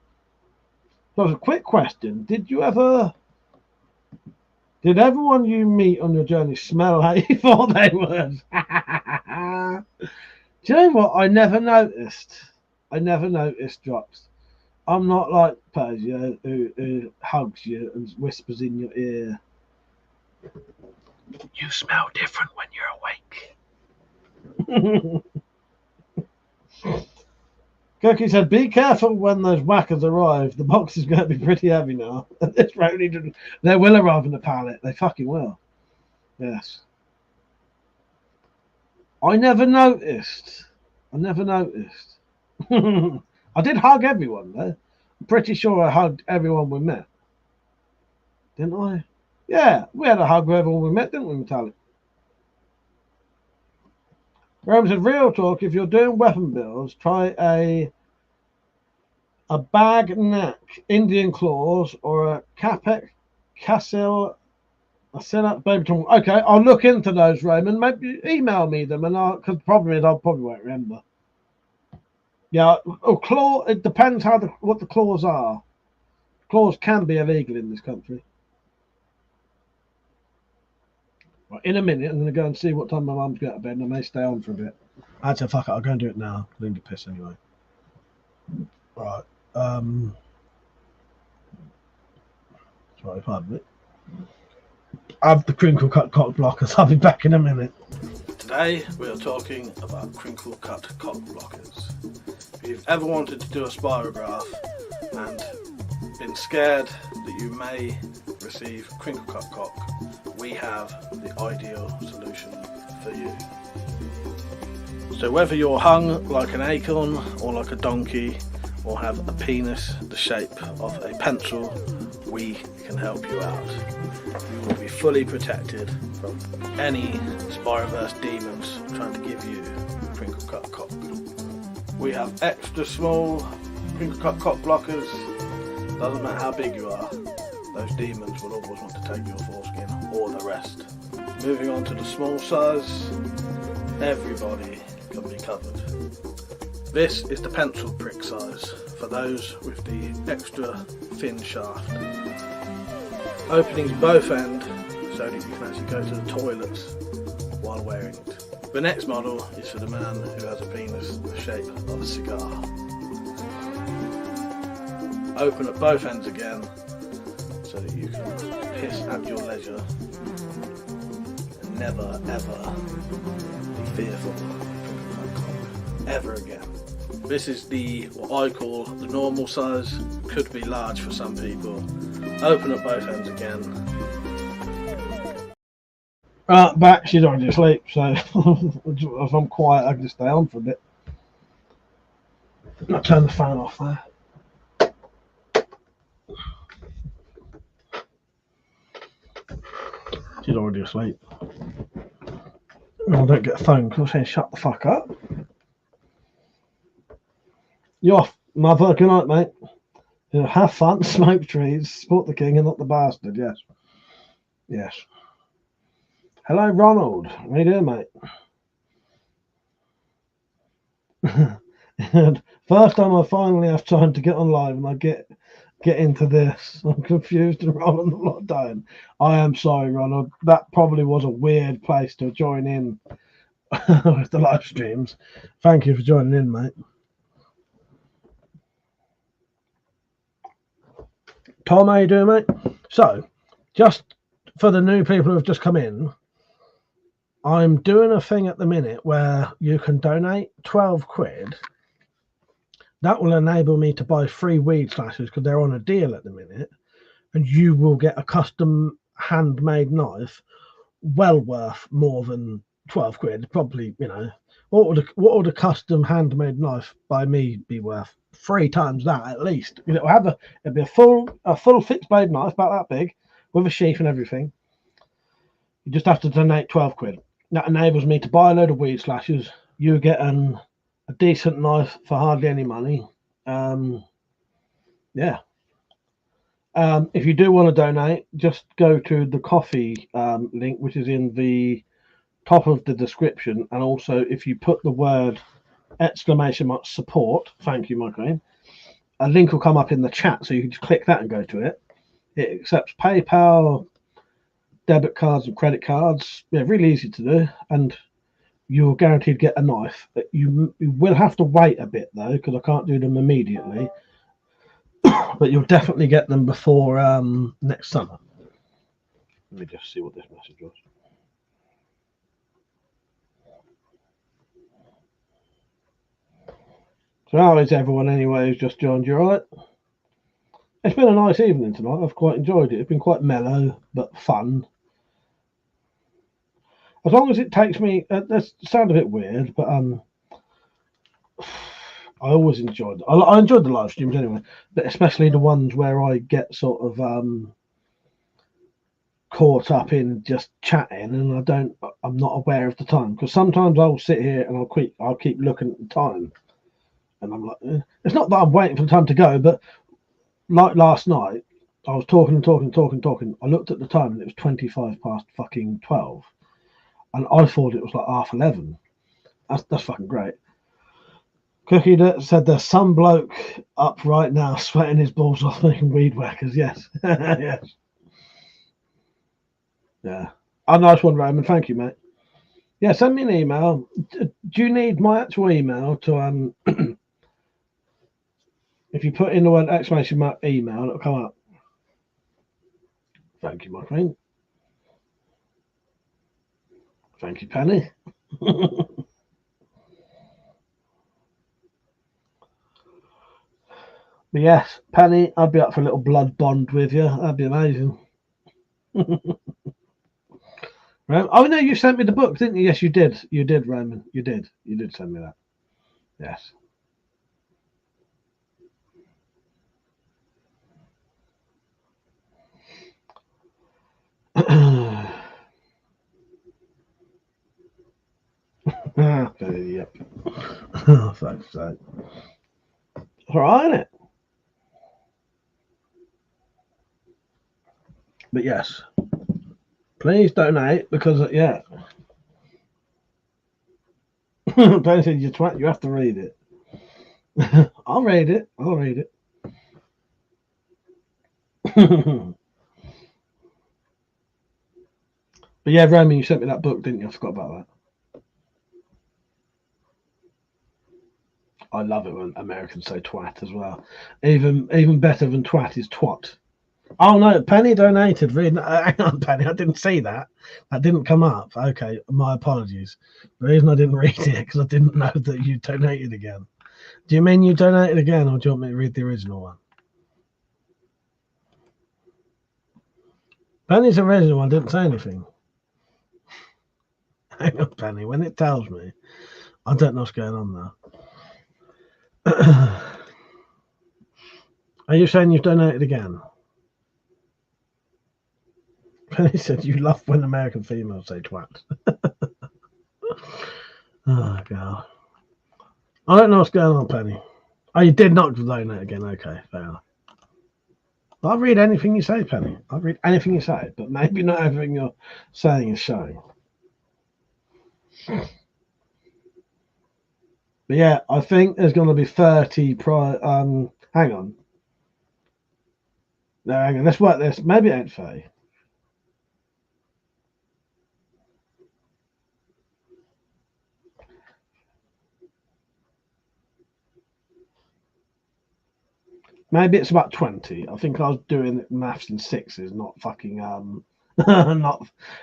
So, a quick question: Did everyone you meet on your journey smell how you thought they would? Do you know what? I never noticed. Drops. I'm not like Persia who hugs you and whispers in your ear. You smell different when you're awake. Cookie said, be careful when those whackers arrive. The box is going to be pretty heavy now. This road, they will arrive in the pallet. They fucking will. Yes. I never noticed. I did hug everyone, though. I'm pretty sure I hugged everyone we met. Didn't I? Yeah, we had a hug with everyone we met, didn't we, Metallic? Rome said, real talk, if you're doing weapon builds, try a bag neck, Indian claws, or a Capek Cassil. I said that baby tongue. Okay, I'll look into those, Raymond. Maybe email me them, and because the problem is I probably won't remember. Yeah, claw. It depends what the claws are. Claws can be illegal in this country. Right, in a minute, I'm going to go and see what time my mum's got to bed, and I may stay on for a bit. I'd say fuck it. I'll go and do it now. I need to piss anyway. Right. Sorry, pardon me. I have the crinkle cut cock blockers. I'll be back in a minute. Today we are talking about crinkle cut cock blockers. If you've ever wanted to do a spirograph and been scared that you may receive crinkle cut cock, we have the ideal solution for you. So whether you're hung like an acorn or like a donkey or have a penis the shape of a pencil, we can help you out. You will be fully protected from any Spiroverse demons trying to give you crinkle cut cock. We have extra small crinkle cut cock blockers. Doesn't matter how big you are, those demons will always want to take your foreskin or the rest. Moving on to the small size, everybody can be covered. This is the pencil prick size for those with the extra thin shaft. Openings both end so that you can actually go to the toilets while wearing it. The next model is for the man who has a penis the shape of a cigar. Open at both ends again so that you can piss at your leisure and never ever be fearful ever again. This is what I call the normal size, could be large for some people. Open at both ends again. Back, she's already asleep, so if I'm quiet I can just stay on for a bit. I'll turn the fan off there. She's already asleep. No, don't get a phone because I'm saying shut the fuck up. You're off, mother. Good night, mate. You know, have fun, smoke trees, support the king and not the bastard. Yes. Yes. Hello, Ronald. How you doing, mate? And first time I finally have time to get on live and I get into this. I'm confused and Ronald I'm not dying. I am sorry, Ronald. That probably was a weird place to join in with the live streams. Thank you for joining in, mate. Tom, how you doing, mate? So, just for the new people who have just come in, I'm doing a thing at the minute where you can donate 12 quid. That will enable me to buy 3 weed slashers because they're on a deal at the minute, and you will get a custom handmade knife well worth more than 12 quid. Probably, you know, what would a custom handmade knife by me be worth? 3 times that at least. It'll be a full fixed blade knife about that big with a sheath and everything. You just have to donate 12 quid. That enables me to buy a load of weed slashers. You get a decent knife for hardly any money. Yeah. If you do want to donate, just go to the coffee link, which is in the top of the description. And also, if you put the word !support, thank you, my queen, a link will come up in the chat. So you can just click that and go to it. It accepts PayPal, debit cards and credit cards. Yeah, really easy to do. And you're guaranteed to get a knife. You will have to wait a bit, though, because I can't do them immediately. But you'll definitely get them before next summer. Let me just see what this message was. So how is everyone anyway who's just joined you, all right? It's been a nice evening tonight. I've quite enjoyed it. It's been quite mellow, but fun. As long as it takes me... that sounds a bit weird, but I always enjoyed it. I enjoyed the live streams anyway, but especially the ones where I get sort of caught up in just chatting and I'm not aware of the time, because sometimes I'll sit here and I'll keep looking at the time and I'm like, it's not that I'm waiting for the time to go, but like last night I was talking. I looked at the time and it was 25 past fucking 12 and I thought it was like 11:30. That's fucking great. Cookie said there's some bloke up right now sweating his balls off making weed whackers. Yes. Yes. Yeah. A nice one, Roman. Thank you, mate. Yeah, send me an email. Do you need my actual email to if you put in the word !email, it'll come up. Thank you, my friend. Thank you, Penny. But yes, Penny, I'd be up for a little blood bond with you. That'd be amazing. Right. Oh no, you sent me the book, didn't you? Yes, you did. You did, Roman. You did. You did send me that. Yes. Yep. Oh, fuck's sake. All right, isn't it? But yes, please donate because yeah. Don't say you twat. You have to read it. I'll read it. I'll read it. But yeah, Roman, you sent me that book, didn't you? I forgot about that. I love it when Americans say twat as well. Even better than twat is twat. Oh no, Penny donated. Hang on, Penny, I didn't see that. That didn't come up. Okay, my apologies. The reason I didn't read it because I didn't know that you donated again. Do you mean you donated again, or do you want me to read the original one? Penny's original one didn't say anything. Hang on, Penny. When it tells me, I don't know what's going on now. Are you saying you've donated again? Penny said you love when American females say twat. Oh, God. I don't know what's going on, Penny. Oh, you did not donate again. Okay, fair enough. I'll read anything you say, Penny. I'll read anything you say, but maybe not everything you're saying is showing. But yeah, I think there's going to be 30 hang on. No, hang on. Let's work this. Maybe it ain't 30. Maybe it's about 20. I think I was doing maths in sixes, not fucking not.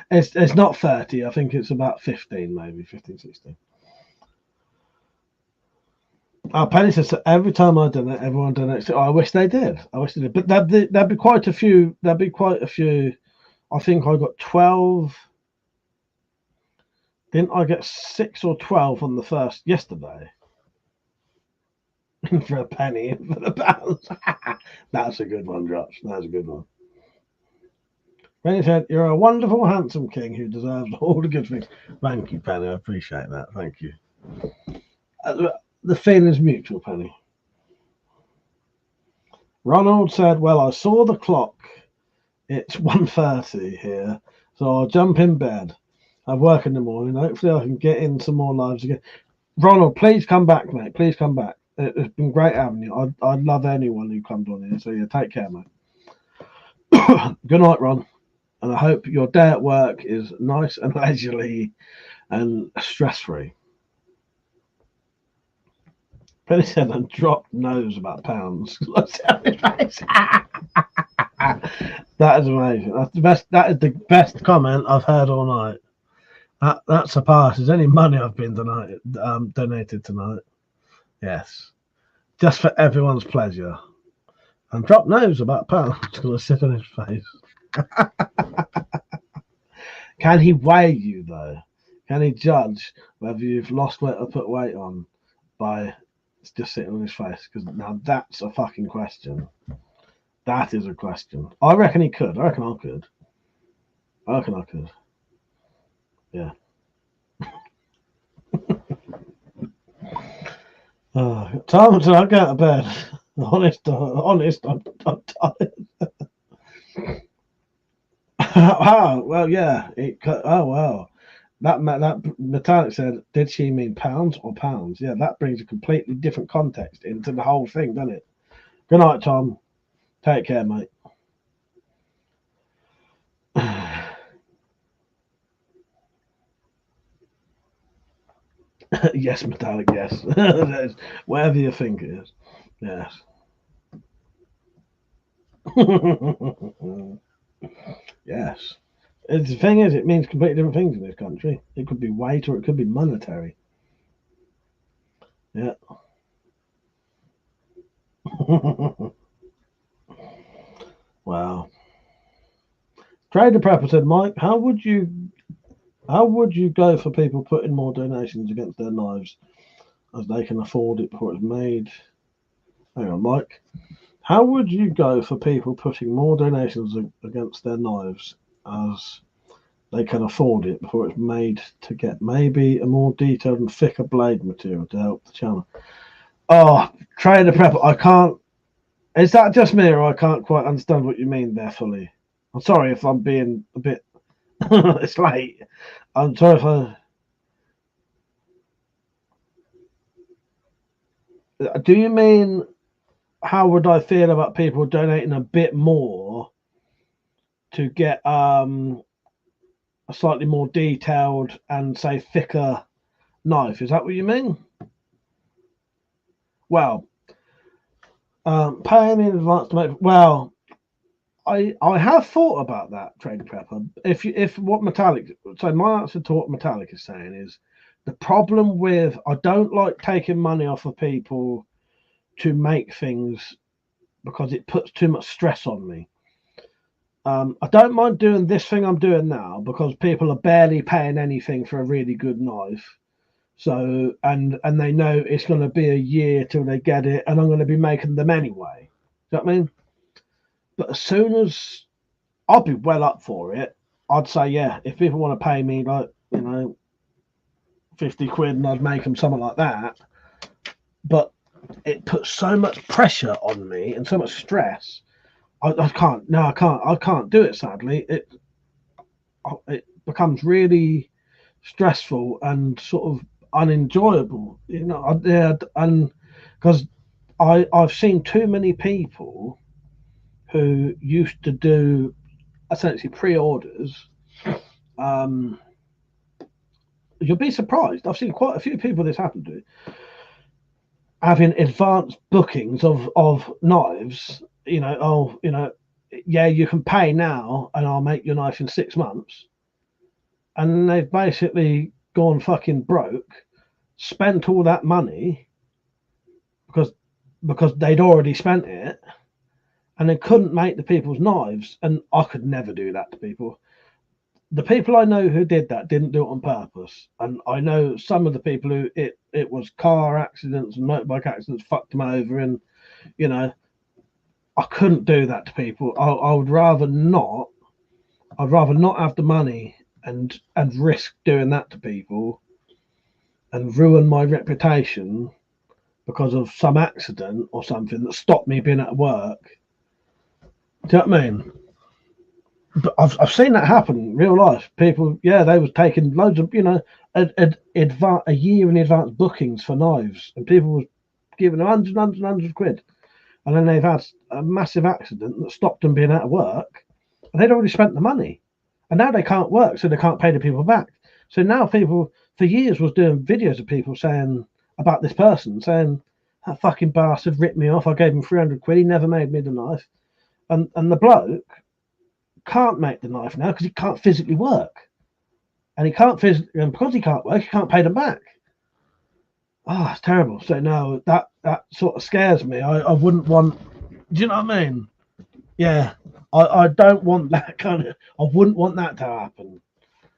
It's not 30. I think it's about 15, maybe 15, 16. Oh, Penny says that every time I donate, everyone donates. Oh, I wish they did. I wish they did. But there'd be quite a few. There'd be quite a few. I think I got 12. Didn't I get 6 or 12 on the first yesterday? For a penny, for the pounds. That's a good one, Josh. That's a good one. Penny said, "You're a wonderful, handsome king who deserves all the good things." Thank you, Penny. I appreciate that. Thank you. The feeling is mutual, Penny. Ronald said, well, I saw the clock. It's 1:30 here, so I'll jump in bed. I work in the morning. Hopefully I can get in some more lives again. Ronald, please come back, mate. Please come back. It's been great having you. I'd love anyone who comes on here. So yeah, take care, mate. Good night, Ron. And I hope your day at work is nice and leisurely and stress-free. Penny said I dropped nose about pounds. That is amazing. That's the best. That is the best comment I've heard all night. That surpasses any money I've been donated tonight. Yes, just for everyone's pleasure. And drop nose about pounds because I sit on his face. Can he weigh you though? Can he judge whether you've lost weight or put weight on by just sitting on his face? Because now that's a fucking question. That is a question. I reckon he could. I reckon I could. I reckon I could. Yeah. Time until I go to bed. Honest, I'm tired. Oh, well, yeah. Oh, wow. That Metallic said, did she mean pounds or pounds? Yeah, that brings a completely different context into the whole thing, doesn't it? Good night, Tom. Take care, mate. Yes, Metallic, yes. Whatever you think it is. Yes. Yes. The thing is, it means completely different things in this country. It could be weight or it could be monetary. Yeah. Wow. Trader Prepper said, Mike, how would you go for people putting more donations against their knives as they can afford it before it's made? Hang on, Mike. How would you go for people putting more donations against their knives as they can afford it before it's made to get maybe a more detailed and thicker blade material to help the channel? Oh, Trader Prepper, I can't. Is that just me, or I can't quite understand what you mean there fully? I'm sorry if I'm being a bit. It's late. I'm sorry if I. Do you mean how would I feel about people donating a bit more to get a slightly more detailed and say thicker knife? Is that what you mean? Well, paying in advance to make. Well, I have thought about that, Trader Prepper. If what Metallic, so my answer to what Metallic is saying is the problem with I don't like taking money off of people to make things because it puts too much stress on me. I don't mind doing this thing I'm doing now because people are barely paying anything for a really good knife. So and they know it's going to be a year till they get it, and I'm going to be making them anyway. Do you know what I mean? But as soon as I'll be well up for it, I'd say yeah. If people want to pay me like 50 quid, and I'd make them something like that. But it puts so much pressure on me and so much stress. I can't. No, I can't. I can't do it. Sadly, it becomes really stressful and sort of unenjoyable. And because I've seen too many people who used to do essentially pre-orders. You'll be surprised. I've seen quite a few people this happen to, having advanced bookings of knives. Yeah, you can pay now and I'll make your knife in 6 months. And they've basically gone fucking broke, spent all that money because they'd already spent it, and they couldn't make the people's knives. And I could never do that to people. The people I know who did that didn't do it on purpose. And I know some of the people who it was car accidents and motorbike accidents fucked them over, and I couldn't do that to people. I would rather not. I'd rather not have the money and risk doing that to people and ruin my reputation because of some accident or something that stopped me being at work. Do you know what I mean? But I've seen that happen in real life. People, yeah, they was taking loads of, a year in advance bookings for knives, and people was giving them hundreds of quid, and then they've had a massive accident that stopped them being out of work, and they'd already spent the money, and now they can't work, so they can't pay the people back. So now people for years was doing videos of people saying about this person, saying that fucking bastard ripped me off. I gave him 300 quid. He never made me the knife, and the bloke can't make the knife now because he can't physically work, and and because he can't work, he can't pay them back. It's terrible. So no, that sort of scares me. I wouldn't want. Do you know what I mean? Yeah, I don't want that kind of. I wouldn't want that to happen.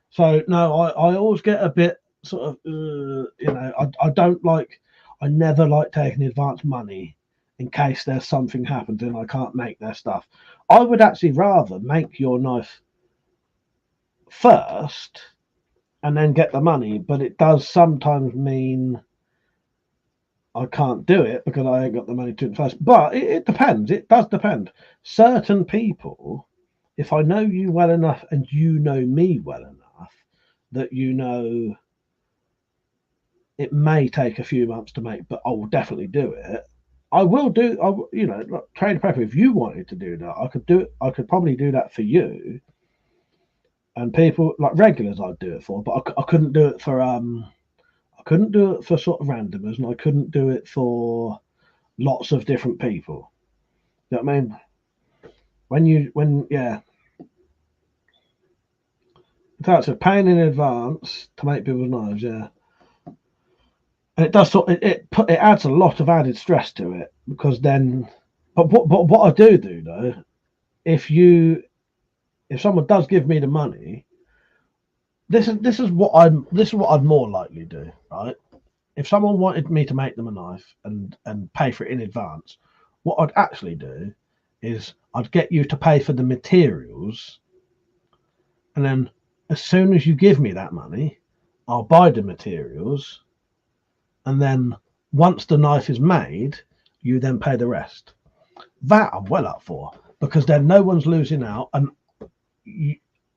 So no, I always get a bit sort of. I don't like. I never like taking advance money in case there's something happens and I can't make their stuff. I would actually rather make your knife first and then get the money, but it does sometimes mean I can't do it because I ain't got the money to do it first. But it depends. It does depend. Certain people, if I know you well enough and you know me well enough, that it may take a few months to make, but I will definitely do it. I will do, trade prep. If you wanted to do that, I could do it. I could probably do that for you. And people like regulars, I'd do it for, but I couldn't do it for sort of randomers, and I couldn't do it for lots of different people. You know what I mean? That's a pain in advance to make people's knives, yeah. And it does it adds a lot of added stress to it because then, but what I do though, if someone does give me the money, this is what I'd more likely do, right? If someone wanted me to make them a knife and pay for it in advance, what I'd actually do is I'd get you to pay for the materials, and then as soon as you give me that money, I'll buy the materials, and then once the knife is made, you then pay the rest. That I'm well up for, because then no one's losing out, and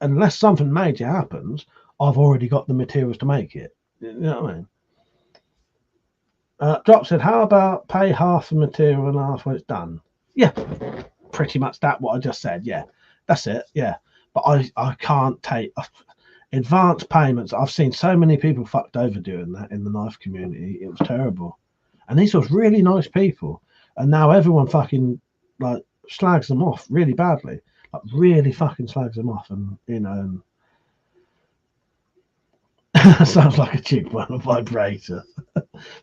unless something major happens, I've already got the materials to make it. You know what I mean? Drop said, how about pay half the material and half when it's done? Yeah, pretty much that what I just said. Yeah, that's it. Yeah, but I can't take advance payments. I've seen so many people fucked over doing that in the knife community. It was terrible, and these were really nice people, and now everyone fucking like slags them off really badly. Like really fucking slags them off, and sounds like a chick on a vibrator.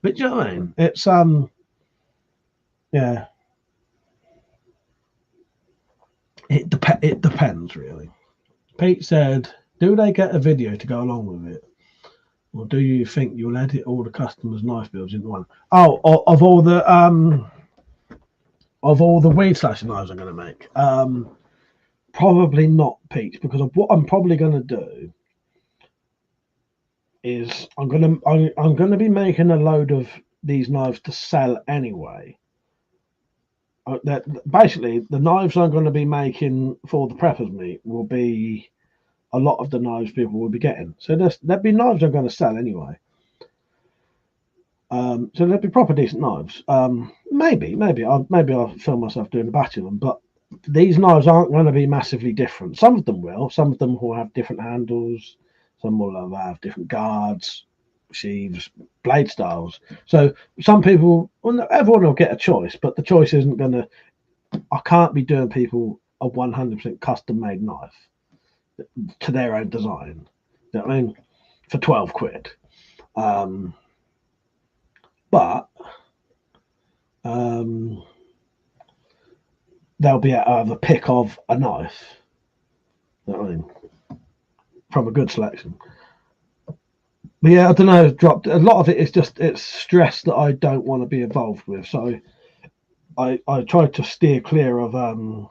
But you know what I mean? It's yeah. It depends really. Pete said, do they get a video to go along with it, or do you think you'll edit all the customers' knife builds into one? Oh, of all the weed slashing knives I'm going to make, probably not, Pete, because of what I'm probably going to do is I'm going to be making a load of these knives to sell anyway. That basically the knives I'm going to be making for the preppers meet will be a lot of the knives people will be getting. So there'll be knives I'm going to sell anyway. So there'll be proper decent knives. Maybe I'll film myself doing a batch of them, but these knives aren't going to be massively different. Some of them will. Some of them will have different handles. Some will have different guards, sheaths, blade styles. So some people, well, everyone will get a choice, but the choice isn't going to. I can't be doing people a 100% custom made knife to their own design. You know what I mean? For 12 quid. But they'll be able to have a pick of a knife. You know what I mean? From a good selection. But yeah, I don't know, dropped a lot of it is just it's stress that I don't want to be involved with. So I try to steer clear of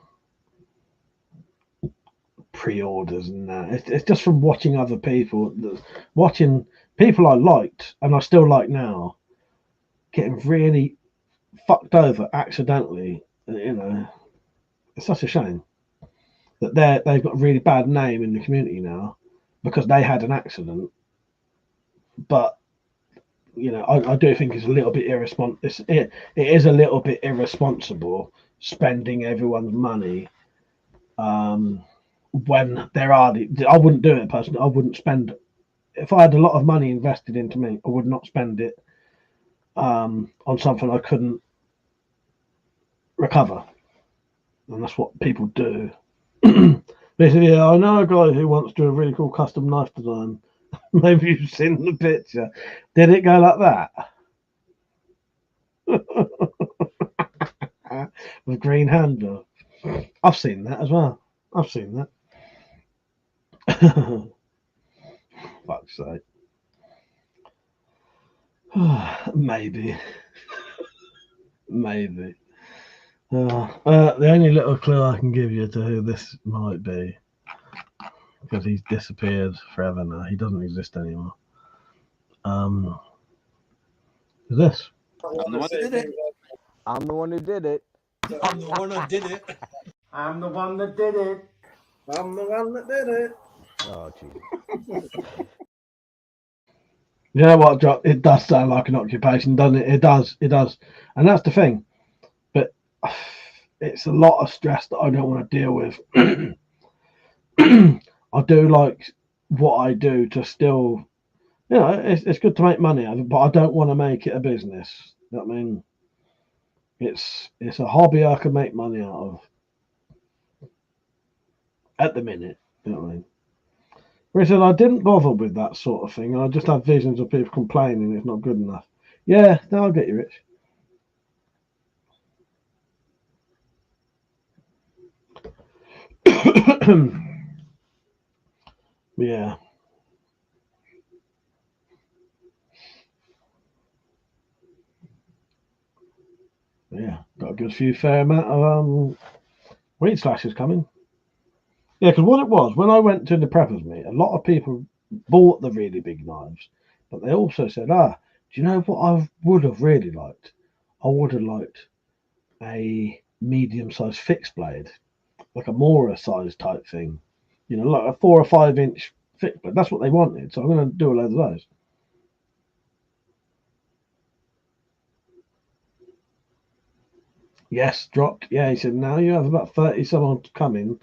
pre-orders and that. It's just from watching other people, watching people I liked and I still like now getting really fucked over accidentally. You know, it's such a shame that they've got a really bad name in the community now because they had an accident. But you know, I do think it's a little bit irresponsible. It is a little bit irresponsible spending everyone's money when there are. I wouldn't do it personally. I wouldn't spend if I had a lot of money invested into me. I would not spend it on something I couldn't recover, and that's what people do. Basically, yeah, I know a guy who wants to do a really cool custom knife design. Maybe you've seen the picture. Did it go like that? With green handle. I've seen that as well. I've seen that. Fuck's sake. Maybe. Maybe. The only little clue I can give you to who this might be, because he's disappeared forever now. He doesn't exist anymore. Is this? I'm the one that did it. I'm the one who did it. I'm the one that did it. I'm the one that did it. I'm the one that did it. Oh, jeez. You know what, Jock? It does sound like an occupation, doesn't it? It does. It does. And that's the thing. But it's a lot of stress that I don't want to deal with. I do like what I do to still, you know, it's good to make money out of it, but I don't want to make it a business. You know what I mean? It's a hobby I can make money out of at the minute. You know what I mean? Richard, I didn't bother with that sort of thing. I just had visions of people complaining it's not good enough. Yeah, no, I'll get you, Rich. Yeah. Yeah, got a good fair amount of weed slashers coming. Yeah, because what it was, when I went to the preppers meet, a lot of people bought the really big knives, but they also said, do you know what I would have really liked? I would have liked a medium-sized fixed blade, like a Mora size type thing. You know, like a 4 or 5 inch fixed blade. That's what they wanted, so I'm going to do a load of those. Yes, dropped. Yeah, he said, now you have about 30 someone coming.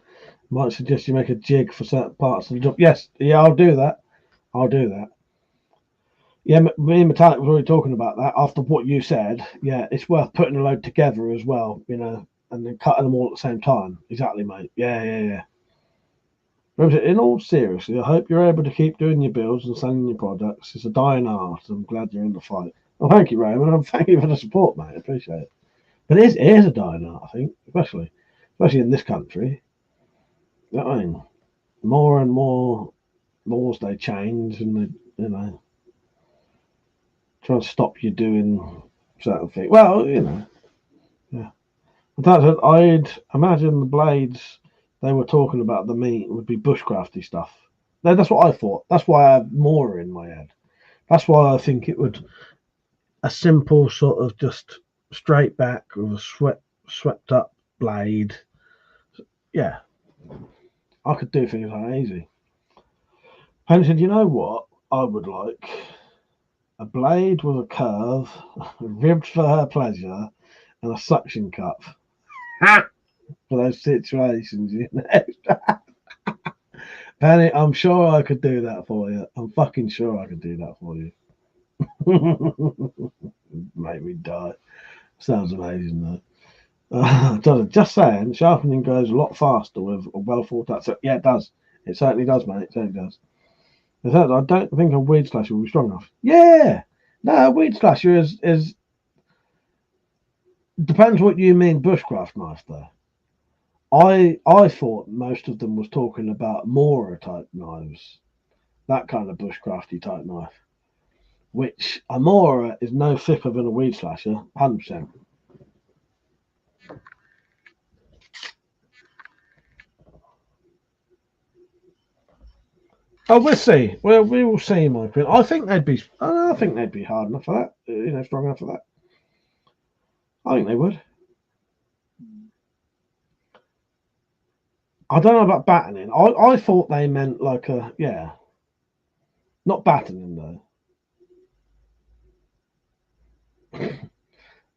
Might suggest you make a jig for certain parts of the job. Yes, yeah, I'll do that. I'll do that. Yeah, me and Metallic was already talking about that after what you said. Yeah, it's worth putting a load together as well, you know, and then cutting them all at the same time. Exactly, mate. Yeah. In all seriousness, I hope you're able to keep doing your builds and selling your products. It's a dying art. I'm glad you're in the fight. Well, thank you, Raymond. And thank you for the support, mate. I appreciate it. But it is a dying art, I think, especially in this country. You know what I mean? More and more laws they change, and they, you know, try and stop you doing certain things. Well, you know, yeah. I'd imagine the blades they were talking about the meat would be bushcrafty stuff. No, that's what I thought. That's why I have more in my head. That's why I think it would a simple sort of just straight back with a swept up blade. Yeah. I could do things like that easy. And he said, you know what I would like? A blade with a curve, ribbed for her pleasure, and a suction cup. For those situations, you know. Penny, I'm sure I could do that for you. I'm fucking sure I could do that for you. Make me die. Sounds amazing, though. Just saying, sharpening goes a lot faster with a well thought out. So, yeah, it does. It certainly does, mate. It certainly does. I don't think a weed slasher will be strong enough. Yeah, no, a weed slasher is depends what you mean bushcraft knife though. I thought most of them was talking about Mora type knives, that kind of bushcrafty type knife, which a Mora is no thicker than a weed slasher, 100%. Oh, we'll see. Well, we will see, my friend. I think they'd be hard enough for that. You know, strong enough for that. I think they would. I don't know about battening. I thought they meant like a, yeah. Not battening though.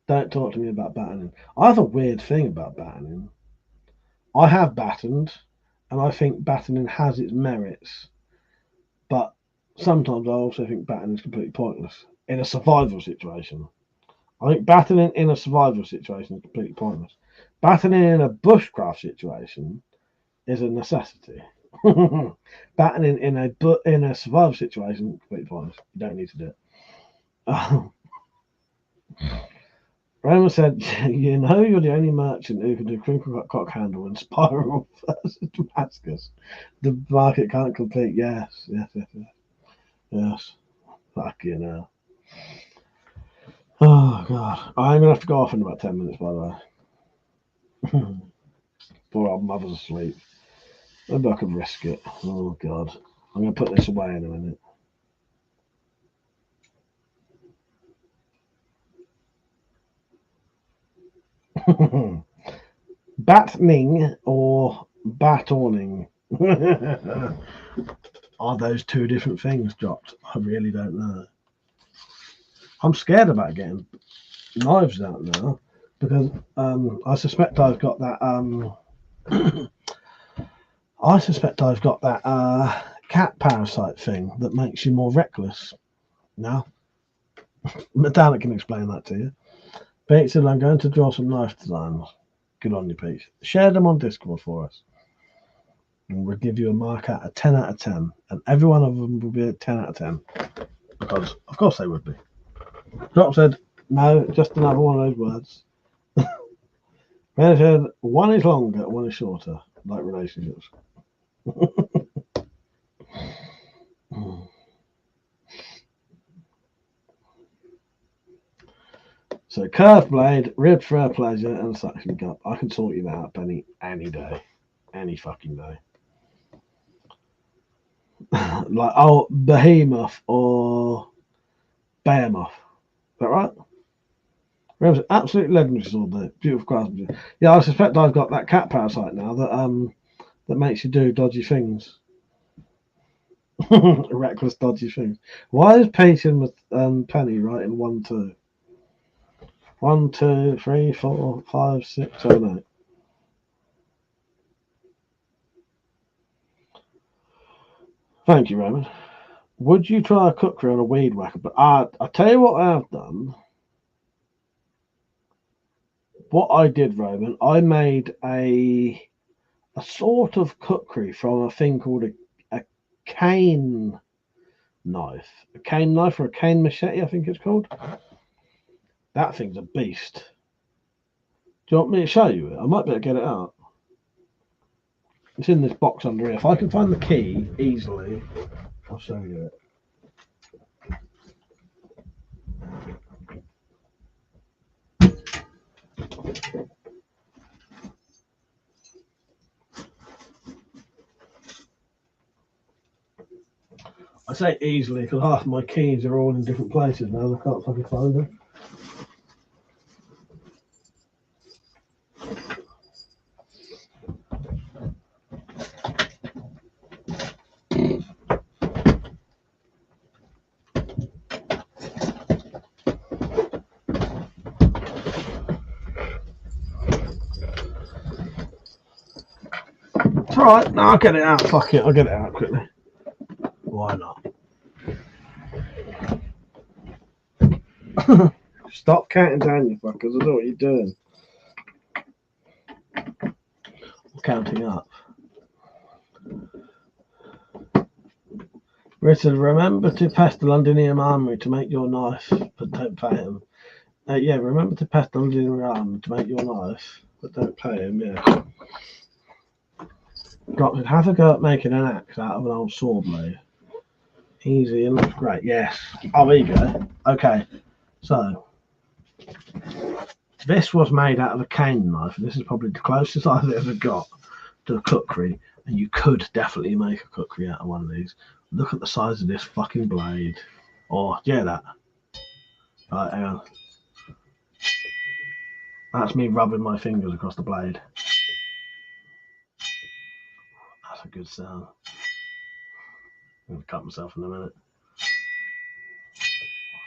Don't talk to me about battening. I have a weird thing about battening. I have battened, and I think battening has its merits. But sometimes I also think battening is completely pointless in a survival situation. I think battening in a survival situation is completely pointless. Battening in a bushcraft situation is a necessity. Battening in a survival situation, completely pointless. You don't need to do it. Roman said, "You know, you're the only merchant who can do crinkle cut cock handle and spiral versus Damascus. The market can't compete." Yes. Fucking hell. Oh god, I'm gonna have to go off in about 10 minutes. By the way, poor old mother's asleep. Maybe I could risk it. Oh god, I'm gonna put this away in a minute. Battening or batorning? Are those two different things, Dropped? I really don't know. I'm scared about getting knives out now because I suspect I've got that. I suspect I've got that cat parasite thing that makes you more reckless. Now, Metallic can explain that to you. Pete said, "I'm going to draw some knife designs." Good on you, Pete. Share them on Discord for us. And we'll give you a mark out of 10 out of 10. And every one of them will be a 10 out of 10. Because, of course, they would be. Drop said, "No, just another one of those words." Man said, "One is longer, one is shorter." Like relationships. So curved blade, ribbed for her pleasure, and suction cup. I can sort you that out, Penny, any day. Any fucking day. Like, behemoth or behemoth. Is that right? Remember, absolute legendary sword there. Beautiful craftsmanship. Yeah, I suspect I've got that cat parasite now that makes you do dodgy things. Reckless dodgy things. Why is Pete and Penny writing 1, 2? 1, 2, 3, 4, 5, 6, 7, 8. Thank you, Roman. Would you try a cookery on a weed whacker? But I tell you what I have done. What I did, Roman, I made a sort of cookery from a thing called a cane knife. A cane knife or a cane machete, I think it's called. That thing's a beast. Do you want me to show you it? I might be able to get it out. It's in this box under here. If I can find the key easily, I'll show you it. I say easily because half my keys are all in different places now. I can't fucking find them. It's alright. No, I'll get it out. Fuck it. I'll get it out quickly. Why not? Stop counting down, you fuckers. I know what you're doing. I'm counting up. Richard, remember to pass the Londinium armory to make your knife, but don't pay him. Yeah, remember to pass the Londinium armory to make your knife, but don't pay him, yeah. Got have a go at making an axe out of an old saw blade. Easy and looks great. Yes. Oh, there you go. Okay. So, this was made out of a cane knife. This is probably the closest I've ever got to a cookery. And you could definitely make a cookery out of one of these. Look at the size of this fucking blade. Oh, yeah, that. Right, hang on. That's me rubbing my fingers across the blade. That's a good sound. I'm going to cut myself in a minute.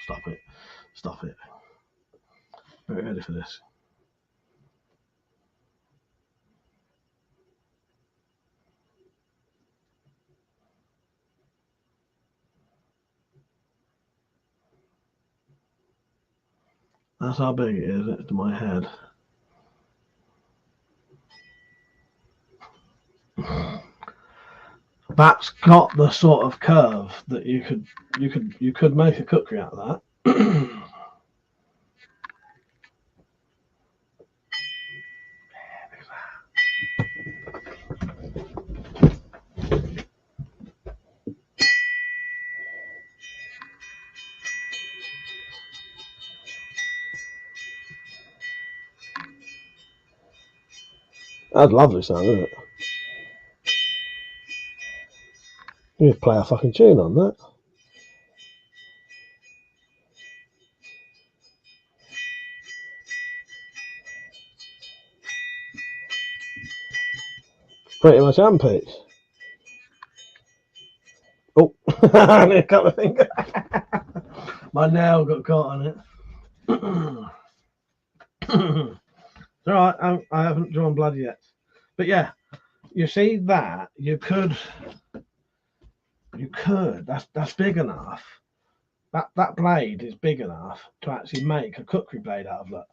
Stop it. Stop it. Very ready for this. That's how big it is. It's to my head. That's got the sort of curve that you could make a cookery out of that. That's lovely sound, isn't it? You could play a fucking tune on that. Pretty much Ampage. Oh, I need a couple of fingers. My nail got caught on it. It's alright, I haven't drawn blood yet. But yeah, you see that you could, that's big enough. That blade is big enough to actually make a cookery blade out of that.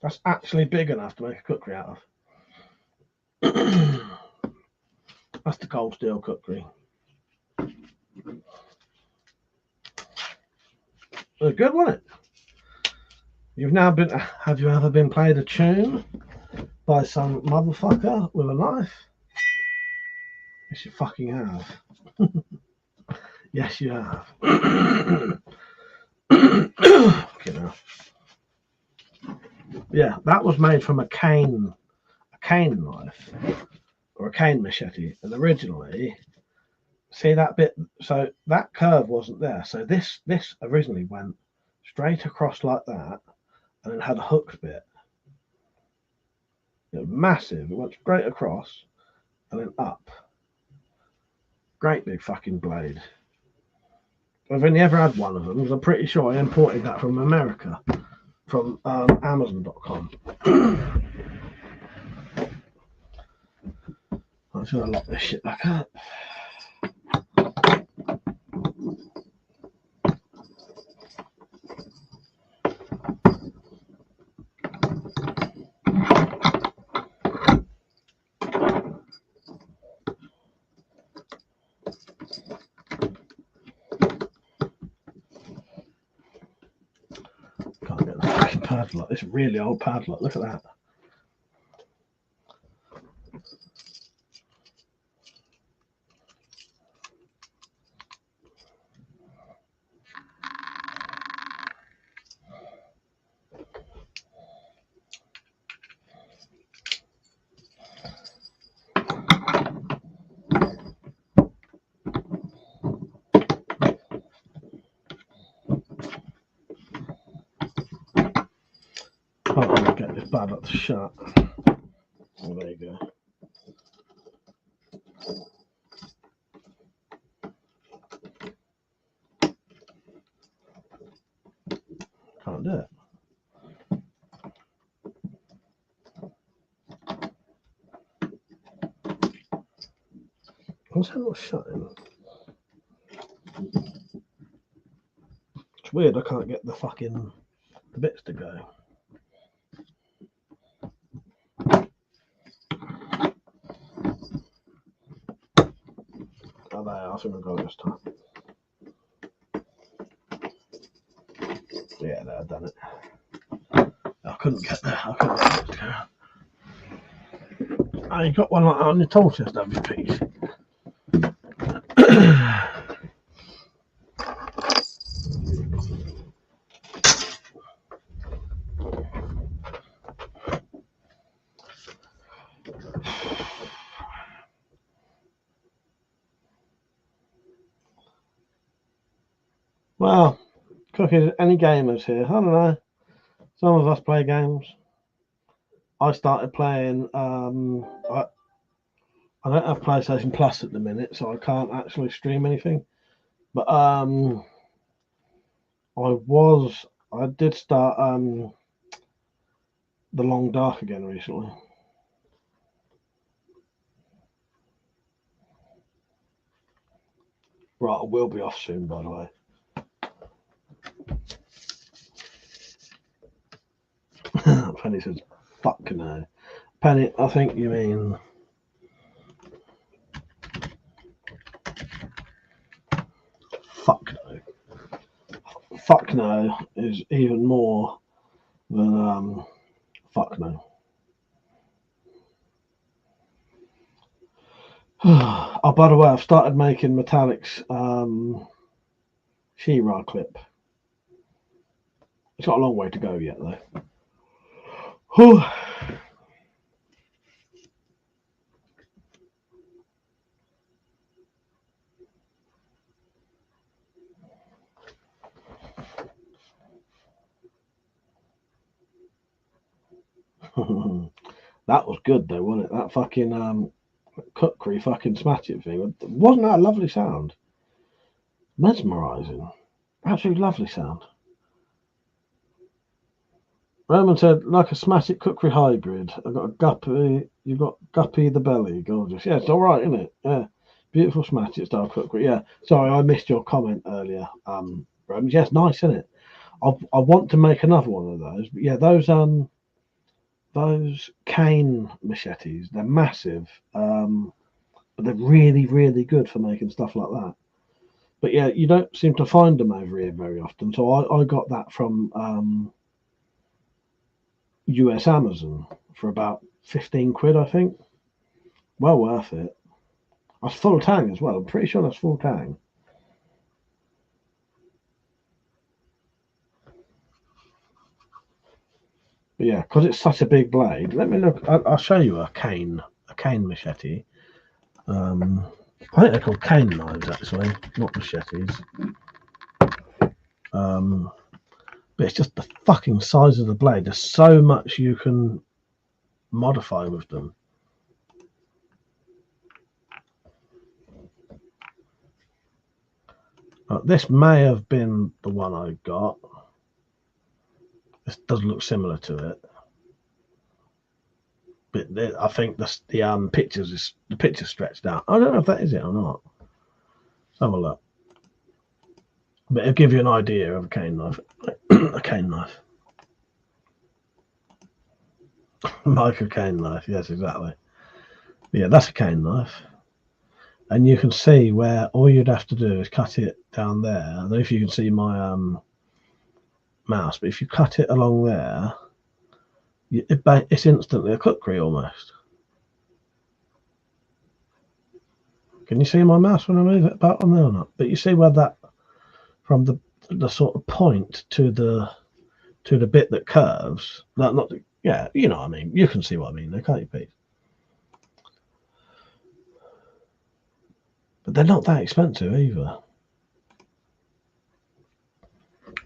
That's actually big enough to make a cookery out of. That's the cold steel cookery. It's good, wasn't it? Have you ever been played a tune by some motherfucker with a knife? Yes, you fucking have. Yes, you have. Okay, now. Yeah, that was made from a cane knife or a cane machete, and originally, see that bit? So that curve wasn't there. So this originally went straight across like that, and it had a hooked bit. It was massive. It went straight across and then up. Great big fucking blade. I've only ever had one of them because I'm pretty sure I imported that from America, from Amazon.com. I'm just going to lock this shit back up. Can't get the fucking padlock. This really old padlock. Look at that. Oh, I'm gonna get this padlock to shut. Oh, there you go. Can't do it. What's that not shutting? It's weird, I can't get the bits to go. Oh, there, I think I've got it this time. Yeah, there, I've done it. I couldn't get there. I couldn't get it to go. Oh, you got one like that on your tool chest, have you, Pete? Well, Cookies, any gamers here? I don't know. Some of us play games. I started playing. I don't have PlayStation Plus at the minute, so I can't actually stream anything. But I did start The Long Dark again recently. Right, I will be off soon, by the way. Penny says, fuck no. Penny, I think you mean... Fuck no. Fuck no is even more than fuck no. Oh, by the way, I've started making Metallic's She-Ra clip. It's got a long way to go yet, though. That was good, though, wasn't it? That fucking cookery fucking smash it thing. Wasn't that a lovely sound? Mesmerising. Absolutely lovely sound. Roman said, like a smash it cookery hybrid. I've got a guppy. You've got Guppy the belly. Gorgeous. Yeah, it's all right, isn't it? Yeah. Beautiful smash it style cookery. Yeah. Sorry, I missed your comment earlier. Roman. Yes, nice, isn't it? I want to make another one of those. But yeah, those cane machetes, they're massive. But they're really, really good for making stuff like that. But yeah, you don't seem to find them over here very often. So I got that from US Amazon for about 15 quid, I think. Well worth it. That's full tang as well. I'm pretty sure that's full tang. But yeah, because it's such a big blade. Let me look. I'll show you a cane machete. I think they're called cane knives, actually, not machetes. But it's just the fucking size of the blade. There's so much you can modify with them. This may have been the one I got. This does look similar to it. But I think the picture's stretched out. I don't know if that is it or not. Let's have a look. But it'll give you an idea of a cane knife. A cane knife. Like a cane knife, yes, exactly. Yeah, that's a cane knife. And you can see where all you'd have to do is cut it down there. I don't know if you can see my mouse, but if you cut it along there, it's instantly a cookery almost. Can you see my mouse when I move it about on there or not? But you see where that, from the sort of point to the bit that curves, yeah, you know what I mean. You can see what I mean there, can't you, Pete? But they're not that expensive either.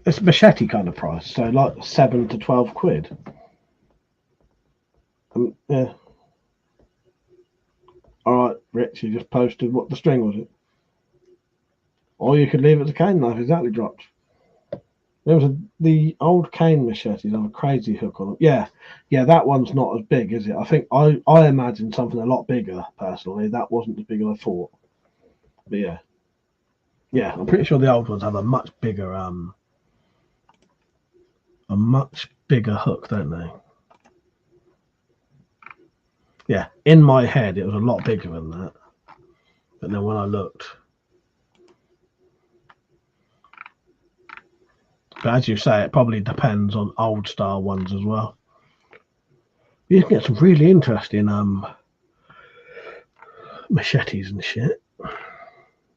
It's a machete kind of price, so like 7 to 12 quid. Yeah. All right, Rich, you just posted what the string was it? Or you could leave it as a cane knife, exactly dropped. There was the old cane machetes have a crazy hook on them. Yeah, that one's not as big, is it? I think I imagined something a lot bigger, personally. That wasn't as big as I thought. But yeah. Yeah, I'm pretty sure the old ones have a much bigger hook, don't they? Yeah, in my head it was a lot bigger than that. But then when I looked, but as you say, it probably depends on old style ones as well. You can get some really interesting machetes and shit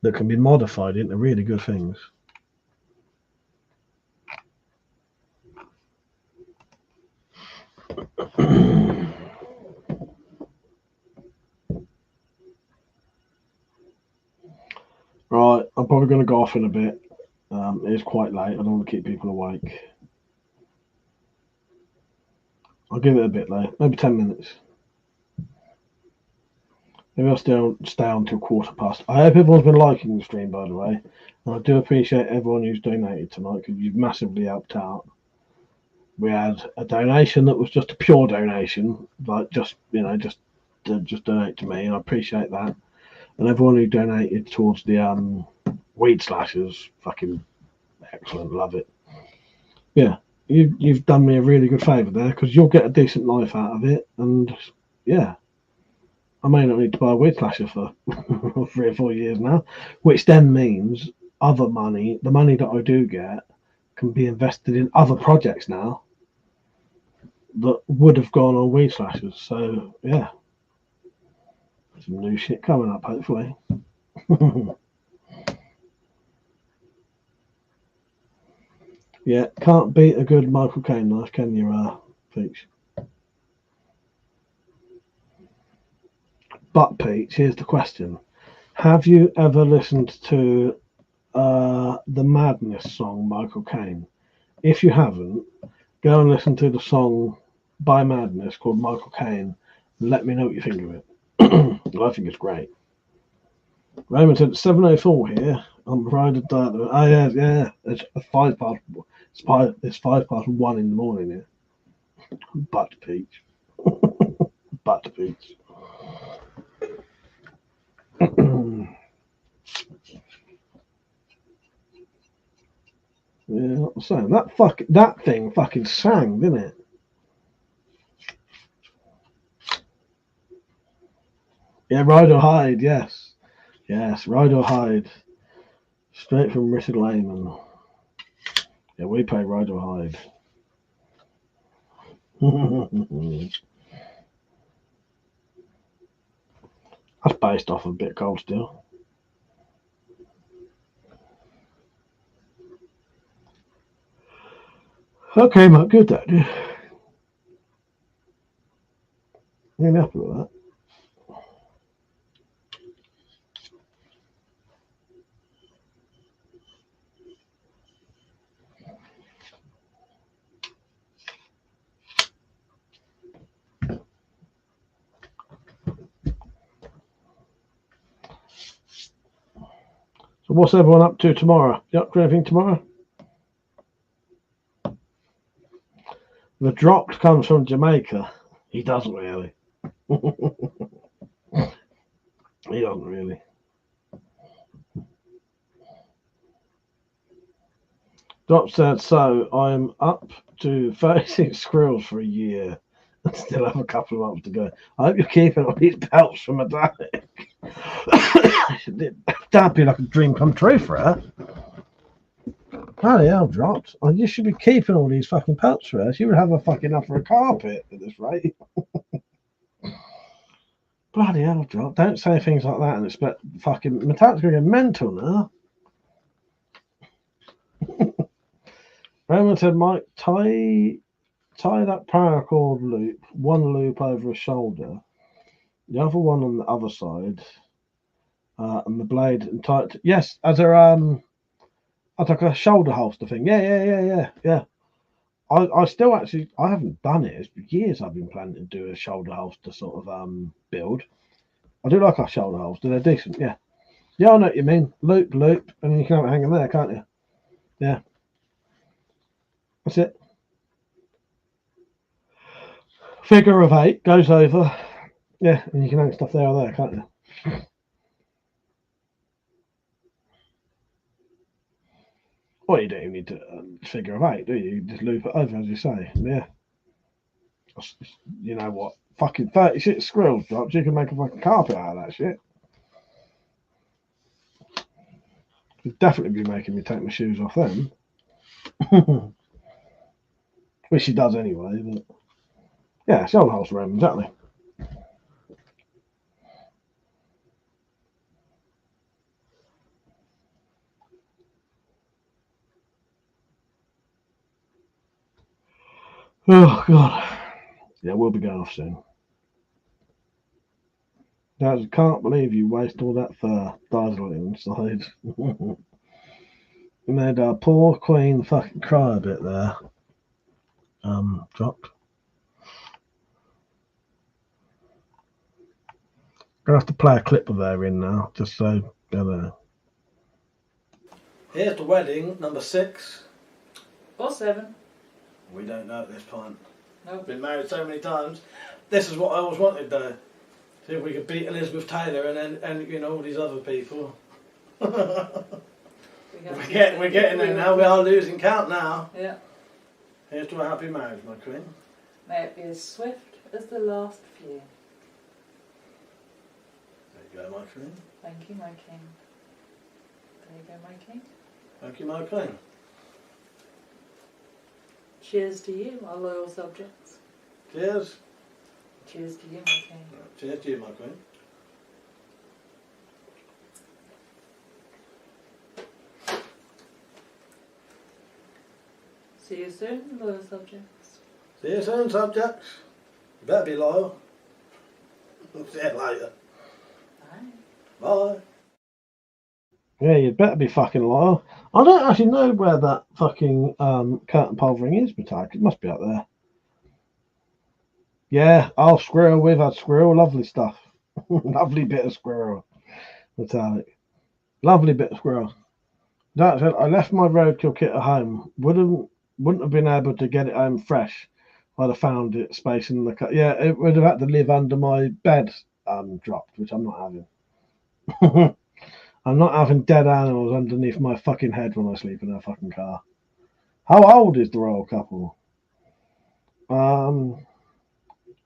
that can be modified into really good things. Right, I'm probably going to go off in a bit. It is quite late. I don't want to keep people awake. I'll give it a bit though, maybe 10 minutes. Maybe I'll stay on till 1:15. I hope everyone's been liking the stream, by the way. And I do appreciate everyone who's donated tonight because you've massively helped out. We had a donation that was just a pure donation, like just donate to me, and I appreciate that. And everyone who donated towards the weed slashers, fucking excellent, love it. Yeah, you've done me a really good favour there because you'll get a decent life out of it, and yeah, I may not need to buy a weed slasher for 3 or 4 years now, which then means other money, the money that I do get, can be invested in other projects now that would have gone on weed slashers. So yeah, some new shit coming up hopefully. Yeah, can't beat a good Michael Caine knife, can you, Peach? But Peach, here's the question: have you ever listened to the Madness song, Michael Caine? If you haven't, go and listen to the song by Madness called Michael Caine. And let me know what you think of it. I think it's great. Raymond said 7:04 here. I'm riding diet. Oh yeah. It's 1 in the morning here. But Peach. But Peach. Yeah, I'm saying that thing fucking sang, didn't it? Yeah, Ride or Hide, yes. Yes, Ride or Hide. Straight from Richard Lehman. Yeah, we play Ride or Hide. That's based off of a bit Cold Steel. Okay, mate, good that. I'm happy with that. So what's everyone up to tomorrow? You up to anything tomorrow? The Dropped comes from Jamaica. He doesn't really. He doesn't really. Drop said, so I'm up to 36 squirrels for a year and still have a couple of months to go. I hope you're keeping all these pelts from a diet. That'd be like a dream come true for her. Bloody hell, Dropped. You should be keeping all these fucking pelts for her. She would have a fucking enough for a carpet at this rate. Bloody hell, Drop. Don't say things like that and expect fucking Matat's going to get mental now. Roman said, Mike, tie that paracord loop, one loop over a shoulder, the other one on the other side, and the blade and tie it. Yes, as like a shoulder holster thing. Yeah. I still actually, I haven't done it. It's for years I've been planning to do a shoulder holster sort of build. I do like our shoulder holster. They're decent. Yeah, I know what you mean. Loop, and you can have it hanging there, can't you? Yeah. That's it. Figure of 8 goes over. Yeah, and you can hang stuff there or there, can't you? Well, you don't even need to figure of 8, do you? You just loop it over, as you say. Yeah. You know what? Fucking 36 squirrels drops. You can make a fucking carpet out of that shit. You'd definitely be making me take my shoes off them. Which she does anyway, but yeah, shoulder holster room, exactly. Oh god. Yeah, we'll be going off soon. Guys, I can't believe you waste all that fur dazzling inside. You made our poor queen fucking cry a bit there. Dropped. Gonna have to play a clip of her in now, just so you know. Here's the wedding, number 6. Or 7. We don't know at this point. Nope. Been married so many times. This is what I always wanted though. See if we could beat Elizabeth Taylor and you know all these other people. we're getting there now. We are losing count now. Yeah. Here's to a happy marriage, my queen. May it be as swift as the last few. There you go, my queen. Thank you, my king. There you go, my king. Thank you, my queen. Cheers to you, our loyal subjects. Cheers. Cheers to you, my king. Cheers to you, my queen. See you soon, loyal subjects. See you soon, subjects. You better be loyal. See you later. Bye. Bye. Yeah, you'd better be fucking loyal. I don't actually know where that fucking curtain pole ring is, Metallic. It must be up there. Yeah, oh, squirrel, we've had squirrel. Lovely stuff. Lovely bit of squirrel, Metallic. Lovely bit of squirrel. That's it. I left my roadkill kit at home. Wouldn't have been able to get it home fresh. I'd have found it space in the car. Yeah, it would have had to live under my bed dropped, which I'm not having. I'm not having dead animals underneath my fucking head when I sleep in a fucking car. How old is the royal couple?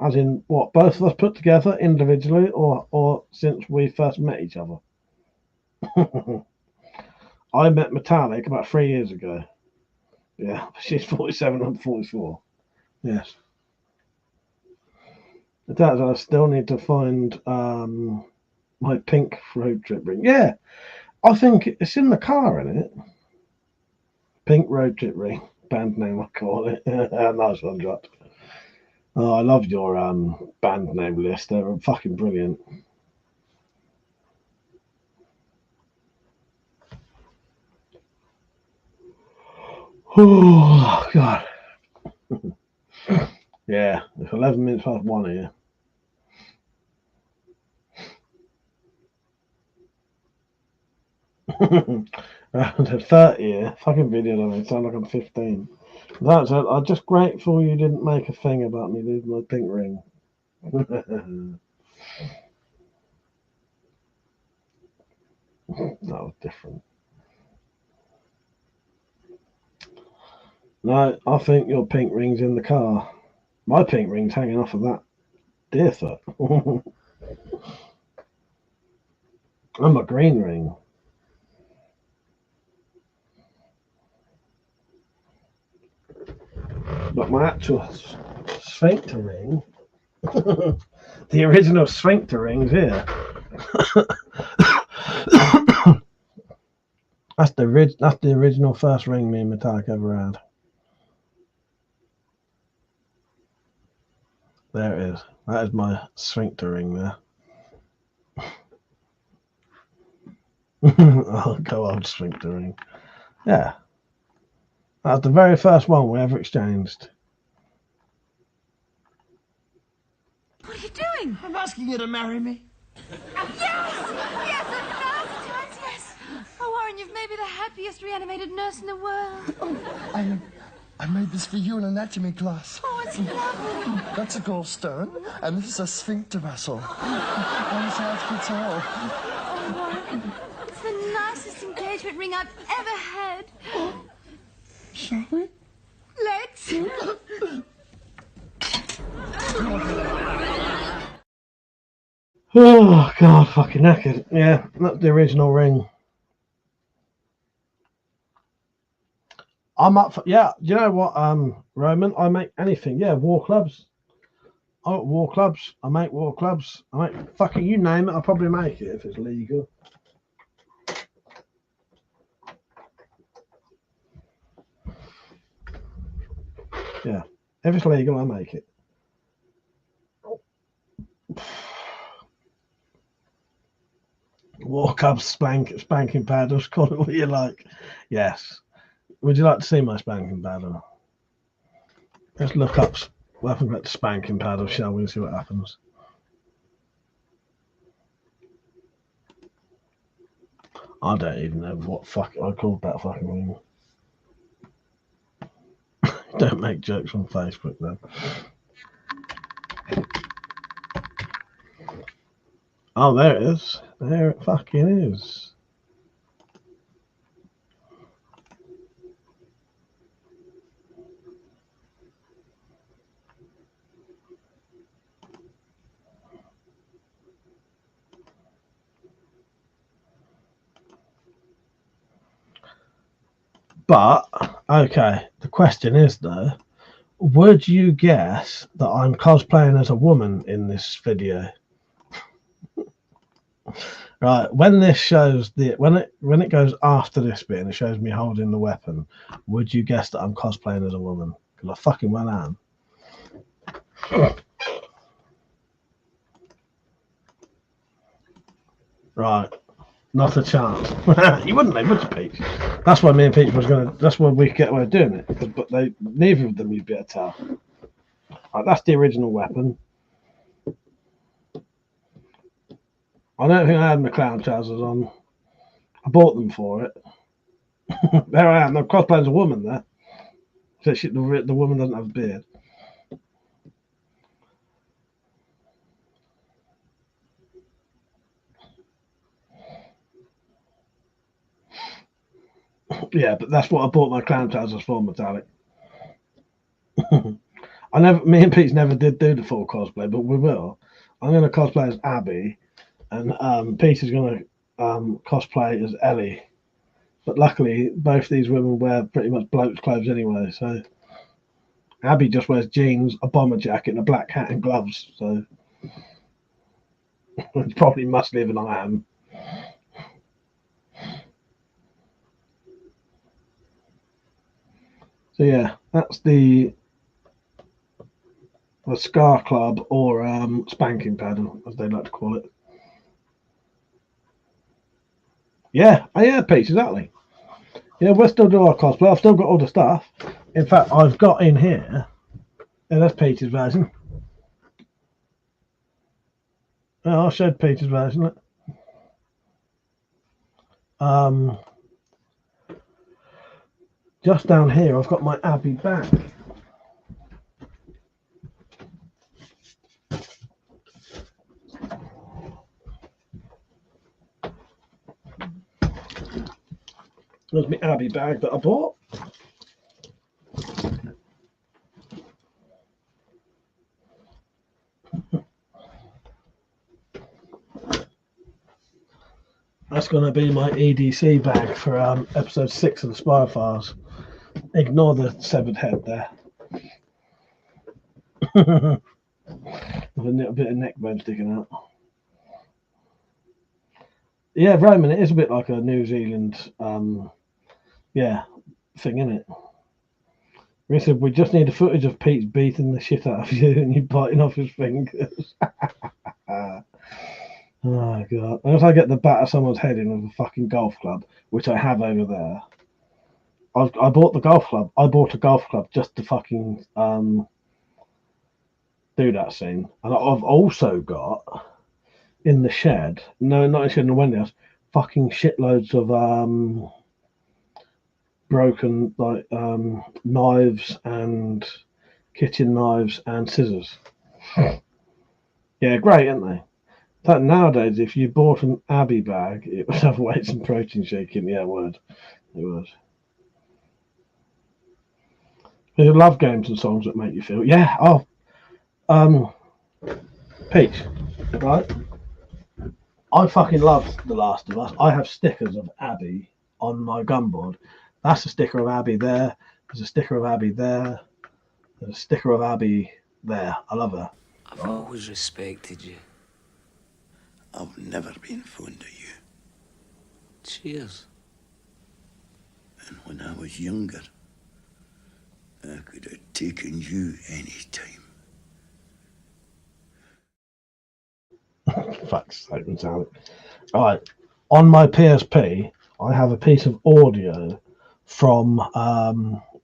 As in what, both of us put together individually, or since we first met each other? I met Metallic about 3 years ago. Yeah, she's 47, I'm 44. Yes. It does. I still need to find my pink road trip ring. Yeah, I think it's in the car, isn't it? Pink road trip ring. Band name, I call it. Nice one, Drop. Oh, I love your band name list. They're fucking brilliant. Oh, God. Yeah, it's 11 minutes past 1 here. The 30 fucking video of it sound like I'm 15. That's it. I'm just grateful you didn't make a thing about me losing my pink ring. That was different. No, I think your pink ring's in the car. My pink ring's hanging off of that deer foot. And my green ring. But my actual sphincter ring, the original sphincter ring's here. That's the original first ring me and Metallic ever had. There it is. That is my sphincter ring there. Oh, go old sphincter ring. Yeah. That was the very first one we ever exchanged. What are you doing? I'm asking you to marry me. Yes! Yes, 1,000 times yes! Oh, Warren, you've made me the happiest reanimated nurse in the world. Oh, I made this for you in anatomy class. Oh, it's lovely. That's a gallstone, and this is a sphincter muscle. That's how it fits all. Oh, Warren, it's the nicest engagement ring I've ever had. Shall we? Let's. Oh, God, fucking knackered. Yeah, that's the original ring. I'm up for, yeah, you know what, Roman, I make anything. Yeah, war clubs. I got war clubs. I make war clubs. I make fucking, you name it, I'll probably make it if it's legal. Yeah, if it's legal, I make it. War up spanking paddles. Call it what you like. Yes. Would you like to see my spanking paddle? Let's look up WeaponCollector spanking paddle, shall we, and see what happens. I don't even know what fuck I called that fucking thing. Don't make jokes on Facebook then. Oh, there it is. There it fucking is. But, okay, the question is though, would you guess that I'm cosplaying as a woman in this video? Right, when this shows when it goes after this bit and it shows me holding the weapon, would you guess that I'm cosplaying as a woman? Because I fucking well am. Right, not a chance. You wouldn't, would you, Peach? That's why me and Peach was gonna. That's why we get away with doing it. But neither of them you'd be able to tell. Right, that's the original weapon. I don't think I had my clown trousers on. I bought them for it. There I am. I'm cosplaying as a woman there. So the woman doesn't have a beard. Yeah, but that's what I bought my clown trousers for, Metallic. Me and Pete never did do the full cosplay, but we will. I'm going to cosplay as Abby, and Pete is going to cosplay as Ellie. But luckily, both these women wear pretty much bloke's clothes anyway. So Abby just wears jeans, a bomber jacket, and a black hat and gloves. So it's probably must live, and I am. So yeah, that's the Scar Club, or spanking paddle, as they like to call it. Yeah, yeah, Pete, exactly. Yeah, we'll still do our cosplay. I've still got all the stuff. In fact, I've got in here. Yeah, that's Peter's version. Oh, I showed Peter's version. Just down here, I've got my Abby bag. There's my Abby bag that I bought. That's going to be my EDC bag for episode 6 of the Spy Files. Ignore the severed head there. With a little bit of neck bone sticking out. Yeah, Roman, it is a bit like a New Zealand thing, isn't it? We said we just need a footage of Pete beating the shit out of you and you biting off his fingers. Oh god! Unless I get the batter someone's head in with a fucking golf club, which I have over there. I bought the golf club. I bought a golf club just to fucking do that scene, and I've also got in the shed. No, not in the shed, in the Wendy house. Fucking shitloads of broken knives and kitchen knives and scissors. Yeah, great, aren't they? That nowadays, if you bought an Abby bag, it would have weights and protein shake in. Yeah, it would. It would. I love games and songs that make you feel. Yeah. Oh. Peach, right? I fucking love The Last of Us. I have stickers of Abby on my gunboard. That's a sticker of Abby there. There's a sticker of Abby there. There's a sticker of Abby there. I love her. I've always respected you. I've never been fond of you. Cheers. And when I was younger, I could have taken you any time. Fuck's sake, Metallic. Alright. on my PSP, I have a piece of audio from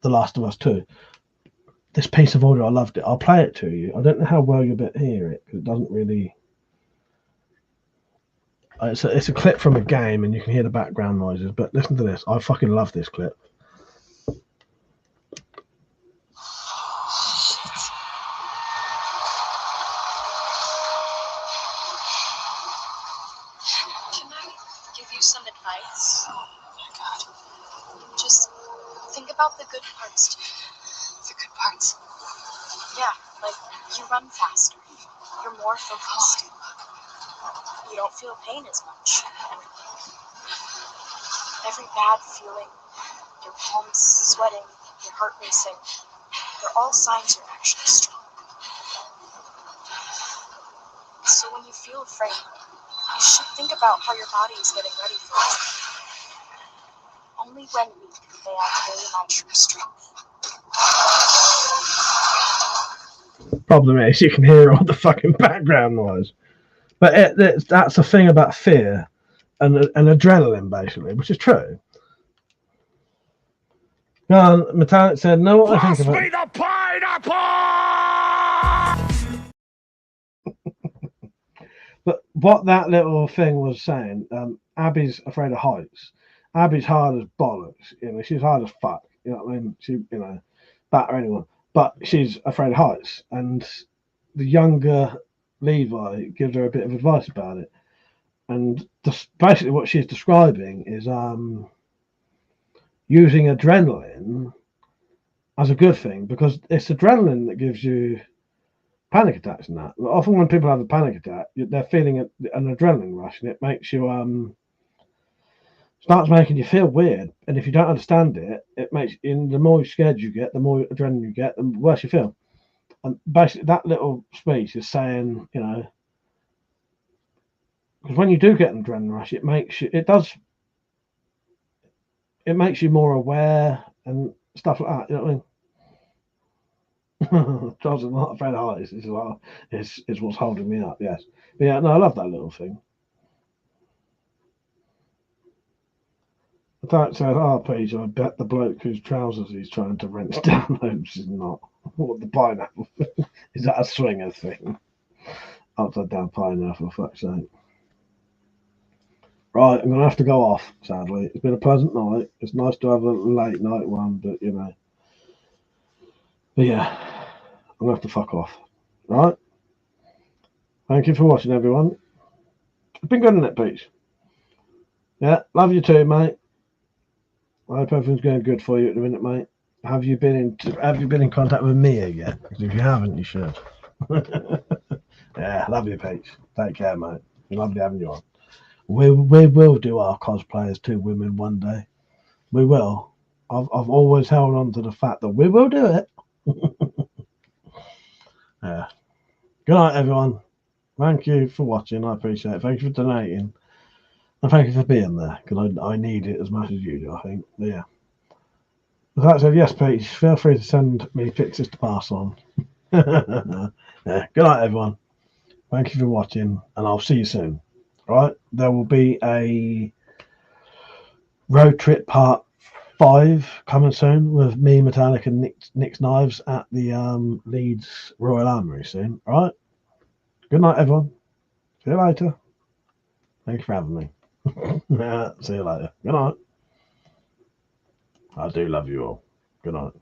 The Last of Us 2. This piece of audio, I loved it. I'll play it to you. I don't know how well you'll hear it, because it doesn't really... It's a clip from a game, and you can hear the background noises, but listen to this. I fucking love this clip. Can I give you some advice? Oh my god. Just think about the good parts. The good parts? Yeah, like you run faster. You're more focused. You don't feel pain as much. And every bad feeling, your palms sweating, your heart racing, they're all signs you're actually strong. So when you feel afraid, you should think about how your body is getting ready for it. Only when weak may I carry my true strength. Problem is, you can hear all the fucking background noise. But that's the thing about fear and adrenaline, basically, which is true. Metallic said, "Know what I think about?" the pineapple! But what that little thing was saying, Abby's afraid of heights. Abby's hard as bollocks. You know, she's hard as fuck. You know what I mean? She, you know, batter anyone. But she's afraid of heights, and the younger Levi gives her a bit of advice about it. And basically, what she's describing is using adrenaline as a good thing, because it's adrenaline that gives you panic attacks and that. Often when people have a panic attack, they're feeling an adrenaline rush, and it makes you starts making you feel weird. And if you don't understand it, it makes the more scared you get, the more adrenaline you get, the worse you feel. And basically, that little speech is saying, you know, because when you do get an adrenaline rush, it makes you more aware and stuff like that. You know what I mean? Charles is not afraid of heights. Is what's holding me up. Yes, but yeah. No, I love that little thing. The fact said, Page, I bet the bloke whose trousers he's trying to wrench down hopes is not. What, the pineapple? Is that a swinger thing? Upside down pineapple, for fuck's sake. Right, I'm going to have to go off, sadly. It's been a pleasant night. It's nice to have a late night one, but, you know. But, yeah, I'm going to have to fuck off. Right? Thank you for watching, everyone. It's been good, isn't it, Peach? Yeah, love you too, mate. I hope everything's going good for you at the minute, mate. Have you been in contact with Mia yet? Because if you haven't, you should. Yeah, love you, Peach. Take care, mate. Lovely having you on. We will do our cosplay as two women one day. We will. I've always held on to the fact that we will do it. Yeah. Good night, everyone. Thank you for watching. I appreciate it. Thank you for donating. And thank you for being there, because I need it as much as you do, I think. But yeah. With that said, yes, Peach, feel free to send me pictures to pass on. Yeah. Good night, everyone. Thank you for watching, and I'll see you soon. Right? There will be a road trip part 5 coming soon with me, Metallic, and Nick's Knives at the Leeds Royal Armoury soon. Right? Good night, everyone. See you later. Thank you for having me. Yeah, see you later. Good night. I do love you all. Good night.